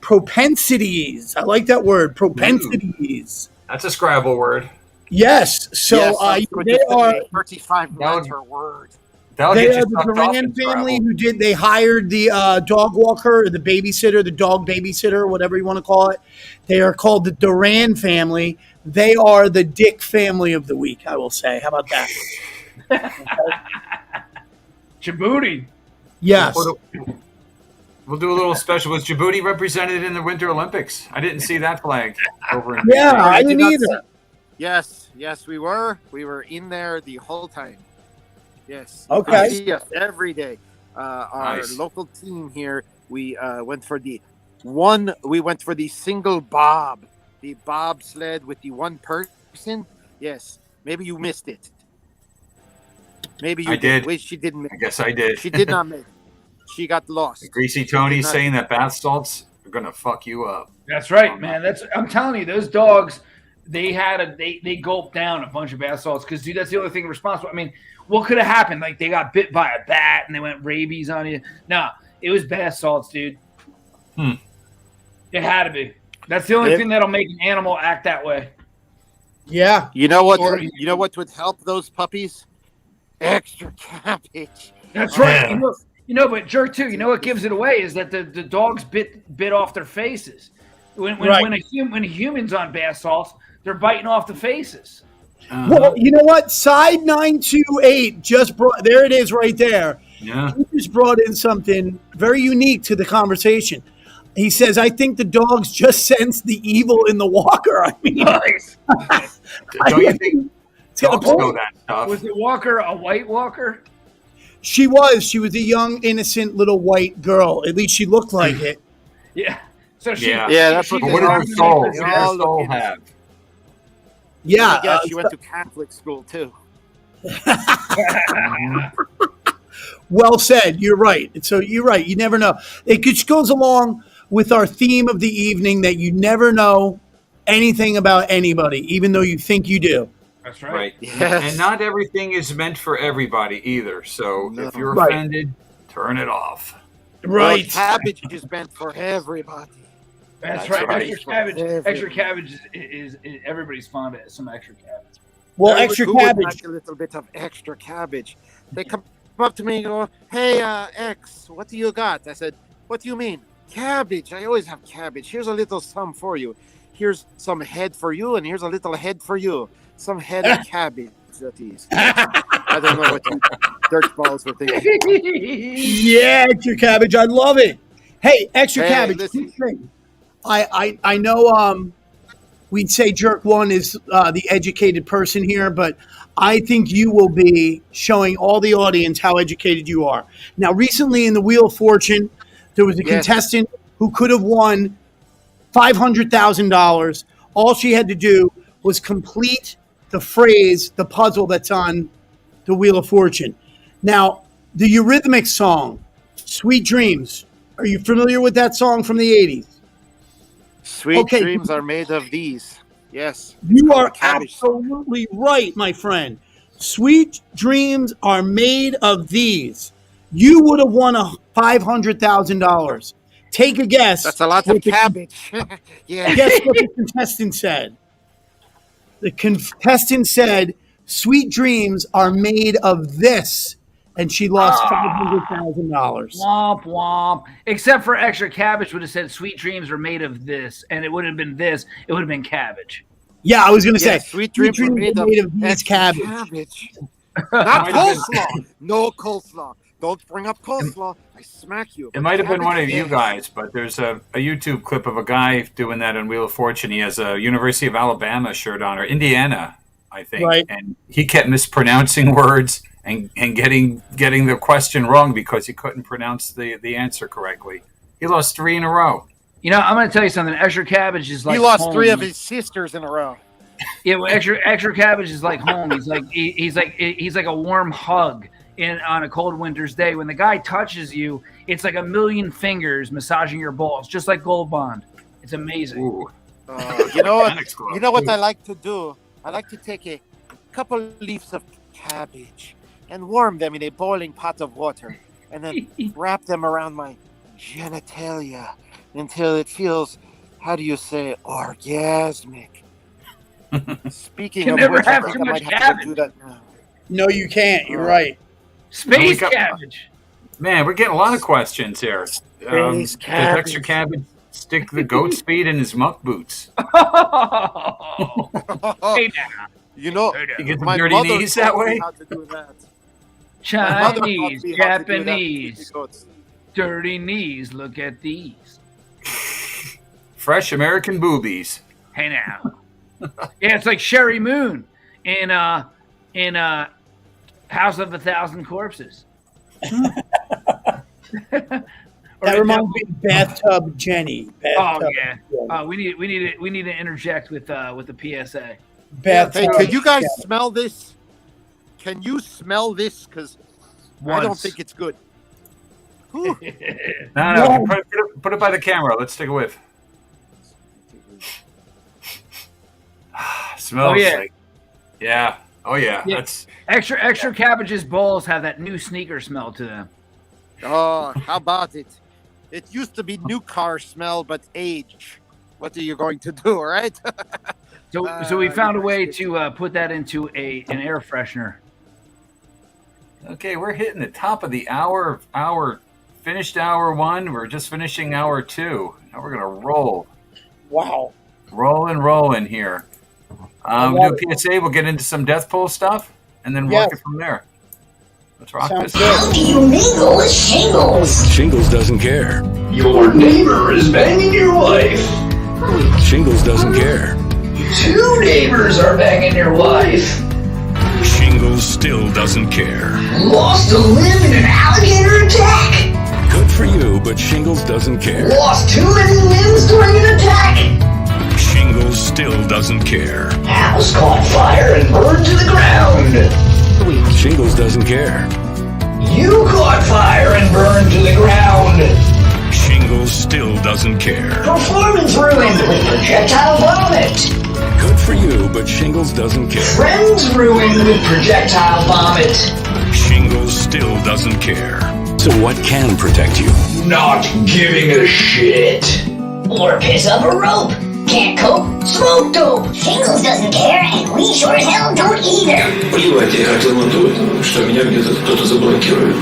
propensities. I like that word, propensities.
That's a Scrabble word.
Yes. So they are
35 letter word.
They are the Duran family who they hired the dog walker, or the babysitter, the dog babysitter, whatever you want to call it. They are called the Duran family. They are the dick family of the week, I will say. How about that?
Djibouti.
Yes.
We'll do a little special. Was Djibouti represented in the Winter Olympics? I didn't see that flag over in
I didn't either.
Yes, we were. We were in there the whole time. Yes.
Okay.
See us every day. Our
Nice.
local team here, we went for the single bob, the bobsled with the one person. Yes. Maybe you missed it. Maybe you
did.
Wait, she didn't make
I guess I did.
She did not make it. She got lost.
Greasy Tony saying that bath salts are gonna fuck you up.
That's right, man. I'm telling you, those dogs, they gulped down a bunch of bath salts because, dude, that's the only thing responsible. I mean, what could have happened? Like, they got bit by a bat and they went rabies on you. No, it was bath salts, dude. It had to be. That's the only thing that'll make an animal act that way.
Yeah.
You know what? You know what would help those puppies? Extra cabbage.
That's right. But jerk too. You know what gives it away is that the dogs bit off their faces. When a human's on bath salts, they're biting off the faces.
Well, you know what? Side 928 just brought. There it is, right there.
Yeah.
He just brought in something very unique to the conversation. He says, "I think the dogs just sense the evil in the walker." I mean,
nice.
Don't you think dogs know that stuff?
Was the walker a white walker?
She was a young, innocent little white girl. At least she looked like it.
Yeah. So
that's what
her soul have.
Yeah.
Yeah, she went to Catholic school too.
Well said. You're right. So you're right. You never know. It just goes along with our theme of the evening that you never know anything about anybody, even though you think you do.
That's right.
Yes.
And not everything is meant for everybody either. So if you're
Right.
offended, turn it off.
Right.
Well, cabbage is meant for everybody.
That's
That's
right.
right.
Extra cabbage is everybody's fond of some extra cabbage.
Well,
Who
extra
would
cabbage.
like a little bit of extra cabbage. They come up to me and go, "Hey, X, what do you got?" I said, "What do you mean? Cabbage. I always have cabbage. Here's a little sum for you. Here's some head for you, and here's a little head for you. Some head of cabbage, that is." I don't know what the dirt balls were thinking.
Yeah, extra cabbage. I love it. Hey, extra
Hey,
cabbage.
listen.
Quick thing. I know we'd say Jerk One is the educated person here, but I think you will be showing all the audience how educated you are. Now, recently in the Wheel of Fortune, there was a contestant who could have won $500,000. All she had to do was complete the phrase, the puzzle that's on the Wheel of Fortune. Now, the Eurythmics song, Sweet Dreams. Are you familiar with that song from the 80s?
Sweet dreams are made of these. Yes.
You are
cabbage.
absolutely right, my friend. Sweet dreams are made of these. You would have won $500,000. Take a guess.
That's a lot of cabbage. Yeah.
Guess what the contestant said? The contestant said, "Sweet dreams are made of this," and she lost $500,000.
Womp womp. Except for extra cabbage would have said sweet dreams are made of this, and it wouldn't have been this. It would have been cabbage.
Yeah, I was going to say,
sweet dreams are made of
these cabbage.
Not coleslaw. No coleslaw. Don't bring up coleslaw. I smack you.
It might have been one of you guys, but there's a YouTube clip of a guy doing that on Wheel of Fortune. He has a University of Alabama shirt on, or Indiana, I think.
Right.
And he kept mispronouncing words and getting the question wrong because he couldn't pronounce the answer correctly. He lost 3 in a row.
You know, I'm going to tell you something. Extra Cabbage is like
he lost
home.
3 of his sisters in a row.
Yeah, well, extra Cabbage is like home. He's like a warm hug on a cold winter's day. When the guy touches you, it's like a million fingers massaging your balls, just like Gold Bond. It's amazing.
You know what? You know what I like to do? I like to take a couple leaves of cabbage and warm them in a boiling pot of water, and then wrap them around my genitalia until it feels, how do you say, orgasmic. Speaking of which, I think I might have to do that now.
No, you can't. You're right.
Space cabbage.
Man, we're getting a lot of questions here. Does Extra Cabbage stick the goat's feet in his muck boots?
Hey now.
You know,
you get
my
dirty
mother
knees that
taught me
way?
how to do that.
Chinese,
me how to do that.
Japanese, dirty knees. Look at these.
Fresh American boobies.
Hey now. Yeah, it's like Sherry Moon in House of 1,000 Corpses.
That reminds me of Bathtub Jenny.
Oh yeah. We need to interject with the PSA.
Hey, can you guys smell this? Can you smell this? Because I don't think it's good.
No, put it by the camera. Let's take a whiff. Smells like, yeah. Oh yeah. That's
extra Cabbage's balls have that new sneaker smell to them.
Oh, how about it? It used to be new car smell, but age. What are you going to do, right?
So we found a way to put that into an air freshener.
Okay, we're hitting the top of the hour. Finished hour 1. We're just finishing hour 2. Now we're gonna roll.
Wow.
Rolling here. We'll do a PSA. We'll get into some death pool stuff, and then work it from there. Let's rock this.
How do you mingle with Shingles?
Shingles doesn't care.
Your neighbor is banging your wife.
Shingles doesn't care.
2 neighbors are banging your wife.
Shingles still doesn't care.
Lost a limb in an alligator attack.
Good for you, but Shingles doesn't care.
Lost too many limbs during an attack.
Shingles still doesn't care.
House caught fire and burned to the ground.
Shingles doesn't care.
You caught fire and burned to the ground.
Shingles still doesn't care.
Performance ruined with projectile vomit.
Good for you, but Shingles doesn't care.
Friends ruined with projectile vomit.
Shingles still doesn't care. So what can protect you?
Not giving a shit.
Or piss up a rope. Can't cope, smoke dope. Shingles doesn't care, and we sure as hell don't either.
Плевать, я хотел на то, что меня где-то кто-то заблокирует.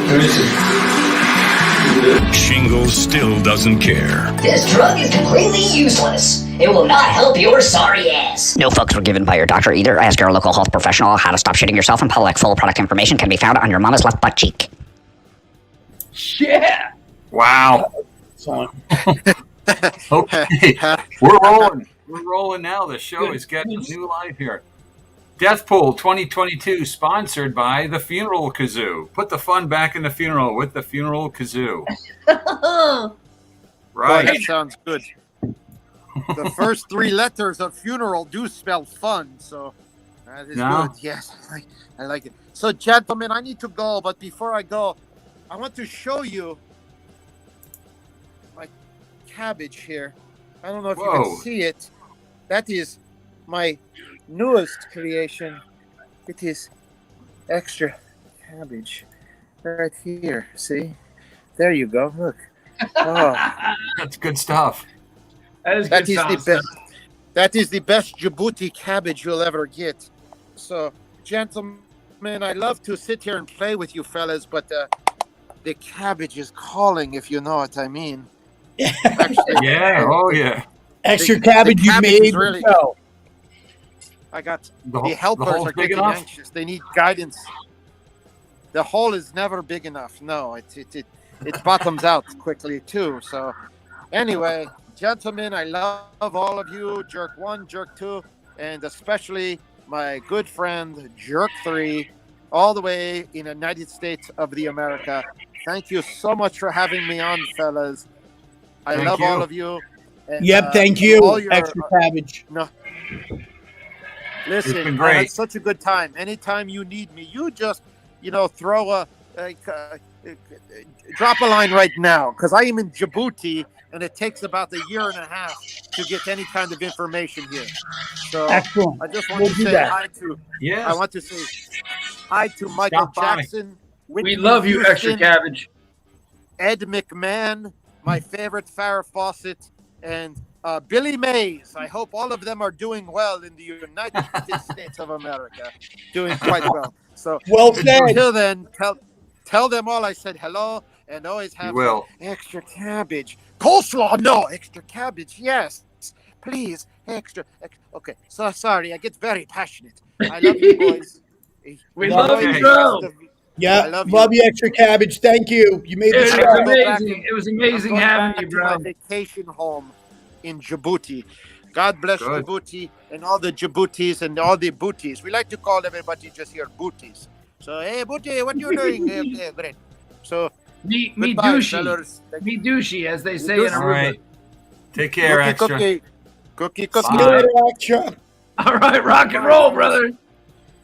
Shingles still doesn't care.
This drug is completely useless. It will not help your sorry ass. No fucks were given by your doctor either. Ask your local health professional how to stop shitting yourself in public. Full product information can be found on your mama's left butt cheek.
Yeah.
Wow. Okay, we're rolling. We're rolling now. The show is getting new life here. Death Pool 2022, sponsored by the Funeral Kazoo. Put the fun back in the funeral with the Funeral Kazoo. Right.
Boy, that sounds good. The first 3 letters of funeral do spell fun, so that is good. Yes, I like it. So, gentlemen, I need to go, but before I go, I want to show you my cabbage here. I don't know if you can see it. That is my newest creation. It is Extra Cabbage right here. See? There you go. Look. Oh.
That's good stuff.
That is good stuff.
The best. That is the best Djibouti cabbage you'll ever get. So, gentlemen, I love to sit here and play with you fellas, but the cabbage is calling, if you know what I mean. Actually,
yeah.
Extra cabbage you made.
Really, I got the helpers are getting anxious. They need guidance. The hole is never big enough. No, it bottoms out quickly too. So, anyway, gentlemen, I love all of you. Jerk 1, Jerk 2, and especially my good friend Jerk3, all the way in the United States of the America. Thank you so much for having me on, fellas. I love all of you. And,
Yep, thank
to
you,
all your,
Extra Cabbage.
No. Listen,
It's been
I had
great.
such a good time. Anytime you need me, you just, throw drop a line right now, because I am in Djibouti, and it takes about a year and a half to get any kind of information here. So
Excellent.
I just want
We'll
to
do
say
that.
hi to.
Yes.
I want to say hi to Michael
Stop by.
Jackson.
We
Whitney
love you, Extra
Houston,
Cabbage.
Ed McMahon, my favorite Farrah Fawcett, and Billy Mays. I hope all of them are doing well in the United States of America, doing quite well. So
well said.
Until then, tell them all I said hello, and always have
will.
some extra cabbage. Coleslaw, no, extra cabbage, yes, please, extra. Okay, so sorry, I get very passionate. I love you boys.
We love you, bro.
Yeah,
I love
love you, Extra Cabbage. Thank you. You made
It
the
was
show.
amazing. It was amazing
I'm going
having
back
you,
to my
bro.
vacation home in Djibouti. God bless
Good.
Djibouti and all the Djiboutis and all the booties. We like to call everybody just here booties. So, hey, booty, what you doing? Okay, great. So,
Me
goodbye,
douchey.
fellas.
Me douchey, as they say in
All
Aruba.
right. Take care, Extra.
Cookie.
Bye.
Extra.
All right, rock and roll, brother.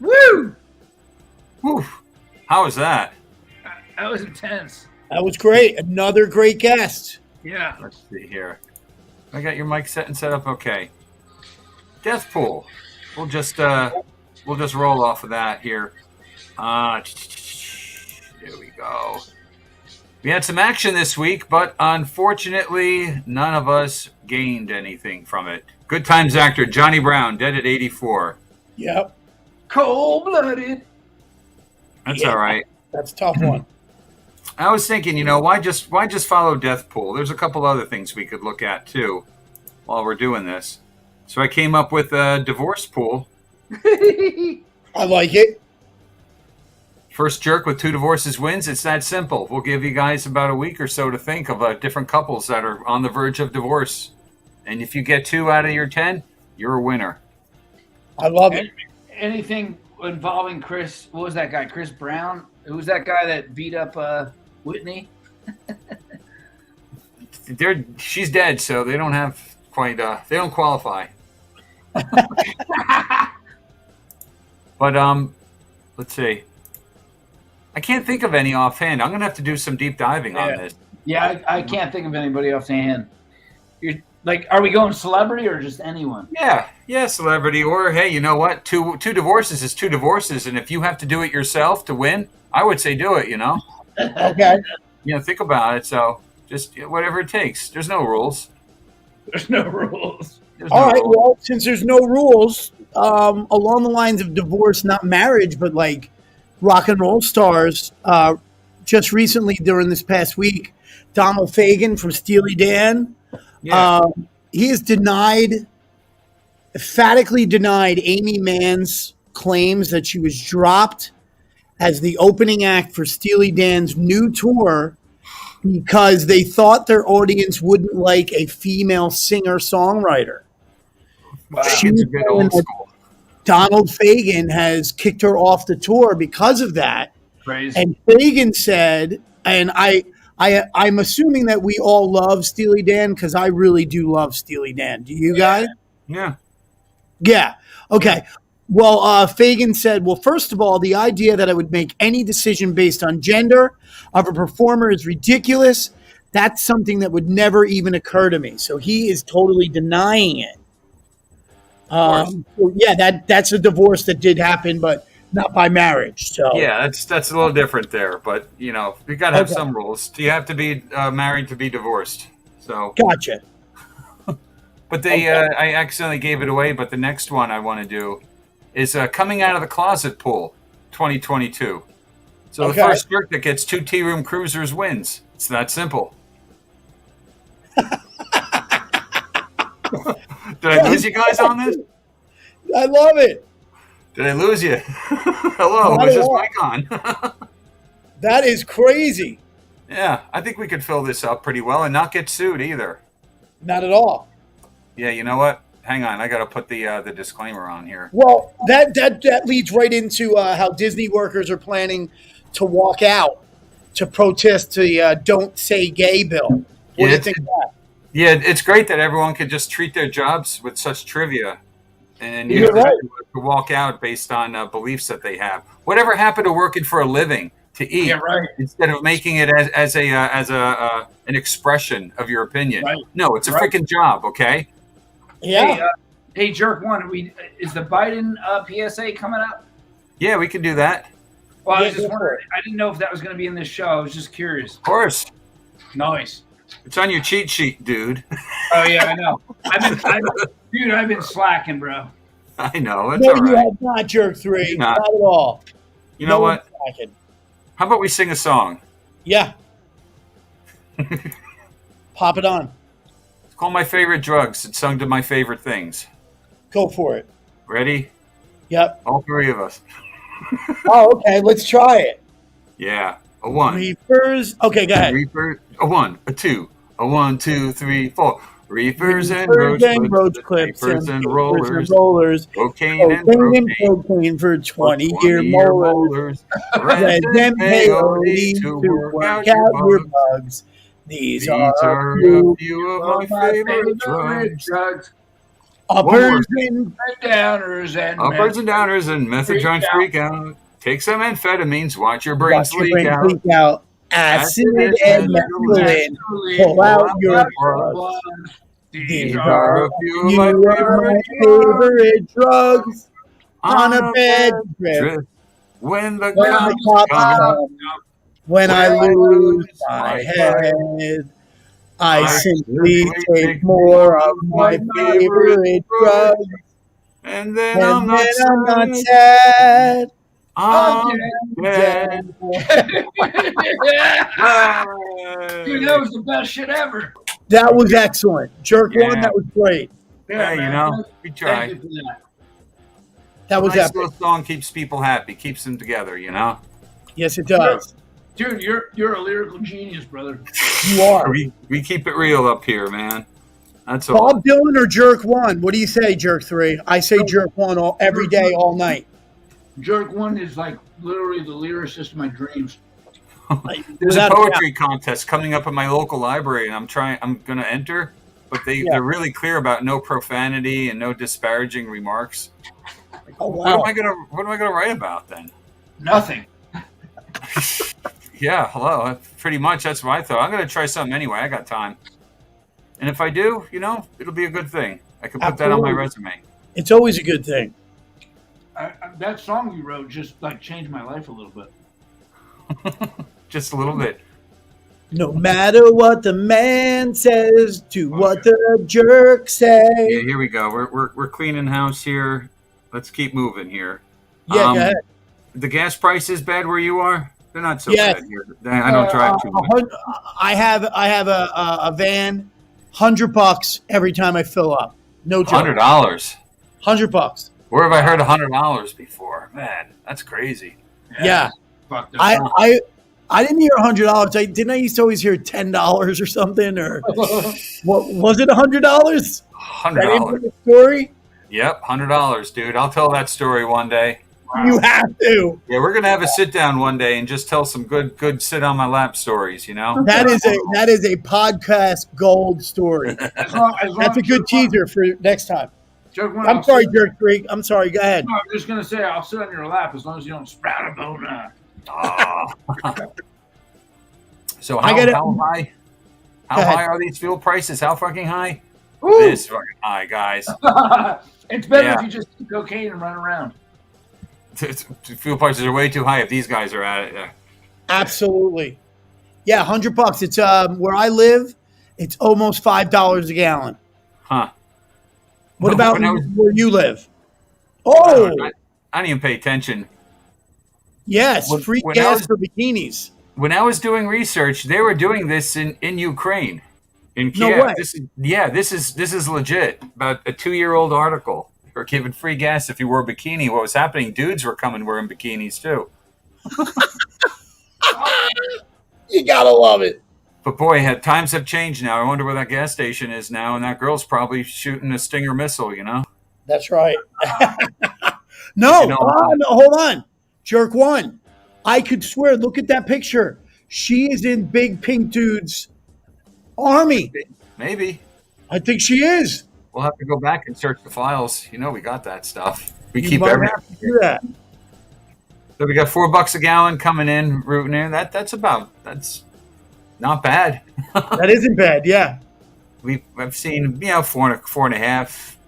Woo!
Whew. How was that?
That was intense.
That was great. Another great guest.
Yeah.
Let's see here. I got your mic set and set up. Okay. Death pool. We'll just roll off of that here. Here we go. We had some action this week, but unfortunately, none of us gained anything from it. Good Times actor Johnny Brown, dead at 84.
Yep.
Cold-blooded.
That's all right.
That's a tough one.
I was thinking, why just follow Death Pool? There's a couple other things we could look at too while we're doing this. So I came up with a divorce pool.
I like it.
First jerk with 2 divorces wins. It's that simple. We'll give you guys about a week or so to think of different couples that are on the verge of divorce. And if you get 2 out of your 10, you're a winner.
I love it.
Anything involving Chris, what was that guy? Chris Brown? Who was that guy that beat up Whitney?
She's dead, so they don't have quite. They don't qualify. But let's see. I can't think of any offhand. I'm gonna have to do some deep diving on this.
Yeah, I can't think of anybody offhand. You're like, are we going celebrity or just anyone?
Yeah, celebrity. Or hey, you know what? Two divorces is 2 divorces, and if you have to do it yourself to win, I would say do it.
Okay.
Think about it. So just whatever it takes. There's no rules.
There's no rules.
All right. Well, since there's no rules, along the lines of divorce, not marriage, but like rock and roll stars, just recently during this past week, Donald Fagen from Steely Dan, he has emphatically denied Amy Mann's claims that she was dropped as the opening act for Steely Dan's new tour because they thought their audience wouldn't like a female singer-songwriter.
Wow.
Donald Fagen has kicked her off the tour because of that.
Crazy.
And Fagen said, and I'm assuming that we all love Steely Dan because I really do love Steely Dan. Do you guys?
Yeah.
Yeah. Okay. Well, Fagen said, well, first of all, the idea that I would make any decision based on gender of a performer is ridiculous. That's something that would never even occur to me. So he is totally denying it. That's a divorce that did happen, but not by marriage. So
yeah, that's a little different there. But you got to have some rules. You have to be married to be divorced. So
gotcha.
But I accidentally gave it away. But the next one I want to do is coming out of the closet pool 2022. So the first jerk that gets 2 tea room cruisers wins. It's that simple. Did I lose you guys on this?
I love it.
Did I lose you? Hello,
Not
was
at
this
all.
mic on?
That is crazy.
Yeah, I think we could fill this up pretty well and not get sued either.
Not at all.
Yeah, you know what? hang on. I got to put the disclaimer on here.
Well, that leads right into how Disney workers are planning to walk out to protest the "Don't Say Gay" bill. What do you think of that?
Yeah, it's great that everyone could just treat their jobs with such trivia and use
You're right.
to walk out based on beliefs that they have. Whatever happened to working for a living to eat
Yeah, right.
instead of making it as an expression of your opinion?
Right.
No, it's a
Right.
freaking job. Okay.
Yeah.
Hey, Jerk One, is the Biden PSA coming up?
Yeah, we can do that.
Well, I
Yeah,
was just
go for
wondering. I didn't know if that was going to be in this show. I was just curious.
Of course.
Nice.
It's on your cheat sheet, dude.
Oh yeah, I know. I've been slacking, bro.
I know. It's
No,
all
you
right.
have not, Jerk 3.
You're
Not
not.
at all.
You know
No
what?
one's slacking.
How about we sing a song?
Yeah. Pop it on.
It's called My Favorite Drugs. It's sung to my favorite things.
Go for it.
Ready?
Yep.
All three of us.
Oh, okay. Let's try it.
Yeah. A one.
Reefers. Okay, go ahead.
Reefer. A one. A two. A 1, 2, 3, 4. Reefers and
Roach
roach
clips
papers and
rollers,
rollers. Cocaine and
cocaine for 20-year molars. Red and peyote to work out your bugs. These are a few
of my favorite drugs.
Uppers and
downers and
downers and methadone freak out. Take some amphetamines, watch your brains
watch your
leak
brain
out.
leak out. Acid and mescaline. Pull out your blood. These are a few of my favorite drugs on a bed trip.
When the
cops come, when I lose my head, I simply take more of my favorite drugs.
And then I'm not
sad.
I'm dead.
Dude, that was the best shit ever.
That was excellent. Jerk one, that was great.
Yeah, you know, we try.
Thank you for that.
That was
nice
epic.
little song keeps people happy, keeps them together, you know?
Yes, it does.
Dude, you're a lyrical genius, brother.
You are.
We keep it real up here, man. That's all.
Bob Dylan or Jerk one? What do you say, Jerk three? I say Jerk one every day, all night.
Jerk One is like literally the lyricist of my dreams.
There's a poetry contest coming up at my local library, and I'm gonna enter, but they're really clear about no profanity and no disparaging remarks.
Oh, wow.
What am I gonna write about then?
Nothing.
Yeah, hello. Pretty much that's what I thought. I'm gonna try something anyway. I got time, and if I do, you know, it'll be a good thing. I can put that on my resume.
It's always a good thing.
That song you wrote just like changed my life a little bit.
Just a little bit.
No matter what the man says, do what the jerk say.
Yeah, here we go. We're cleaning house here. Let's keep moving here.
Yeah, go ahead.
The gas prices bad where you are? They're not so
Yes.
bad here. I don't drive too much.
I have a van, $100 every time I fill up. No joke.
$100.
$100.
Where have I heard $100 before? Man, that's crazy.
Yeah.
Fucked up.
I didn't hear $100. Didn't I used to always hear $10 or something? Or what was it? $100?
$100.
Story?
Yep, $100, dude. I'll tell that story one day.
You have to.
Yeah, we're gonna have a sit down one day and just tell some good sit on my lap stories. You know.
That is a podcast gold story. That's a good teaser for next time.
Jerk One,
I'm sorry, Jerk Freak. I'm sorry. Go ahead.
No, I'm just gonna say I'll sit on your lap as long as you don't sprout a bone.
So how high? How high are these fuel prices? How fucking high? This fucking high, guys.
It's better if you just do cocaine and run around.
Fuel prices are way too high if these guys are at it.
Absolutely. Yeah, $100. It's where I live. It's almost $5 a gallon.
Huh.
What about where you live? Oh,
I didn't even pay attention.
Yes, free gas for bikinis.
When I was doing research, they were doing this in Ukraine, in
No
Kiev.
way.
This is legit. About a 2-year-old article. They were giving free gas if you wore a bikini. What was happening? Dudes were coming wearing bikinis too.
You gotta love it.
But boy, times have changed now. I wonder where that gas station is now, and that girl's probably shooting a Stinger missile, you know?
That's right. No,
no,
hold on. Jerk one. I could swear, look at that picture. She is in Big Pink Dude's army.
Maybe.
I think she is.
We'll have to go back and search the files. You know, we got that stuff. We
You
keep
might
everything.
have to do that.
So we got $4 a gallon coming in, rooting in. That's not bad.
That isn't bad, yeah.
I've seen, four and a half.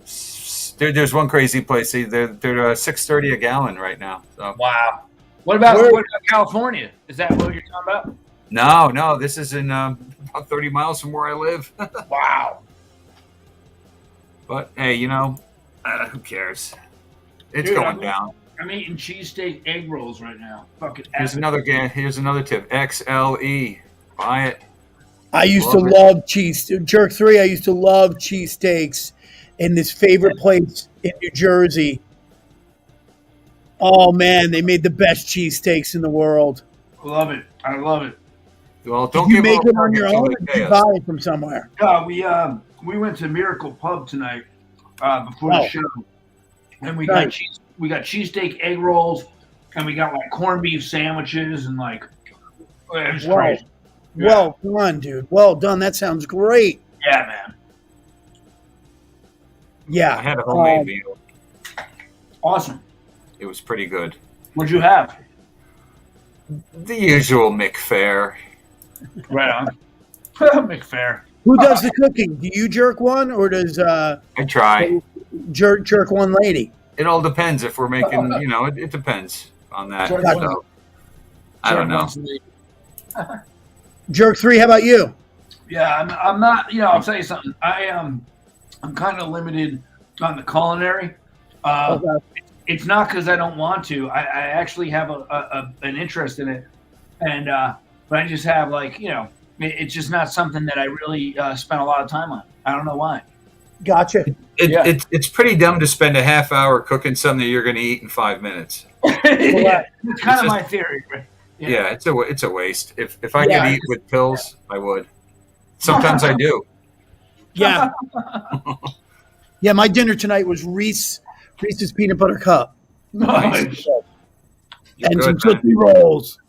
There's one crazy place. They're $6.30 a gallon right now. So.
Wow. What about California? Is that what you're talking about?
No. This is in about 30 miles from where I live.
Wow.
But hey, who cares? It's
Dude,
going down.
I'm eating cheesesteak egg rolls right now. Fucking
Here's another tip. XLE. Buy it.
I used to love Jerk 3. I used to love cheesesteaks in this favorite place in New Jersey. Oh man, they made the best cheesesteaks in the world.
I love it.
Well,
Did you make it on your own, or did you buy it from somewhere?
We went to Miracle Pub tonight before the show, and we got cheesesteak egg rolls, and we got like corned beef sandwiches, and like it was crazy. Yeah.
Well done, dude. Well done. That sounds great.
Yeah, man.
Yeah.
I had a homemade meal.
Awesome.
It was pretty good.
What'd you have?
The usual McFare.
Right on. McFare.
Who does the cooking? Do you jerk one, or does
I try.
Jerk one lady?
It all depends if we're making. It depends on that.
Jerk
So, I don't know.
Jerk 3. How about you?
Yeah, I'm not. I'll tell you something. I'm kind of limited on the culinary. It's not because I don't want to. I actually have an interest in it, and but I just have it's just not something that I really spend a lot of time on. I don't know why.
Gotcha.
It's pretty dumb to spend a half hour cooking something that you're going to eat in 5 minutes.
Yeah, it's kind of my theory.
Yeah, it's a waste. If I could eat with pills, I would. Sometimes I do.
Yeah. Yeah, my dinner tonight was Reese's peanut butter cup.
Nice.
And some Tootsie Rolls.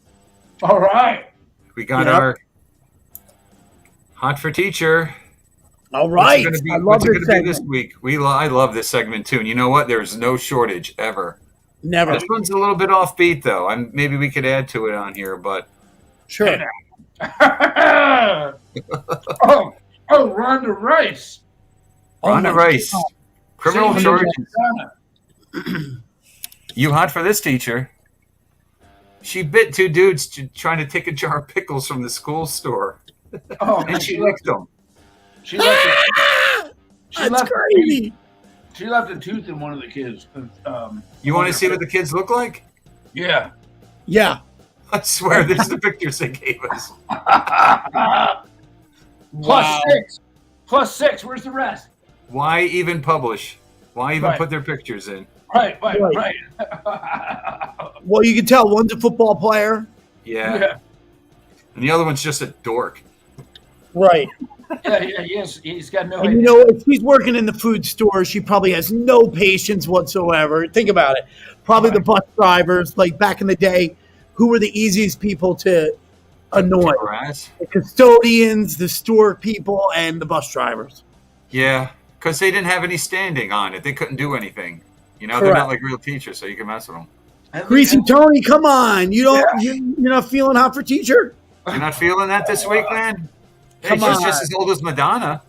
All right.
We got our Hot for Teacher.
All right.
What's it going to be this week? I love this segment too. And you know what? There's no shortage ever.
Never.
This one's a little bit offbeat though. Maybe we could add to it on here, but
sure.
Rhonda Rice.
Rhonda Rice. Criminal charges. You hot for this, teacher? She bit two dudes trying to take a jar of pickles from the school store. And she licked them.
She left
crazy.
She left a tooth in one of the kids.
You want to see what the kids look like?
Yeah.
Yeah.
I swear, this is the pictures they gave us.
Plus six. Where's the rest?
Why even publish? Why even put their pictures in?
Right.
Well, you can tell one's a football player.
Yeah. And the other one's just a dork.
Right.
He's got no.
And if she's working in the food store, she probably has no patience whatsoever. Think about it. Probably the bus drivers, like back in the day, who were the easiest people to annoy? The custodians, the store people, and the bus drivers.
Yeah, because they didn't have any standing on it. They couldn't do anything.
Correct.
They're not like real teachers, so you can mess with them.
Greasy Tony, come on! You're not feeling hot for teacher?
You're not feeling that this week, man?
Come
she's
on.
just as old as Madonna.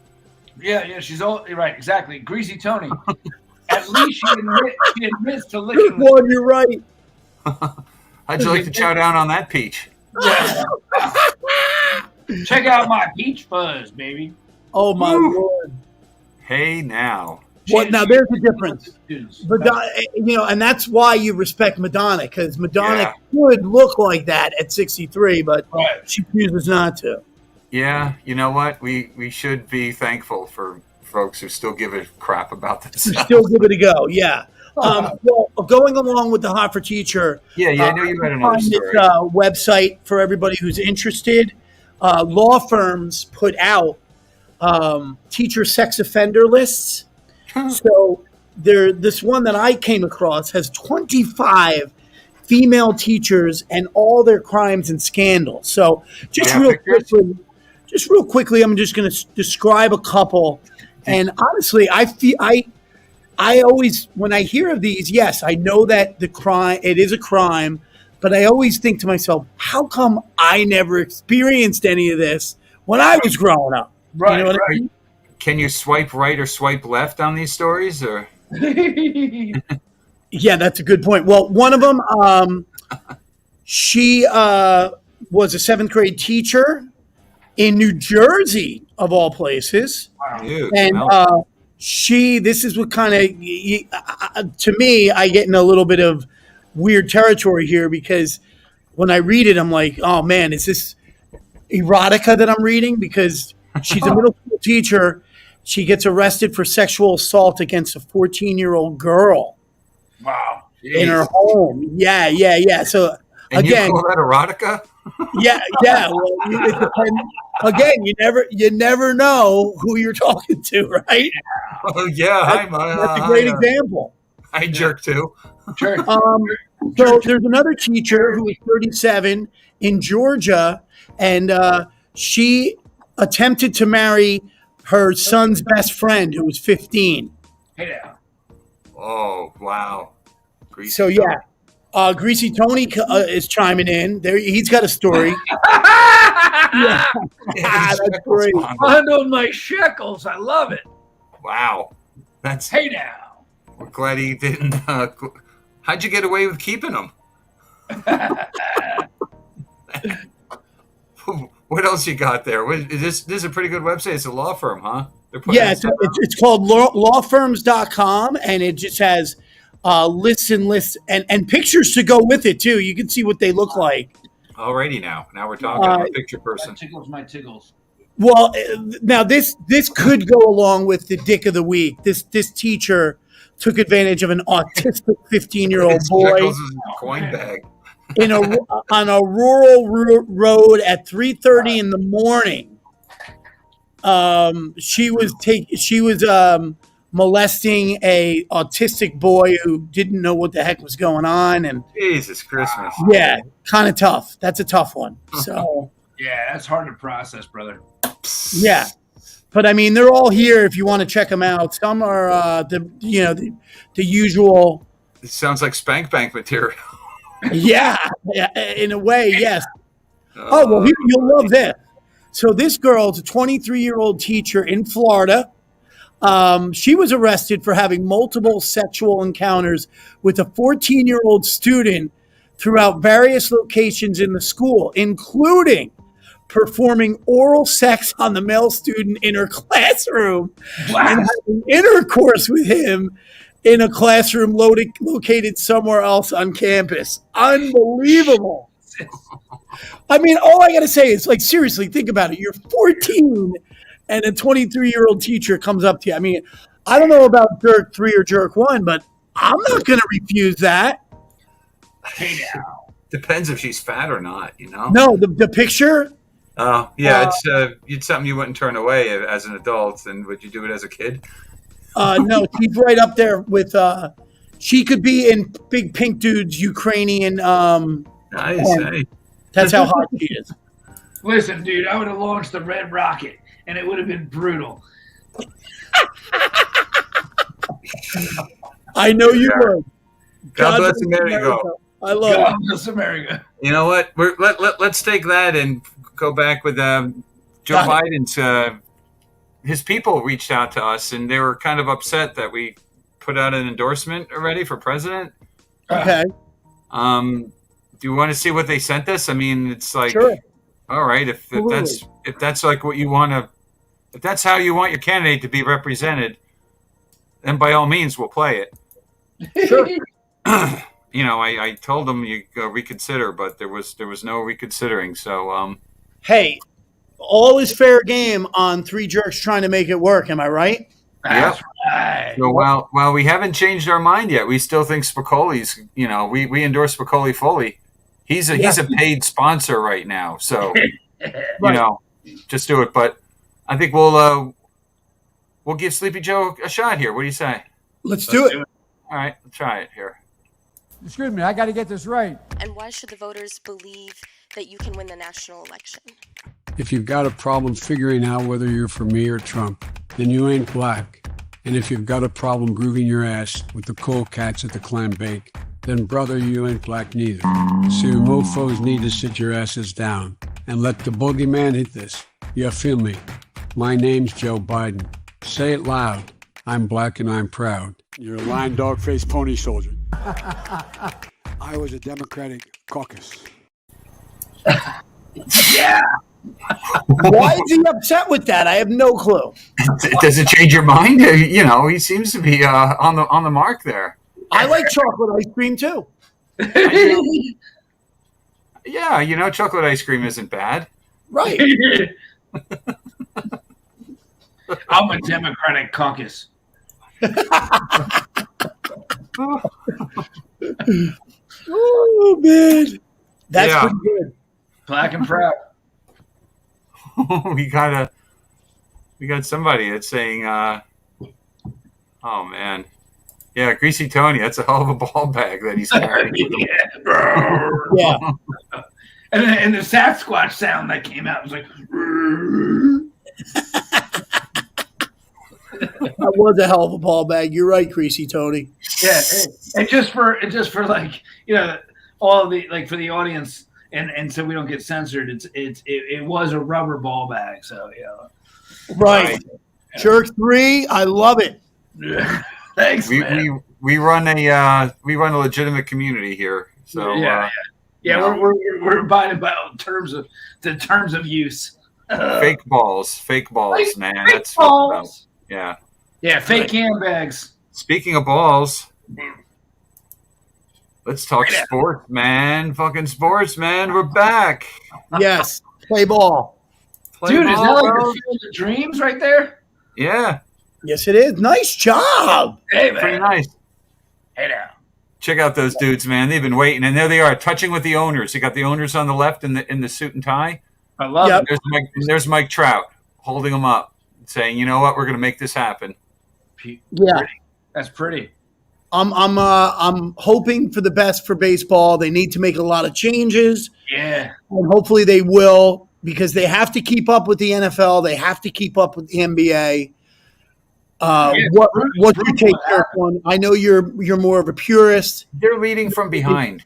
Yeah, she's old. Right, exactly. Greasy Tony. At least she admits to licking.
Good one, you're right.
How'd you like to chow down on that peach?
Yeah. Check out my peach fuzz, baby.
Oh my Lord!
Hey now.
Well, now there's a difference. Madonna, and that's why you respect Madonna, because Madonna could look like that at 63, but she chooses not to.
Yeah, you know what? We should be thankful for folks who still give a crap about this.
Still give it a go, yeah. Well, going along with the Hot for Teacher.
Yeah, I know you had another story.
This website for everybody who's interested. law firms put out teacher sex offender lists. So this one that I came across has 25 female teachers and all their crimes and scandals. So just real quickly, I'm just going to describe a couple. And honestly, I always, when I hear of these, yes, I know that it is a crime, but I always think to myself, how come I never experienced any of this when I was growing up?
Right,
you know what I mean?
Can you swipe right or swipe left on these stories, or?
Yeah, that's a good point. Well, one of them, she was a 7th grade teacher in New Jersey, of all places.
Wow. Dude,
and this is what kind of, to me, I get in a little bit of weird territory here, because when I read it, I'm like, oh man, is this erotica that I'm reading? Because she's a middle school teacher. She gets arrested for sexual assault against a 14-year-old girl.
Wow.
In her home. Yeah. So
and
again,
you call that erotica?
Yeah. Well, it depends. Again, you never know who you're talking to, right?
Oh yeah,
that's a great example.
I jerk too.
Sure.
So there's another teacher who is 37 in Georgia, and she attempted to marry her son's best friend, who was 15.
Hey now.
Oh wow. Greasy
so
Tony.
yeah, Greasy Tony is chiming in. There, he's got a story. Yeah. That's great.
Handle my shekels. I love it.
Wow. That's.
Hey now.
We're glad he didn't. How'd you get away with keeping them? What else you got there? This is a pretty good website. It's a law firm, huh?
Yeah, it's called lawfirms.com, and it just has lists and pictures to go with it too. You can see what they look like.
Alrighty, now we're talking. I'm a picture person.
That tickles my tickles.
Well, now this could go along with the dick of the week. This teacher took advantage of an autistic 15-year-old boy
coin bag
on a rural road at 3:30 in the morning. She was molesting a autistic boy who didn't know what the heck was going on, and
Jesus Christmas.
Yeah, kind of tough. That's a tough one. So
yeah, that's hard to process, brother.
Yeah, but I mean, they're all here if you want to check them out. Some are the usual.
It sounds like Spank Bank material.
Yeah, in a way, yes. Well, you'll love this. So this girl is a 23-year-old teacher in Florida. She was arrested for having multiple sexual encounters with a 14-year-old student throughout various locations in the school, including performing oral sex on the male student in her classroom and having intercourse with him in a classroom located somewhere else on campus. Unbelievable. I mean, all I got to say is, like, seriously, think about it. You're 14 and a 23-year-old teacher comes up to you. I mean, I don't know about jerk 3 or jerk 1, but I'm not going to refuse that.
Hey now.
Depends if she's fat or not, you know?
No, the picture.
Oh, yeah, it's something you wouldn't turn away as an adult. And would you do it as a kid?
No, she's right up there with. She could be in Big Pink Dude's Ukrainian.
Nice. Hey.
That's how hot she is.
Listen, dude, I would have launched the red rocket, and it would have been brutal.
I know you would.
God bless America.
I love it.
God bless America.
You know what? Let's take that and go back with Joe Biden's. His people reached out to us, and they were kind of upset that we put out an endorsement already for president.
Okay.
Do you want to see what they sent us? I mean, it's like,
sure.
All right, if that's like what you want to, if that's how you want your candidate to be represented, then by all means we'll play it.
Sure.
You know, I told them you go reconsider, but there was no reconsidering. So,
hey, all is fair game on Three Jerks trying to make it work. Am I right?
Yep. Right. So while we haven't changed our mind yet, we still think Spicoli's. You know, we endorse Spicoli fully. He's a paid sponsor right now. So you know, just do it. But I think we'll give Sleepy Joe a shot here. What do you say?
Let's do it.
All right, let's try it here.
Excuse me, I got to get this right.
And why should the voters believe that you can win the national election?
If you've got a problem figuring out whether you're for me or Trump, then you ain't black. And if you've got a problem grooving your ass with the cool cats at the clam bake, then brother, you ain't black neither. So you mofos need to sit your asses down and let the boogeyman hit this. You feel me? My name's Joe Biden. Say it loud. I'm black and I'm proud.
You're a lying dog-faced pony soldier. I was a Democratic caucus.
Yeah. Why is he upset with that? I have no clue.
Does it change your mind? You know, he seems to be on the mark there.
I like chocolate ice cream too.
Yeah, you know, chocolate ice cream isn't bad.
Right.
I'm a Democratic caucus.
Oh man, that's pretty good.
Black and proud.
we got somebody that's saying, oh man, yeah, Greasy Tony. That's a hell of a ball bag that he's carrying.
Yeah.
And the Sasquatch sound that came out was like.
That was a hell of a ball bag. You're right, Greasy Tony.
Yeah, and just for like, you know, all of the, like, for the audience, and so we don't get censored. It was a rubber ball bag, so yeah.
Right. Jerk 3, I love it.
Thanks,
man. We run a legitimate community here, so
we're abiding by the terms of use.
Fake balls, man. That's
balls.
Yeah.
Yeah, fake handbags.
Speaking of balls, let's talk sports, man. Fucking sports, man. We're back.
Yes. Play ball.
Dude, is that like the Field of Dreams right there?
Yeah.
Yes, it is. Nice job.
Hey, man.
Pretty nice.
Hey, now.
Check out those dudes, man. They've been waiting, and there they are, touching with the owners. You got the owners on the left in the suit and tie.
I love it.
There's Mike Trout holding them up, saying, "You know what? We're going to make this happen."
Yeah,
that's pretty.
I'm hoping for the best for baseball. They need to make a lot of changes.
Yeah,
and hopefully they will, because they have to keep up with the NFL. They have to keep up with the NBA. What's your take, Eric? I know you're more of a purist.
They're leading from behind.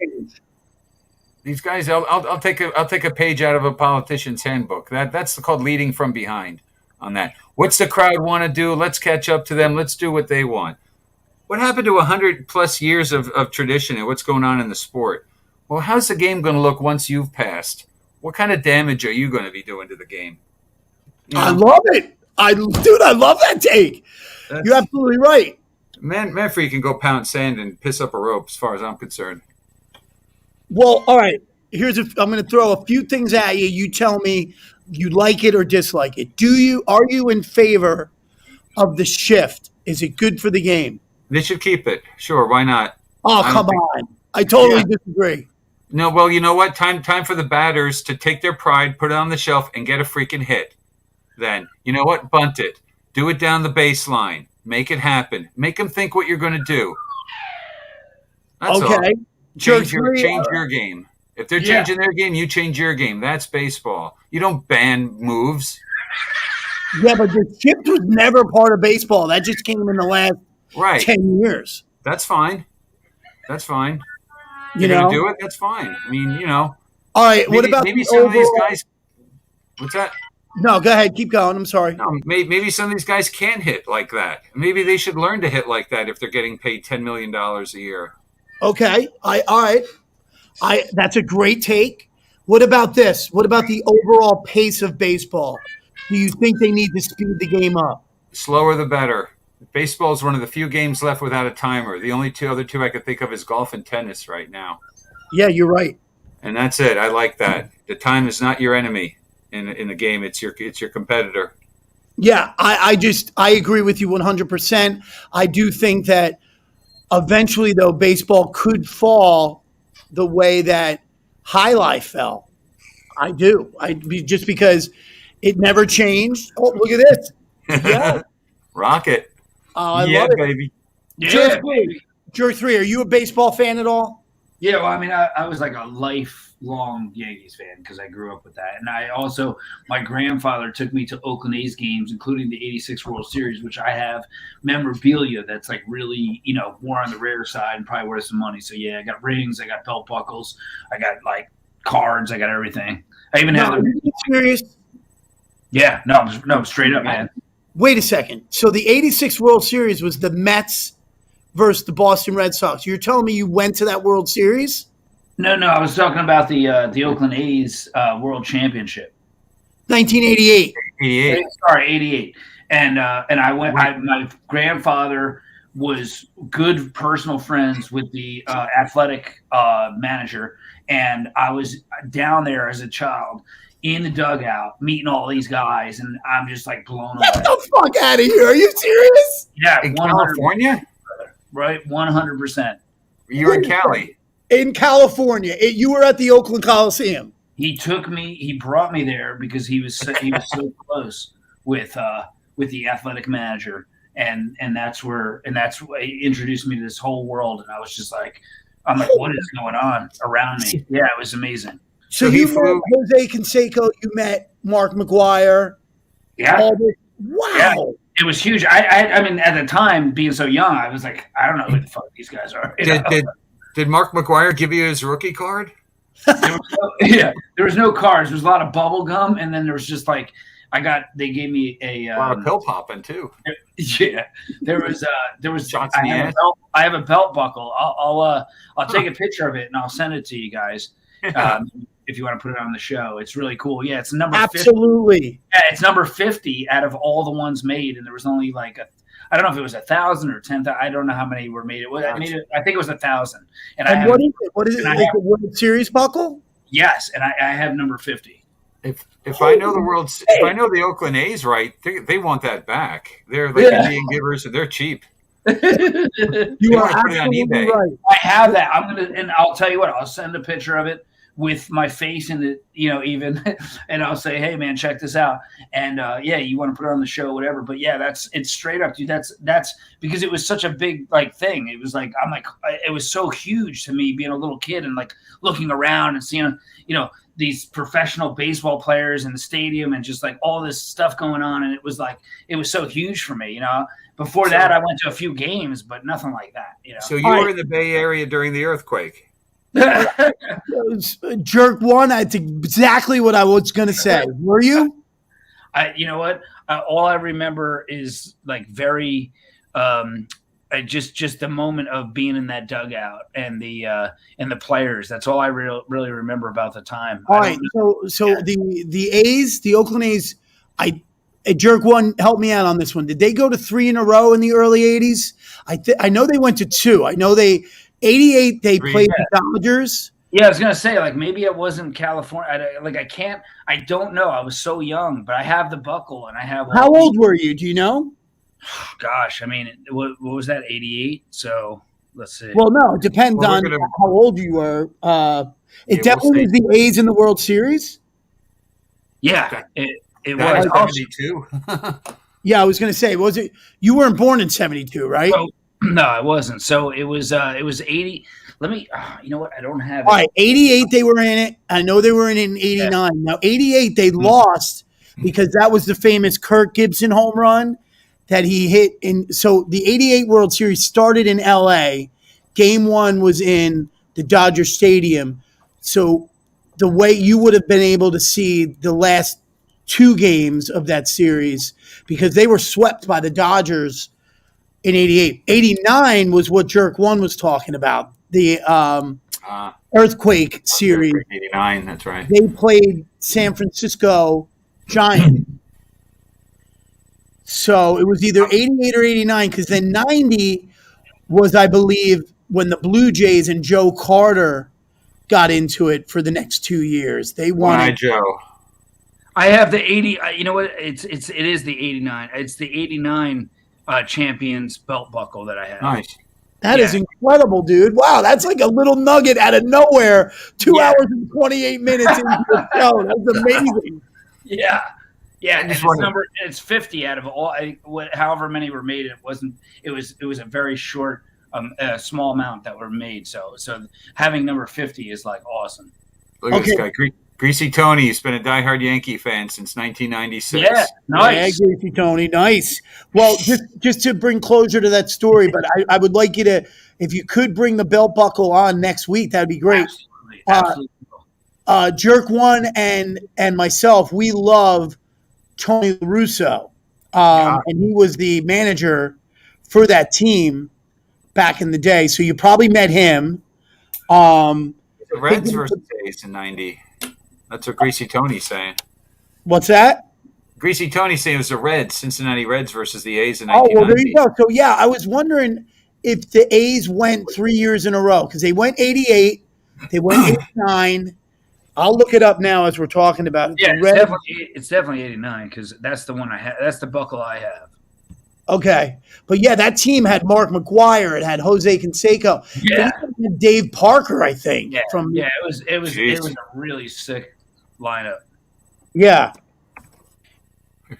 These guys, I'll take a page out of a politician's handbook. That's called leading from behind. On that, what's the crowd want to do? Let's catch up to them. Let's do what they want. What happened to 100+ years of tradition and what's going on in the sport? Well, how's the game going to look once you've passed? What kind of damage are you going to be doing to the game? You know?
I love it. I love that take. You're absolutely right.
Manfred can go pound sand and piss up a rope, as far as I'm concerned.
Well, all right. I'm going to throw a few things at you. You tell me you like it or dislike it. Are you in favor of the shift? Is it good for the game?
They should keep it. Sure, why not?
Oh, come on. I totally disagree.
No, well, you know what? Time for the batters to take their pride, put it on the shelf, and get a freaking hit. Then, you know what? Bunt it. Do it down the baseline. Make it happen. Make them think what you're going to do. That's all. Change your game. If they're changing their game, you change your game. That's baseball. You don't ban moves.
Yeah, but the shift was never part of baseball. That just came in the last 10 years.
That's fine. That's fine.
You're
going to do it? That's fine. I mean, you know.
All right, what about
maybe some of these guys – what's that?
No, go ahead. Keep going. I'm sorry.
No, maybe some of these guys can't hit like that. Maybe they should learn to hit like that if they're getting paid $10 million a year.
Okay. All right. That's a great take. What about this? What about the overall pace of baseball? Do you think they need to speed the game up?
Slower the better. Baseball is one of the few games left without a timer. The only other two I could think of is golf and tennis right now.
Yeah, you're right.
And that's it. I like that. The time is not your enemy in the game. It's your competitor.
Yeah, I agree with you 100%. I do think that eventually, though, baseball could fall the way that High Life fell. I do. Just because it never changed. Oh, look at this. Yeah.
Rocket.
Oh, I
yeah,
love it.
baby.
Yeah,
Jerk 3, are you a baseball fan at all?
Yeah, well, I mean, I was like a lifelong Yankees fan because I grew up with that. And I also, my grandfather took me to Oakland A's games, including the 86 World Series, which I have memorabilia that's like really, more on the rare side and probably worth some money. So, yeah, I got rings, I got belt buckles, I got like cards, I got everything. I even have
Are you serious?
Yeah, no, straight up, man.
Wait a second. So the 86 World Series was the Mets versus the Boston Red Sox. You're telling me you went to that World Series?
No, I was talking about the Oakland A's World Championship.
1988.
88.
Sorry, 88. And I went. My grandfather was good personal friends with the athletic manager, and I was down there as a child in the dugout meeting all these guys, and I'm just like blown away.
Get the fuck out of here! Are you serious?
Yeah,
in California.
Right, 100%.
You're in Cali.
In California, you were at the Oakland Coliseum.
He brought me there because he was so close with the athletic manager, and that's what he introduced me to this whole world, and I was just like, I'm like, what is going on around me? Yeah, it was amazing.
So you met Jose Canseco, you met Mark McGuire.
Yeah.
Wow.
Yeah. It was huge. I mean, at the time, being so young, I was like, I don't know who the fuck these guys are.
Did Mark McGuire give you his rookie card?
There was no cards. There was a lot of bubble gum, and then there was just like they gave me a
lot of pill popping too.
Yeah, there was
shots in the ass.
I have a belt buckle. I'll take a picture of it and I'll send it to you guys. If you want to put it on the show, it's really cool. Yeah, it's number 50.
Absolutely.
Yeah, it's number 50 out of all the ones made, and there was only like I don't know if it was 1,000 or 10,000. I don't know how many were made. I think it was 1,000. And
what is it? What is it? Like a World Series buckle?
Yes, and I have number 50.
If I know if I know the Oakland A's right, they want that back. They're like Indian givers, and they're cheap.
You are absolutely right.
I have that. And I'll tell you what. I'll send a picture of it with my face in it, even, and I'll say, hey man, check this out. And you want to put it on the show, whatever. But yeah, it's straight up, dude. That's because it was such a big thing. It was like, it was so huge to me being a little kid and like looking around and seeing, these professional baseball players in the stadium and just like all this stuff going on. And it was so huge for me, Before that, I went to a few games, but nothing like that,
So you were in the Bay Area during the earthquake.
Jerk 1, that's exactly what I was going to say. Were you?
You know what? All I remember is like very, just the moment of being in that dugout and the players. That's all I really remember about the time.
All right. So the A's, the Oakland A's, Jerk 1, help me out on this one. Did they go to 3 in a row in the early 80s? I know they went to 2. I know 88 they played the Dodgers.
Yeah, I was gonna say like maybe it wasn't California. I don't know. I was so young, but I have the buckle and I have.
How old were you? Do you know?
Gosh, I mean, what was that? 88. So let's see.
Well, no, it depends on how old you were. It definitely was the A's in the World Series.
Yeah, it was
72.
Yeah, I was gonna say, was it? You weren't born in 72, right?
No, I wasn't. So it was 80. Let me, you know what? I don't have it.
All right, 88 they were in it. I know they were in 89. Yeah. Now 88 they lost because that was the famous Kirk Gibson home run that he hit in. So the 88 World Series started in LA. Game 1 was in the Dodger Stadium. So the way you would have been able to see the last 2 games of that series, because they were swept by the Dodgers in 88. 89 was what Jerk 1 was talking about, the earthquake series.
89, that's right.
They played San Francisco Giants. So it was either 88 or 89, because then 90 was, I believe, when the Blue Jays and Joe Carter got into it for the next 2 years. They won.
Why, Joe?
I have the 80. You know what? It is the 89. It's the 89 champions belt buckle that I have.
Nice.
That is incredible, dude. Wow, that's like a little nugget out of nowhere. 2 hours and 28 minutes into the show. That's amazing.
Yeah. Yeah, and it's 50 out of all. However many were made, it wasn't. It was a very short, small amount that were made. So having number 50 is like awesome.
Look at this guy, Greasy Tony. He's been a diehard Yankee fan since 1996.
Yeah, nice.
Yeah, Greasy Tony, nice. Well, just to bring closure to that story, but I would like you to, if you could bring the belt buckle on next week, that'd be great.
Absolutely.
Jerk One and myself, we love Tony LaRusso, and he was the manager for that team back in the day. So you probably met him.
The Reds versus A's in '90. That's what Greasy Tony's saying.
What's that?
Greasy Tony's saying it was the Reds, Cincinnati Reds versus the A's in 1990.
Oh, well, there you go. So, yeah, I was wondering if the A's went 3 years in a row because they went 88, they went 89. I'll look it up now as we're talking about it.
Yeah, it's definitely 89 because that's the one I have. That's the buckle I have.
Okay. But, yeah, that team had Mark McGuire. It had Jose Canseco.
Yeah.
It had Dave Parker, I think.
Yeah, it was a really sick lineup.
Yeah.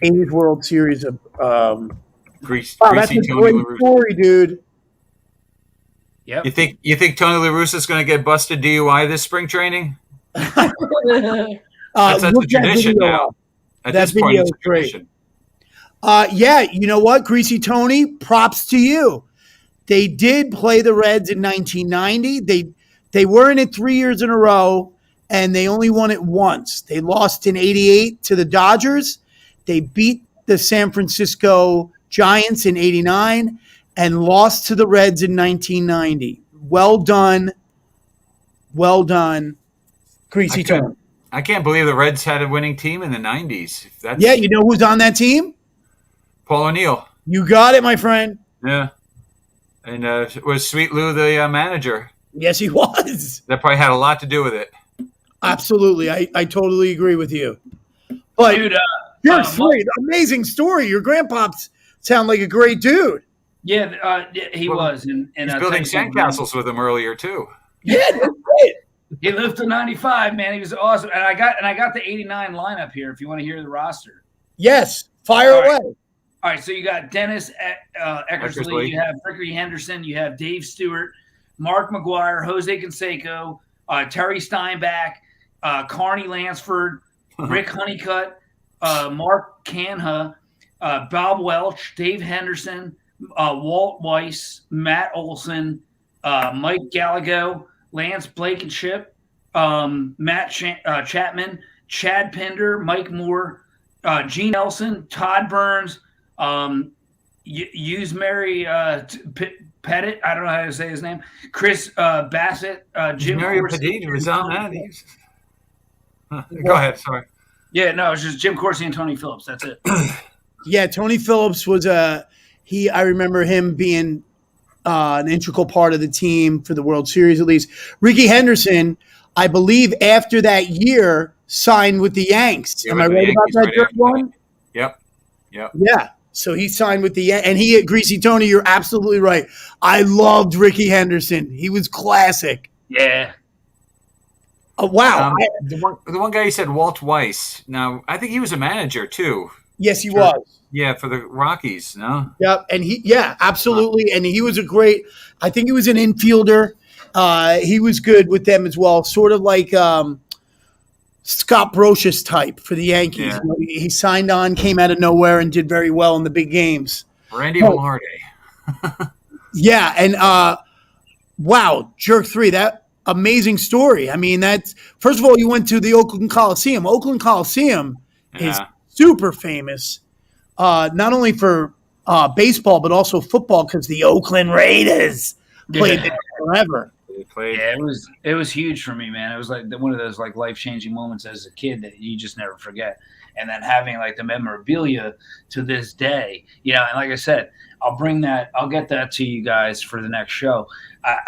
A's World Series of
Greasy
that's a great story, dude.
Yep.
You think Tony La Russa is going to get busted DUI this spring training? That's a tradition now. At this point, it's a tradition.
Yeah, you know what, Greasy Tony? Props to you. They did play the Reds in 1990. They were in it 3 years in a row, and they only won it once. They lost in 88 to the Dodgers. They beat the San Francisco Giants in 89 and lost to the Reds in 1990. Well done. Well done, Greasy Tony.
I can't believe the Reds had a winning team in the 90s.
Yeah, you know who's on that team?
Paul O'Neill.
You got it, my friend.
Yeah. And was Sweet Lou the manager?
Yes, he was.
That probably had a lot to do with it.
Absolutely. I totally agree with you. But
dude,
you're sweet. Amazing story. Your grandpops sound like a great dude.
Yeah, he was. And
he's building sandcastles with him earlier, too.
Yeah, that's great.
He lived to 95, man. He was awesome. And I got the 89 lineup here if you want to hear the roster.
Yes. Fire away.
All right, so you got Dennis Eckersley, you have Ricky Henderson, you have Dave Stewart, Mark McGuire, Jose Canseco, Terry Steinbach, Carney Lansford, Rick Honeycutt, Mark Canha, Bob Welch, Dave Henderson, Walt Weiss, Matt Olson, Mike Gallego, Lance Blankenship, Matt Chapman, Chad Pinder, Mike Moore, Gene Nelson, Todd Burns, Mary Pettit, I don't know how to say his name, Chris Bassett, Jim
Pettit was on that. Go ahead, sorry.
Yeah, no, it's just Jim Corsi and Tony Phillips. That's it.
Yeah, Tony Phillips was I remember him being an integral part of the team for the World Series at least. Ricky Henderson, I believe after that year, signed with the Yanks. Am I right about that, Dirk one?
Yep.
Yeah. So he signed with the Yanks. And Greasy Tony, you're absolutely right. I loved Ricky Henderson. He was classic.
Yeah.
Wow.
The one guy you said, Walt Weiss. Now, I think he was a manager, too.
Yes, he was.
Yeah, for the Rockies, no?
Yep, and absolutely. And he was I think he was an infielder. He was good with them as well, sort of like Scott Brocious type for the Yankees.
Yeah.
He signed on, came out of nowhere, and did very well in the big games.
Randy Velarde.
Yeah, and wow, Jerk 3, that amazing story. I mean, that's first of all, you went to the Oakland Coliseum. Oakland Coliseum is super famous, not only for baseball but also football because the Oakland Raiders played there forever.
Yeah, it was huge for me, man. It was like one of those like life-changing moments as a kid that you just never forget. And then having like the memorabilia to this day, and like I said, I'll get that to you guys for the next show.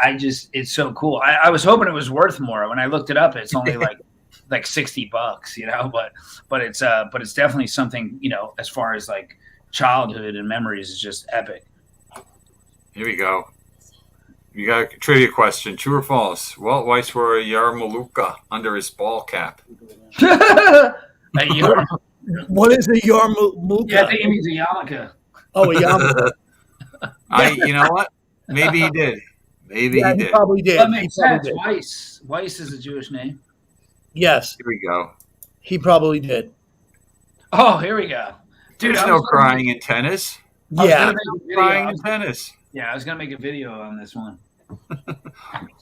It's so cool. I was hoping it was worth more. When I looked it up, it's only like $60, but it's definitely something, as far as like childhood and memories is just epic.
Here we go. You got a trivia question. True or false? Walt Weiss wore a yarmulke under his ball cap.
What is a yarmulke?
Yeah, I think he means a yarmulke.
Oh, a yarmulke.
You know what? Maybe he did. Maybe he did.
Probably did.
That makes sense.
Did.
Weiss is a Jewish name.
Yes.
Here we go.
He probably did.
Oh, here we go. Dude,
There's no crying in tennis.
Yeah.
Crying in tennis.
Yeah, I was going to make a video on this one.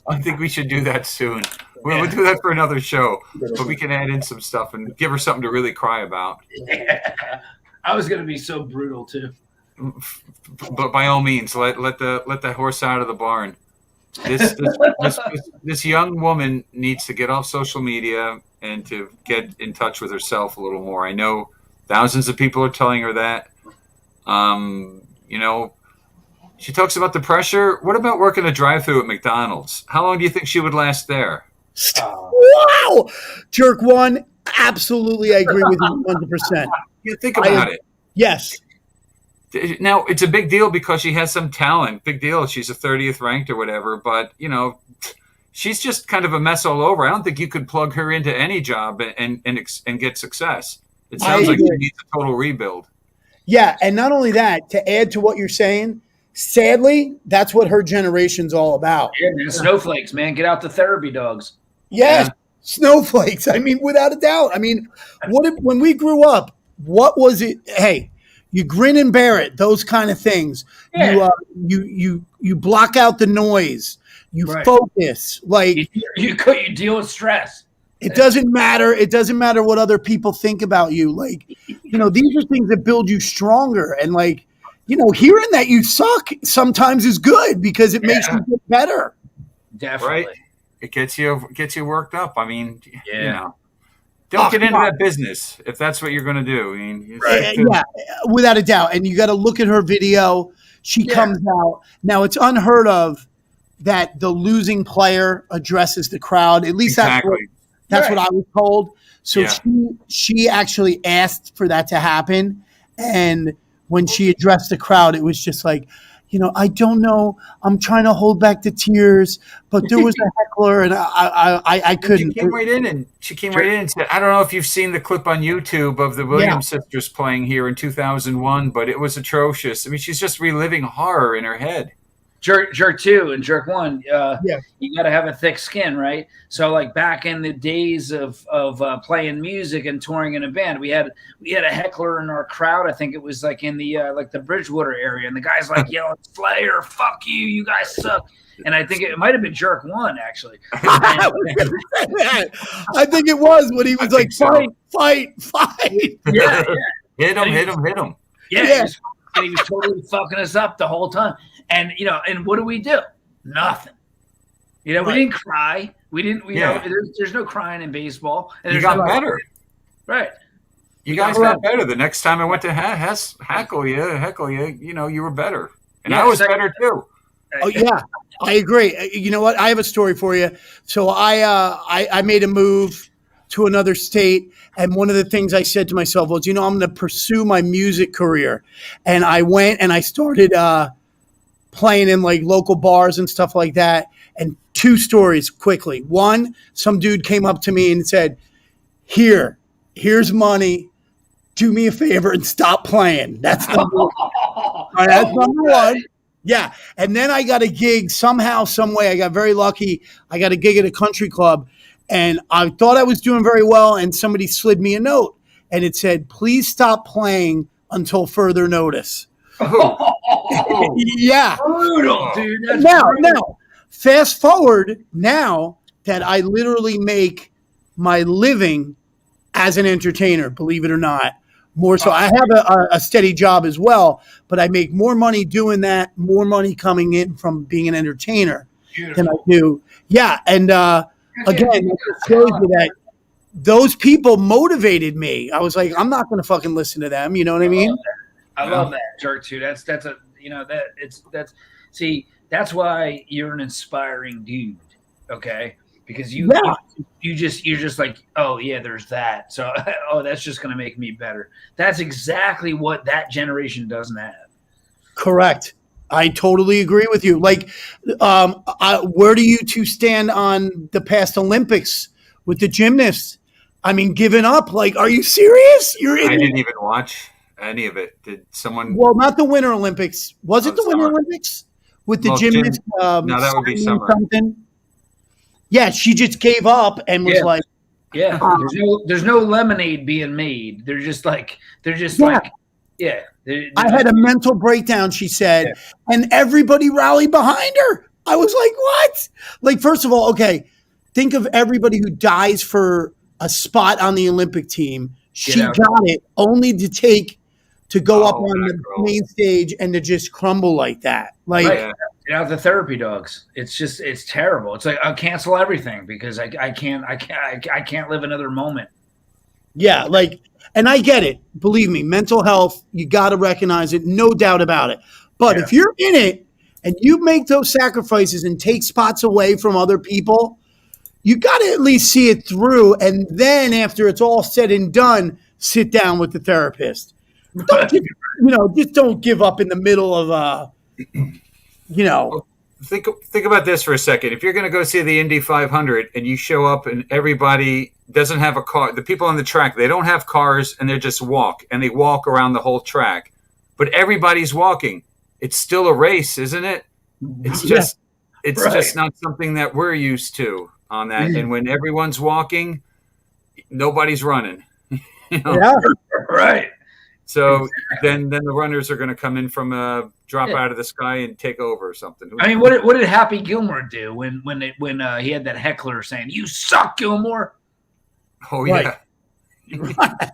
I think we should do that soon. We'll do that for another show, but we can add in some stuff and give her something to really cry about.
Yeah. I was going to be so brutal too.
But by all means, let the horse out of the barn. This young woman needs to get off social media and to get in touch with herself a little more. I know thousands of people are telling her that. She talks about the pressure. What about working a drive-thru at McDonald's? How long do you think she would last there?
Wow! Jerk one, absolutely, I agree with you 100%.
You think about it.
Yes.
Now, it's a big deal because she has some talent. Big deal. She's a 30th ranked or whatever. But, she's just kind of a mess all over. I don't think you could plug her into any job and get success. It sounds like she needs a total rebuild.
Yeah, and not only that, to add to what you're saying, sadly, that's what her generation's all about.
Yeah, man, snowflakes, man. Get out the therapy dogs.
Yes, yeah. Snowflakes. I mean, without a doubt. I mean, when we grew up, what was it? Hey, you grin and bear it, those kind of things. Yeah. You block out the noise. You focus. Like
you deal with stress.
It doesn't matter. It doesn't matter what other people think about you. Like, these are things that build you stronger. And like, hearing that you suck sometimes is good because it makes you get better.
Definitely.
Right? It gets you worked up. I mean, don't get into that business if that's what you're going to do. I mean,
yeah, without a doubt. And you got to look at her video. She comes out. Now, it's unheard of that the losing player addresses the crowd. At least that's what I was told. So she actually asked for that to happen. And when she addressed the crowd, it was just like, I don't know. I'm trying to hold back the tears, but there was a heckler, and I couldn't.
She came right in and said, I don't know if you've seen the clip on YouTube of the Williams sisters playing here in 2001, but it was atrocious. I mean, she's just reliving horror in her head.
Jerk 2 and Jerk 1, you got to have a thick skin, right? So like back in the days of playing music and touring in a band, we had a heckler in our crowd. I think it was like in the like the Bridgewater area, and the guy's like yelling, "Slayer, fuck you guys suck." And I think it might have been Jerk 1 actually.
I think it was when he was like, fight.
Yeah.
Hit him.
Yeah. And he was totally fucking us up the whole time. And and what do? Nothing. We didn't cry. We didn't. There's no crying in baseball. And
you got better,
right?
You guys got better. The next time I went to heckle you, you were better, and I was better too.
Oh yeah, I agree. You know what? I have a story for you. So I made a move to another state, and one of the things I said to myself was, I'm going to pursue my music career, and I went and I started playing in like local bars and stuff like that. And 2 stories quickly. One, some dude came up to me and said, here's money. Do me a favor and stop playing. That's number one. That's number one. Yeah. And then I got a gig somehow, some way. I got very lucky. I got a gig at a country club, and I thought I was doing very well. And somebody slid me a note, and it said, "Please stop playing until further notice." Yeah.
Brutal, dude. That's
now, fast forward now that I literally make my living as an entertainer, believe it or not. More so, I have a steady job as well, but I make more money doing that, more money coming in from being an entertainer than I do. Yeah, and again, it shows you that those people motivated me. I was like, I'm not going to fucking listen to them. You know what I mean?
I love that, Jerk 2. That's why you're an inspiring dude. Okay. Because you're just like, oh yeah, there's that. So, that's just going to make me better. That's exactly what that generation doesn't have.
Correct. I totally agree with you. Like, where do you two stand on the past Olympics with the gymnasts? I mean, giving up. Like, are you serious?
I didn't even watch any of it. Did someone?
Well, not the Winter Olympics. Was it the Winter
summer.
Olympics with the gymnast?
No, that would be summer.
Something. Yeah, she just gave up and was like,
"Yeah, there's no lemonade being made. They're just like, yeah."
I had a mental breakdown, she said, and everybody rallied behind her. I was like, what? Like, first of all, okay, think of everybody who dies for a spot on the Olympic team. She got it only to go up on the main stage and to just crumble like that. Like,
get out the therapy dogs. It's terrible. It's like, I'll cancel everything because I can't live another moment.
Yeah, like, and I get it. Believe me, mental health, you got to recognize it, no doubt about it. But if you're in it and you make those sacrifices and take spots away from other people, you got to at least see it through. And then after it's all said and done, sit down with the therapist. Just don't give up in the middle of,
Think about this for a second. If you're going to go see the Indy 500 and you show up and everybody doesn't have a car, the people on the track, they don't have cars and they just walk and they walk around the whole track, but everybody's walking. It's still a race, isn't it? It's just, just not something that we're used to on that. And when everyone's walking, nobody's running.
Yeah,
right.
So then the runners are going to come in from drop out of the sky and take over or something.
I mean, what did Happy Gilmore do when he had that heckler saying, "You suck, Gilmore"?
Oh yeah,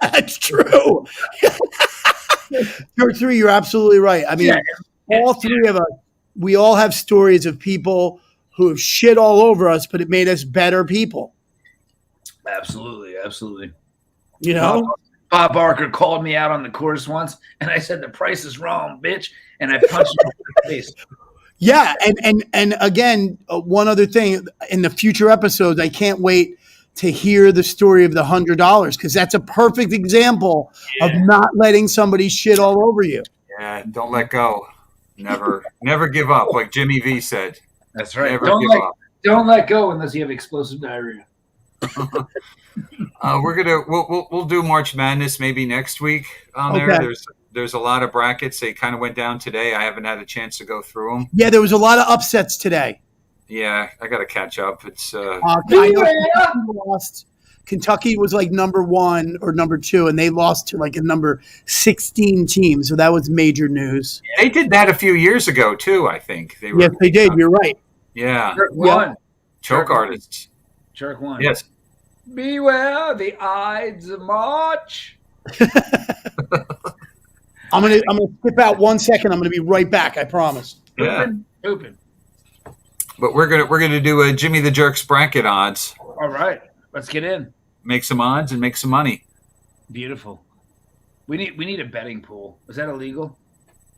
that's true. You're three. You're absolutely right. I mean, all three of us, we all have stories of people who have shit all over us, but it made us better people.
Absolutely, absolutely.
You know.
Bob Barker called me out on the course once, and I said, "The price is wrong, bitch," and I punched him in the face.
Yeah, and again, one other thing in the future episodes, I can't wait to hear the story of the $100 because that's a perfect example of not letting somebody shit all over you.
Yeah, don't let go. Never give up, like Jimmy V said.
That's right.
Never give up.
Don't let go unless you have explosive diarrhea.
We'll do March Madness maybe next week on there.
Okay.
There's a lot of brackets. They kind of went down today. I haven't had a chance to go through them.
Yeah, there was a lot of upsets today.
Yeah, I got to catch up. It's
lost. Kentucky was like number 1 or number 2, and they lost to like a number 16 team. So that was major news.
They did that a few years ago too. I think
Yes, they did. You're right.
Yeah,
Choke
artists.
Jerk one.
Yes.
Beware the Ides of March.
I'm gonna skip out 1 second. I'm gonna be right back. I promise.
Yeah.
Open.
But we're gonna do a Jimmy the Jerk's bracket odds.
All right, let's get in.
Make some odds and make some money.
Beautiful. We need a betting pool. Is that illegal?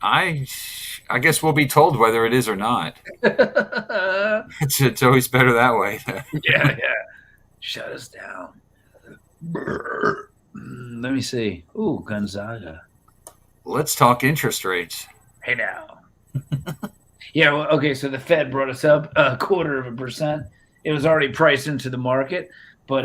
I guess we'll be told whether it is or not. It's always better that way.
Yeah. Shut us down. Let me see. Ooh, Gonzaga.
Let's talk interest rates.
Hey now. Yeah. Well, okay. So the Fed brought us up 0.25%. It was already priced into the market, but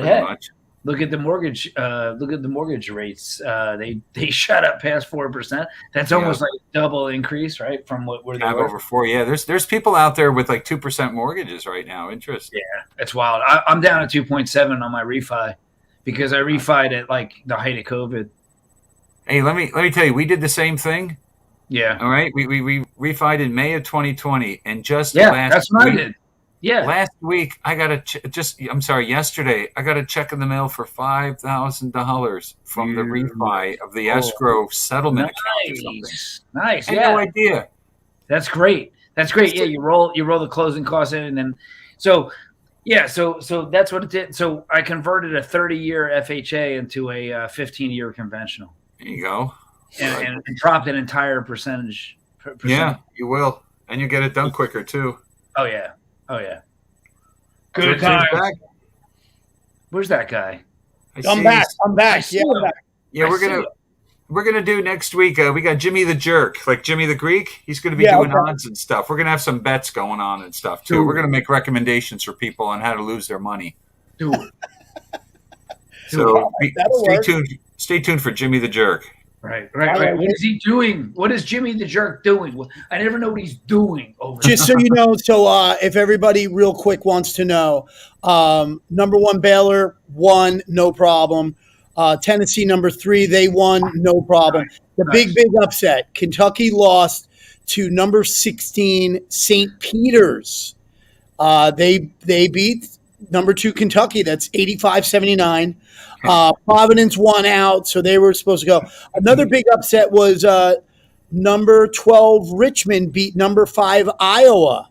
look at the mortgage. Look at the mortgage rates. They shot up past 4%. That's almost like a double increase, right? From where they were.
Over 4. Yeah. There's people out there with like 2% mortgages right now. Interest.
Yeah, it's wild. I'm down at 2.7 on my refi because I refied at like the height of COVID.
Hey, let me tell you, we did the same thing.
Yeah.
All right. We refied in May of 2020, and just
that's what I did. Yeah.
Last week, I got yesterday, I got a check in the mail for $5,000 from the refi of the escrow settlement account or something.
Nice.
I had no idea.
That's great. Yeah, you roll the closing costs in, and then so that's what it did. So I converted a 30-year FHA into a 15-year conventional.
There you go.
And dropped an entire percentage.
Yeah, you will. And you get it done quicker too.
Oh yeah. Good time. Where's that guy?
I'm back. Yeah,
we're we're gonna do next week. We got Jimmy the Jerk, like Jimmy the Greek. He's gonna be doing odds and stuff. We're gonna have some bets going on and stuff too. We're gonna make recommendations for people on how to lose their money. So stay tuned for Jimmy the Jerk.
Right. What is he doing? What is Jimmy the Jerk doing? I never know what he's doing over
Just so you know, if everybody real quick wants to know, number 1 Baylor won, no problem. Tennessee number 3, they won, no problem. The big upset, Kentucky lost to number 16 St. Peter's. They beat number 2 Kentucky. That's 85-79. Providence won out, so they were supposed to go. Another big upset was number 12 Richmond beat number 5 Iowa.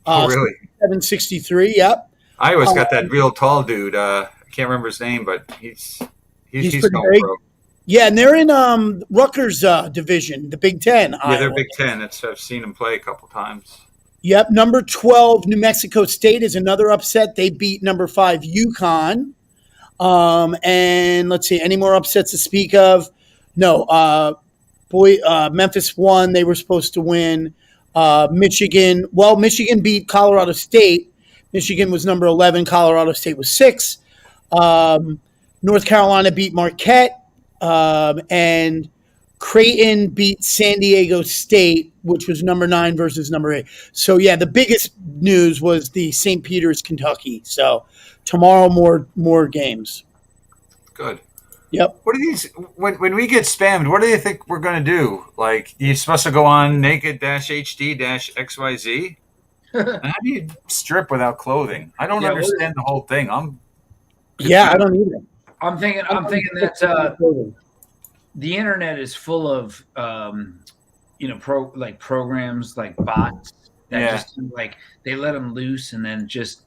Really?
763. Yep.
Iowa's got that real tall dude. I can't remember his name, but he's
pretty
going
big.
pro.
Yeah, and they're in Rutgers division, the Big Ten.
Yeah, they're Big Ten. I've seen them play a couple times.
Yep. Number 12 New Mexico State is another upset. They beat number 5 UConn. And let's see, any more upsets to speak of? No. Memphis won. They were supposed to win. Michigan beat Colorado State. Michigan was number 11. Colorado State was 6. North Carolina beat Marquette. And Creighton beat San Diego State, which was number 9 versus number 8. So, yeah, the biggest news was the St. Peter's, Kentucky. So, tomorrow, more games.
Good.
Yep.
What are these? When we get spammed, what do you think we're going to do? Like, you're supposed to go on naked-hd-xyz? How do you strip without clothing? I don't understand the whole thing.
I don't either.
I'm thinking that the internet is full of programs like bots that just like they let them loose and then it just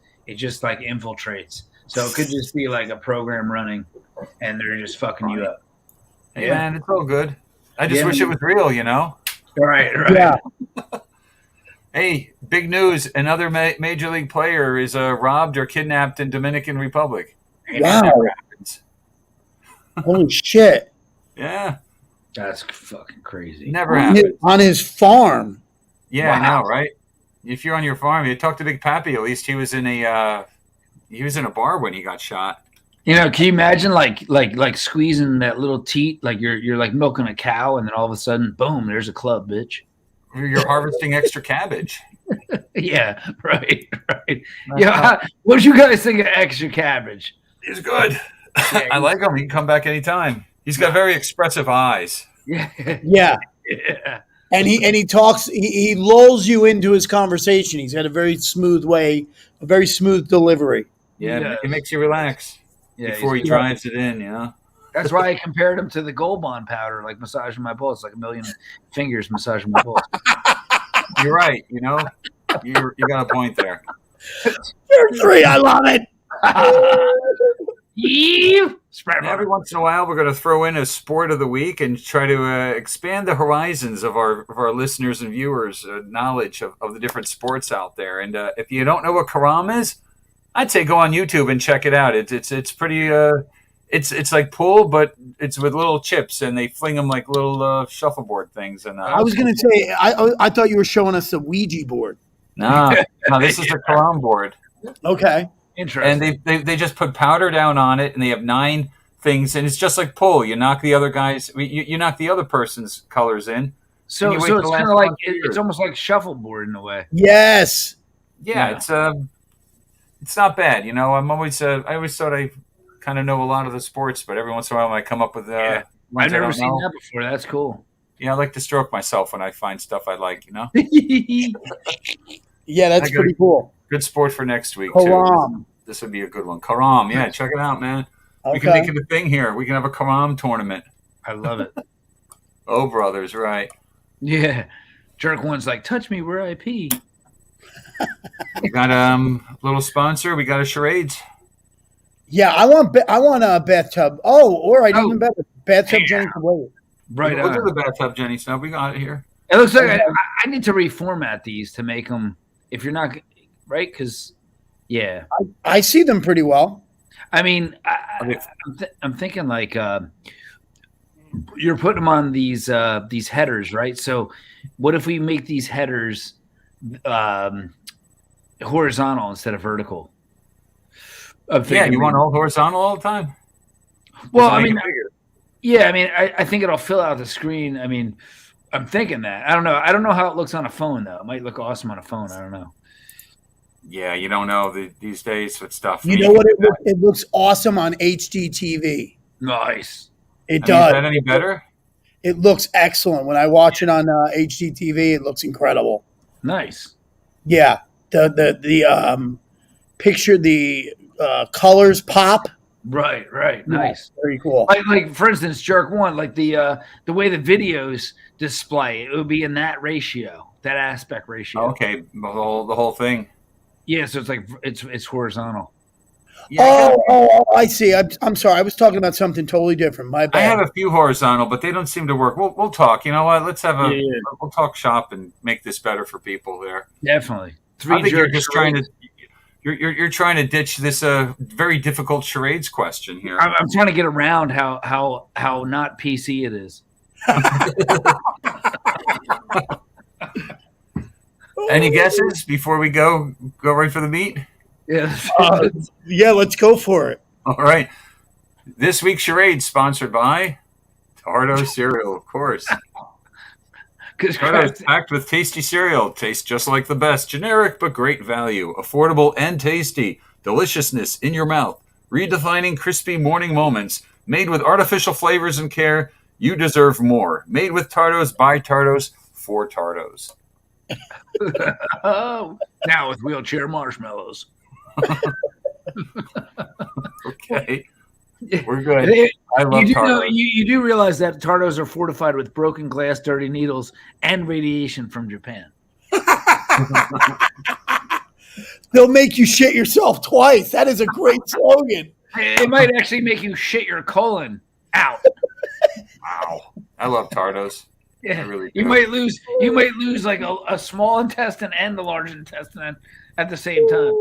like infiltrates. So it could just be like a program running and they're just fucking you up.
Hey, man, it's all good. I just wish it was real, you know?
Right.
Yeah.
Hey, big news. Another major league player is robbed or kidnapped in Dominican Republic.
Wow. Holy shit.
Yeah.
That's fucking crazy.
Never happened.
On his farm.
Yeah, I know, right? If you're on your farm, you talk to Big Pappy. At least he was in a bar when he got shot.
You know, can you imagine like squeezing that little teat, like you're like milking a cow, and then all of a sudden, boom, there's a club, bitch.
You're harvesting extra cabbage.
Yeah, right. Yeah, what do you guys think of extra cabbage?
He's good. I like him. He can come back anytime. He's got very expressive eyes.
Yeah. And he talks. He lulls you into his conversation. He's got a very smooth way, a very smooth delivery.
Yeah, it makes you relax before he drives it in. You know.
That's why I compared him to the Gold Bond powder, like massaging my balls, like a million fingers massaging my balls.
You're right. You know, you got a point there.
You're 3. I love it.
Every once in a while, we're going to throw in a sport of the week and try to expand the horizons of our listeners and viewers' knowledge of the different sports out there. And if you don't know what karam is, I'd say go on YouTube and check it out. It's pretty. It's like pool, but it's with little chips, and they fling them like little shuffleboard things. And
I was going to say, I thought you were showing us the Ouija board.
No, this is the karam board.
Okay.
Interesting.
And they just put powder down on it, and they have 9 things, and it's just like pool. You knock the other guys, you knock the other person's colors in.
So it's kind of like it's almost like shuffleboard in a way.
Yes.
Yeah. It's not bad. You know, I always thought I kind of know a lot of the sports, but every once in a while I come up with
I've never seen that before. That's cool.
Yeah, I like to stroke myself when I find stuff I like. You know.
Yeah, that's pretty cool.
Good sport for next week,
karam.
Too. This would be a good one. Karam, yeah, check it out, man. Okay. We can make it a thing here. We can have a karam tournament.
I love it.
Oh, brothers, right.
Yeah. Jerk one's like, touch me where I pee.
We got a little sponsor. We got a charades.
Yeah, I want a bathtub. Oh, all right, even better. Bathtub Jenny Snub.
Right
We'll do the bathtub Jenny Snub. We got it here.
It looks like I need to reformat these to make them, if you're not, right? Because, yeah.
I see them pretty well.
I mean, I'm thinking like you're putting them on these headers, right? So what if we make these headers horizontal instead of vertical?
Yeah, you want all horizontal all the time?
Well, I mean, yeah, I mean, I think it'll fill out the screen. I mean, I'm thinking that. I don't know. I don't know how it looks on a phone though. It might look awesome on a phone. I don't know.
Yeah, you don't know these days with stuff.
You know what? It looks awesome on HD TV.
Nice.
It does.
Is that any better?
It looks excellent. When I watch it on HD TV, it looks incredible.
Nice.
Yeah. The picture, the colors pop.
Right.
Yeah,
Nice.
very cool.
Like for instance, Jerk One, like the way the videos display, it would be in that ratio, that aspect ratio.
Okay, the whole thing.
Yeah, so it's like it's horizontal.
Yeah,
I see. I'm sorry. I was talking about something totally different. My bad.
I have a few horizontal, but they don't seem to work. We'll talk. You know what? Let's have we'll talk shop and make this better for people there.
Definitely.
I think you're just trying to you're trying to ditch this very difficult charades question here.
I'm trying to get around how not PC it is.
Any guesses before we go right for the meat?
Yeah.
Yeah, let's go for it.
All right. This week's charade sponsored by Tardo cereal, of course. Tardo is packed with tasty cereal. Tastes just like the best. Generic but great value. Affordable and tasty. Deliciousness in your mouth. Redefining crispy morning moments. Made with artificial flavors and care. You deserve more. Made with Tardos, by Tardos, for Tardos.
Oh, now with wheelchair marshmallows.
Okay. We're good. I love Tardos.
You do realize that Tardos are fortified with broken glass, dirty needles, and radiation from Japan.
They'll make you shit yourself twice. That is a great slogan.
It might actually make you shit your colon out.
Wow. I love Tardos.
Yeah,
I really do.
you might lose like a small intestine and the large intestine at the same time.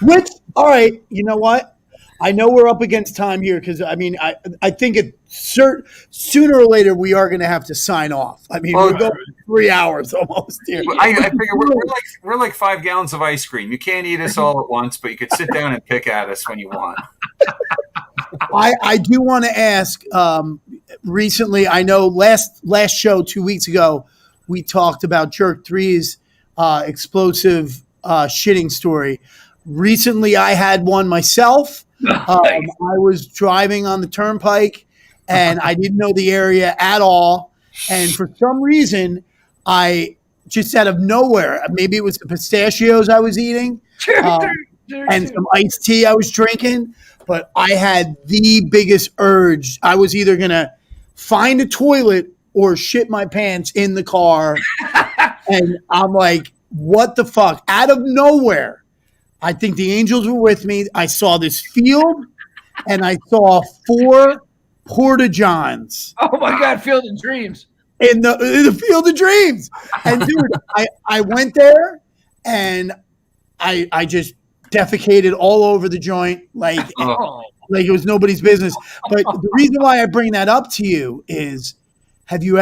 Which, all right, you know what? I know we're up against time here because I mean, I think sooner or later we are going to have to sign off. I mean, we're going 3 hours almost here.
I figure we're like 5 gallons of ice cream. You can't eat us all at once, but you could sit down and pick at us when you want.
I do want to ask. Recently, I know last show 2 weeks ago, we talked about Jerk 3's explosive shitting story. Recently, I had one myself. I was driving on the turnpike, and I didn't know the area at all. And for some reason, I just out of nowhere, maybe it was the pistachios I was eating and some iced tea I was drinking, but I had the biggest urge. I was either going to find a toilet or shit my pants in the car. And I'm like, what the fuck? Out of nowhere. I think the angels were with me. I saw this field, and I saw 4 Porta-Johns.
Oh my God, Field of Dreams.
In the Field of Dreams. And dude, I went there, and I just defecated all over the joint like it was nobody's business. But the reason why I bring that up to you is, have you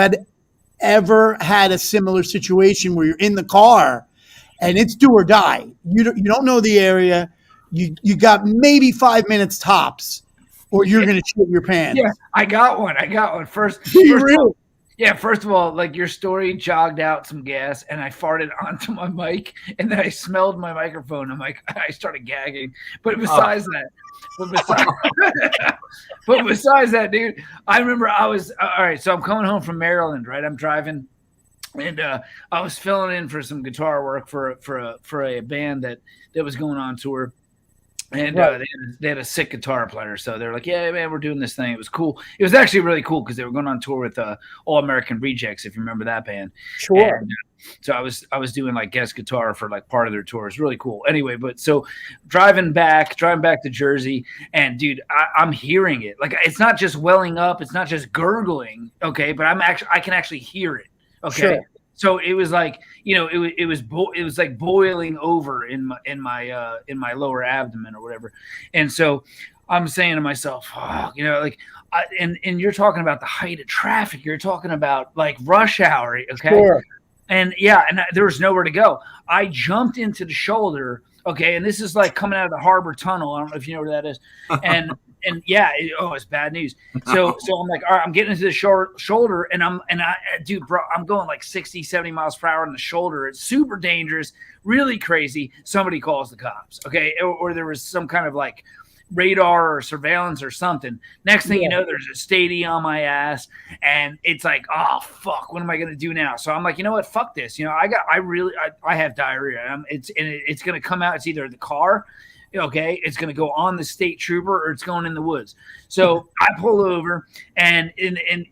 ever had a similar situation where you're in the car and it's do or die? You don't know the area. You got maybe 5 minutes tops, or you're going to shit your pants.
Yeah, I got one. First of all, like your story jogged out some gas, and I farted onto my mic, and then I smelled my microphone. I'm like, I started gagging. But besides that, dude, I remember I was all right. So I'm coming home from Maryland, right? I'm driving. And I was filling in for some guitar work for a band that was going on tour, and they had a sick guitar player. So they're like, "Yeah, man, we're doing this thing." It was cool. It was actually really cool because they were going on tour with All American Rejects, if you remember that band.
Sure.
And, so I was doing like guest guitar for like part of their tour. It was really cool. Anyway, but so driving back to Jersey, and dude, I'm hearing it. Like it's not just welling up, it's not just gurgling, okay, but I can actually hear it. Okay. Sure. So it was like, it was like boiling over in my lower abdomen or whatever. And so I'm saying to myself, oh, you know, like, and you're talking about the height of traffic. You're talking about like rush hour, okay?
Sure.
And yeah, and there was nowhere to go. I jumped into the shoulder, okay, and this is like coming out of the Harbor Tunnel. I don't know if you know where that is. And yeah, it's bad news. So I'm like, all right, I'm getting into the shoulder, and dude, bro, I'm going like 60, 70 miles per hour on the shoulder. It's super dangerous, really crazy. Somebody calls the cops, okay, or there was some kind of like radar or surveillance or something. Next thing you know, there's a stadium on my ass, and it's like, oh fuck, what am I gonna do now? So I'm like, you know what, fuck this. You know, I have diarrhea. It's gonna come out. It's either the car, okay, it's gonna go on the state trooper, or it's going in the woods. So I pull over, and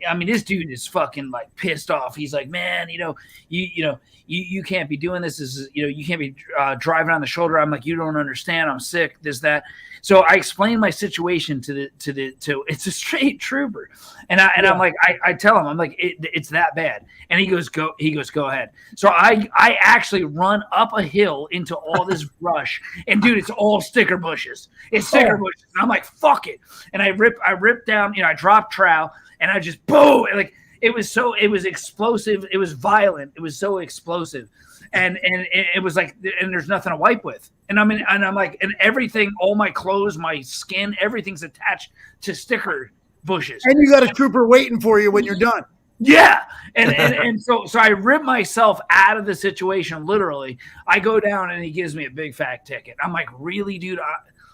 I mean, this dude is fucking like pissed off. He's like, man, you can't be doing this. This is, you can't be driving on the shoulder. I'm like, you don't understand. I'm sick. This, that. So I explained my situation to it's a straight trooper, and I'm like, I tell him, I'm like, it's that bad, and he goes, go ahead. So I actually run up a hill into all this brush, and dude, it's all sticker bushes. It's sticker bushes. And I'm like, fuck it, and I rip down, I drop trowel, and I just boom, and like it was explosive. It was violent. It was so explosive. And it was like, and there's nothing to wipe with. And I'm like, and everything, all my clothes, my skin, everything's attached to sticker bushes.
And you got a trooper waiting for you when you're done.
Yeah. And so I rip myself out of the situation. Literally, I go down and he gives me a big fat ticket. I'm like, really, dude?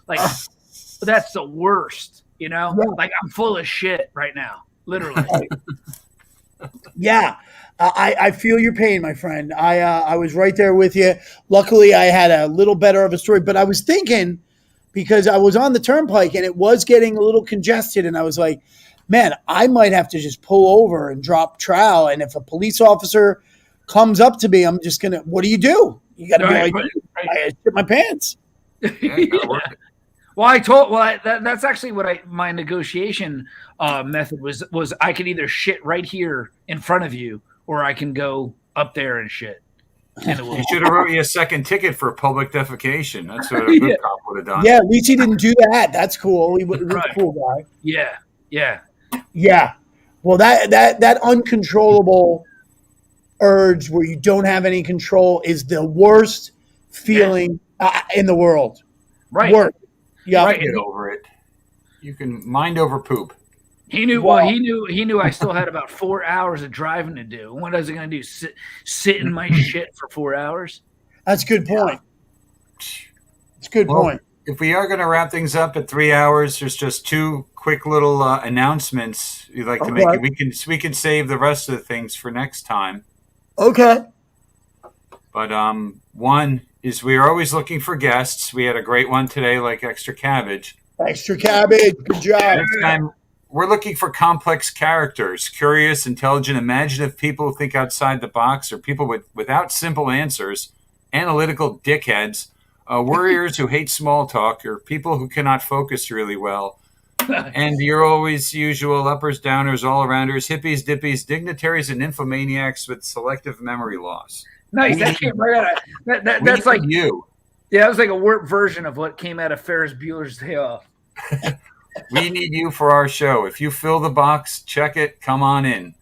That's the worst, like I'm full of shit right now. Literally.
Yeah. I feel your pain, my friend. I was right there with you. Luckily, I had a little better of a story, but I was thinking, because I was on the turnpike and it was getting a little congested, and I was like, man, I might have to just pull over and drop trowel. And if a police officer comes up to me, I'm just going to, what do? You got to be like, I shit my pants.
Well, that's actually what my negotiation method was I could either shit right here in front of you, or I can go up there and shit.
He should have wrote you a second ticket for public defecation. That's what a good cop would have done.
Yeah, at least he didn't do that. That's cool. He was a cool guy.
Yeah.
Well, that uncontrollable urge where you don't have any control is the worst feeling in the world.
Right.
Worst. Yeah.
Right. Get over it. You can mind over poop.
He knew. Well, he knew I still had about 4 hours of driving to do. What was I going to do? Sit in my shit for 4 hours?
That's a good point. It's a good point.
If we are going to wrap things up at 3 hours, there's just two quick little announcements you'd like to make. We can save the rest of the things for next time.
Okay.
But one is we are always looking for guests. We had a great one today, like Extra Cabbage.
Extra Cabbage. Good job.
Next time, we're looking for complex characters, curious, intelligent, imaginative people who think outside the box, or people without simple answers, analytical dickheads, warriors who hate small talk, or people who cannot focus really well. And you're always usual uppers, downers, all-arounders, hippies, dippies, dignitaries, and infomaniacs with selective memory loss.
Nice. That came right out of, that's like
you.
Yeah, that was like a warped version of what came out of Ferris Bueller's Day Off.
We need you for our show. If you fill the box, check it, come on in.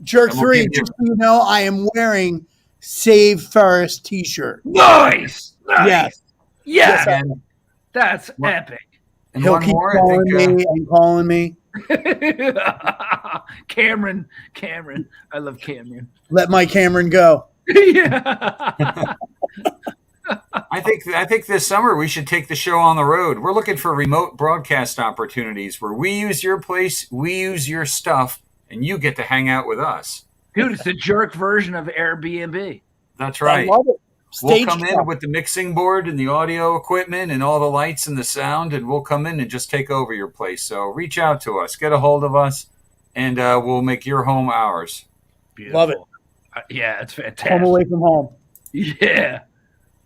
Jerk 3, just so you know, I am wearing Save Ferris t-shirt.
Nice.
Yes.
Yeah. That's epic.
And
He'll
one
keep
more,
calling me and calling me.
Cameron. I love Cameron.
Let my Cameron go.
Yeah.
I think this summer we should take the show on the road. We're looking for remote broadcast opportunities where we use your place, we use your stuff, and you get to hang out with us.
Dude, it's the jerk version of Airbnb.
That's right.
I love it.
We'll come in with the mixing board and the audio equipment and all the lights and the sound, and we'll come in and just take over your place. So reach out to us, get a hold of us, and we'll make your home ours.
Beautiful.
Love it.
Yeah, it's fantastic.
Home away from home.
Yeah.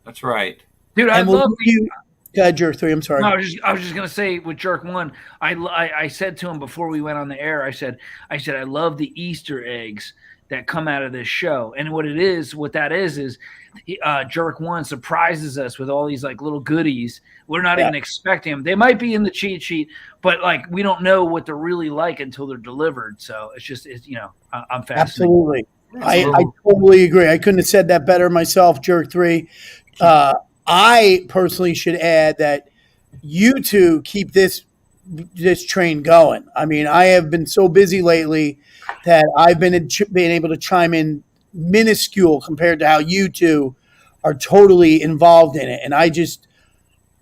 That's right.
Dude, I love
you. Jerk 3, I'm sorry.
No, I was just gonna say with Jerk 1, I said to him before we went on the air, I said I love the Easter eggs that come out of this show. And what that is Jerk One surprises us with all these like little goodies. We're not even expecting them. They might be in the cheat sheet, but like we don't know what they're really like until they're delivered. So I'm fascinated.
Absolutely. I totally agree. I couldn't have said that better myself, Jerk 3. I personally should add that you two keep this train going. I mean, I have been so busy lately that I've been able to chime in minuscule compared to how you two are totally involved in it. And I just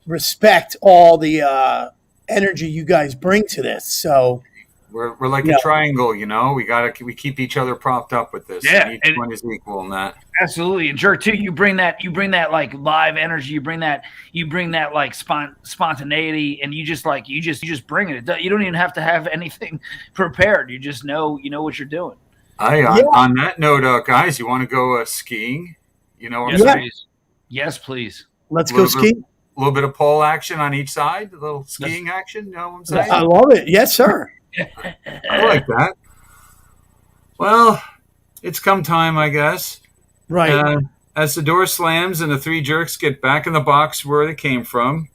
respect all the energy you guys bring to this. So
we're like a triangle, you know. We keep each other propped up with this.
Yeah,
and each one is equal in that.
Absolutely. And Jerk too, you bring that like live energy, you bring that like spontaneity, and you just bring it. You don't even have to have anything prepared. You just know what you're doing.
On that note, guys, you want to go skiing? You know what I'm saying?
Yes, please.
Let's go skiing.
A little bit of pole action on each side, a little skiing action. You know what I'm saying?
I love it. Yes, sir.
I like that. Well, it's come time, I guess.
Right.
As the door slams and the three jerks get back in the box where they came from,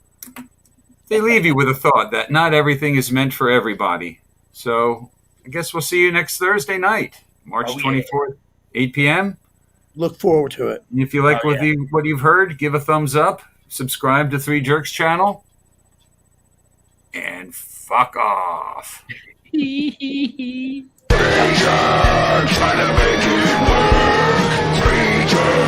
they leave you with a thought that not everything is meant for everybody. So I guess we'll see you next Thursday night, March 24th, 8 p.m.
Look forward to it.
And if you like what you've heard, give a thumbs up, subscribe to Three Jerks channel, and fuck off.
Trying to make it work. 3 jerks.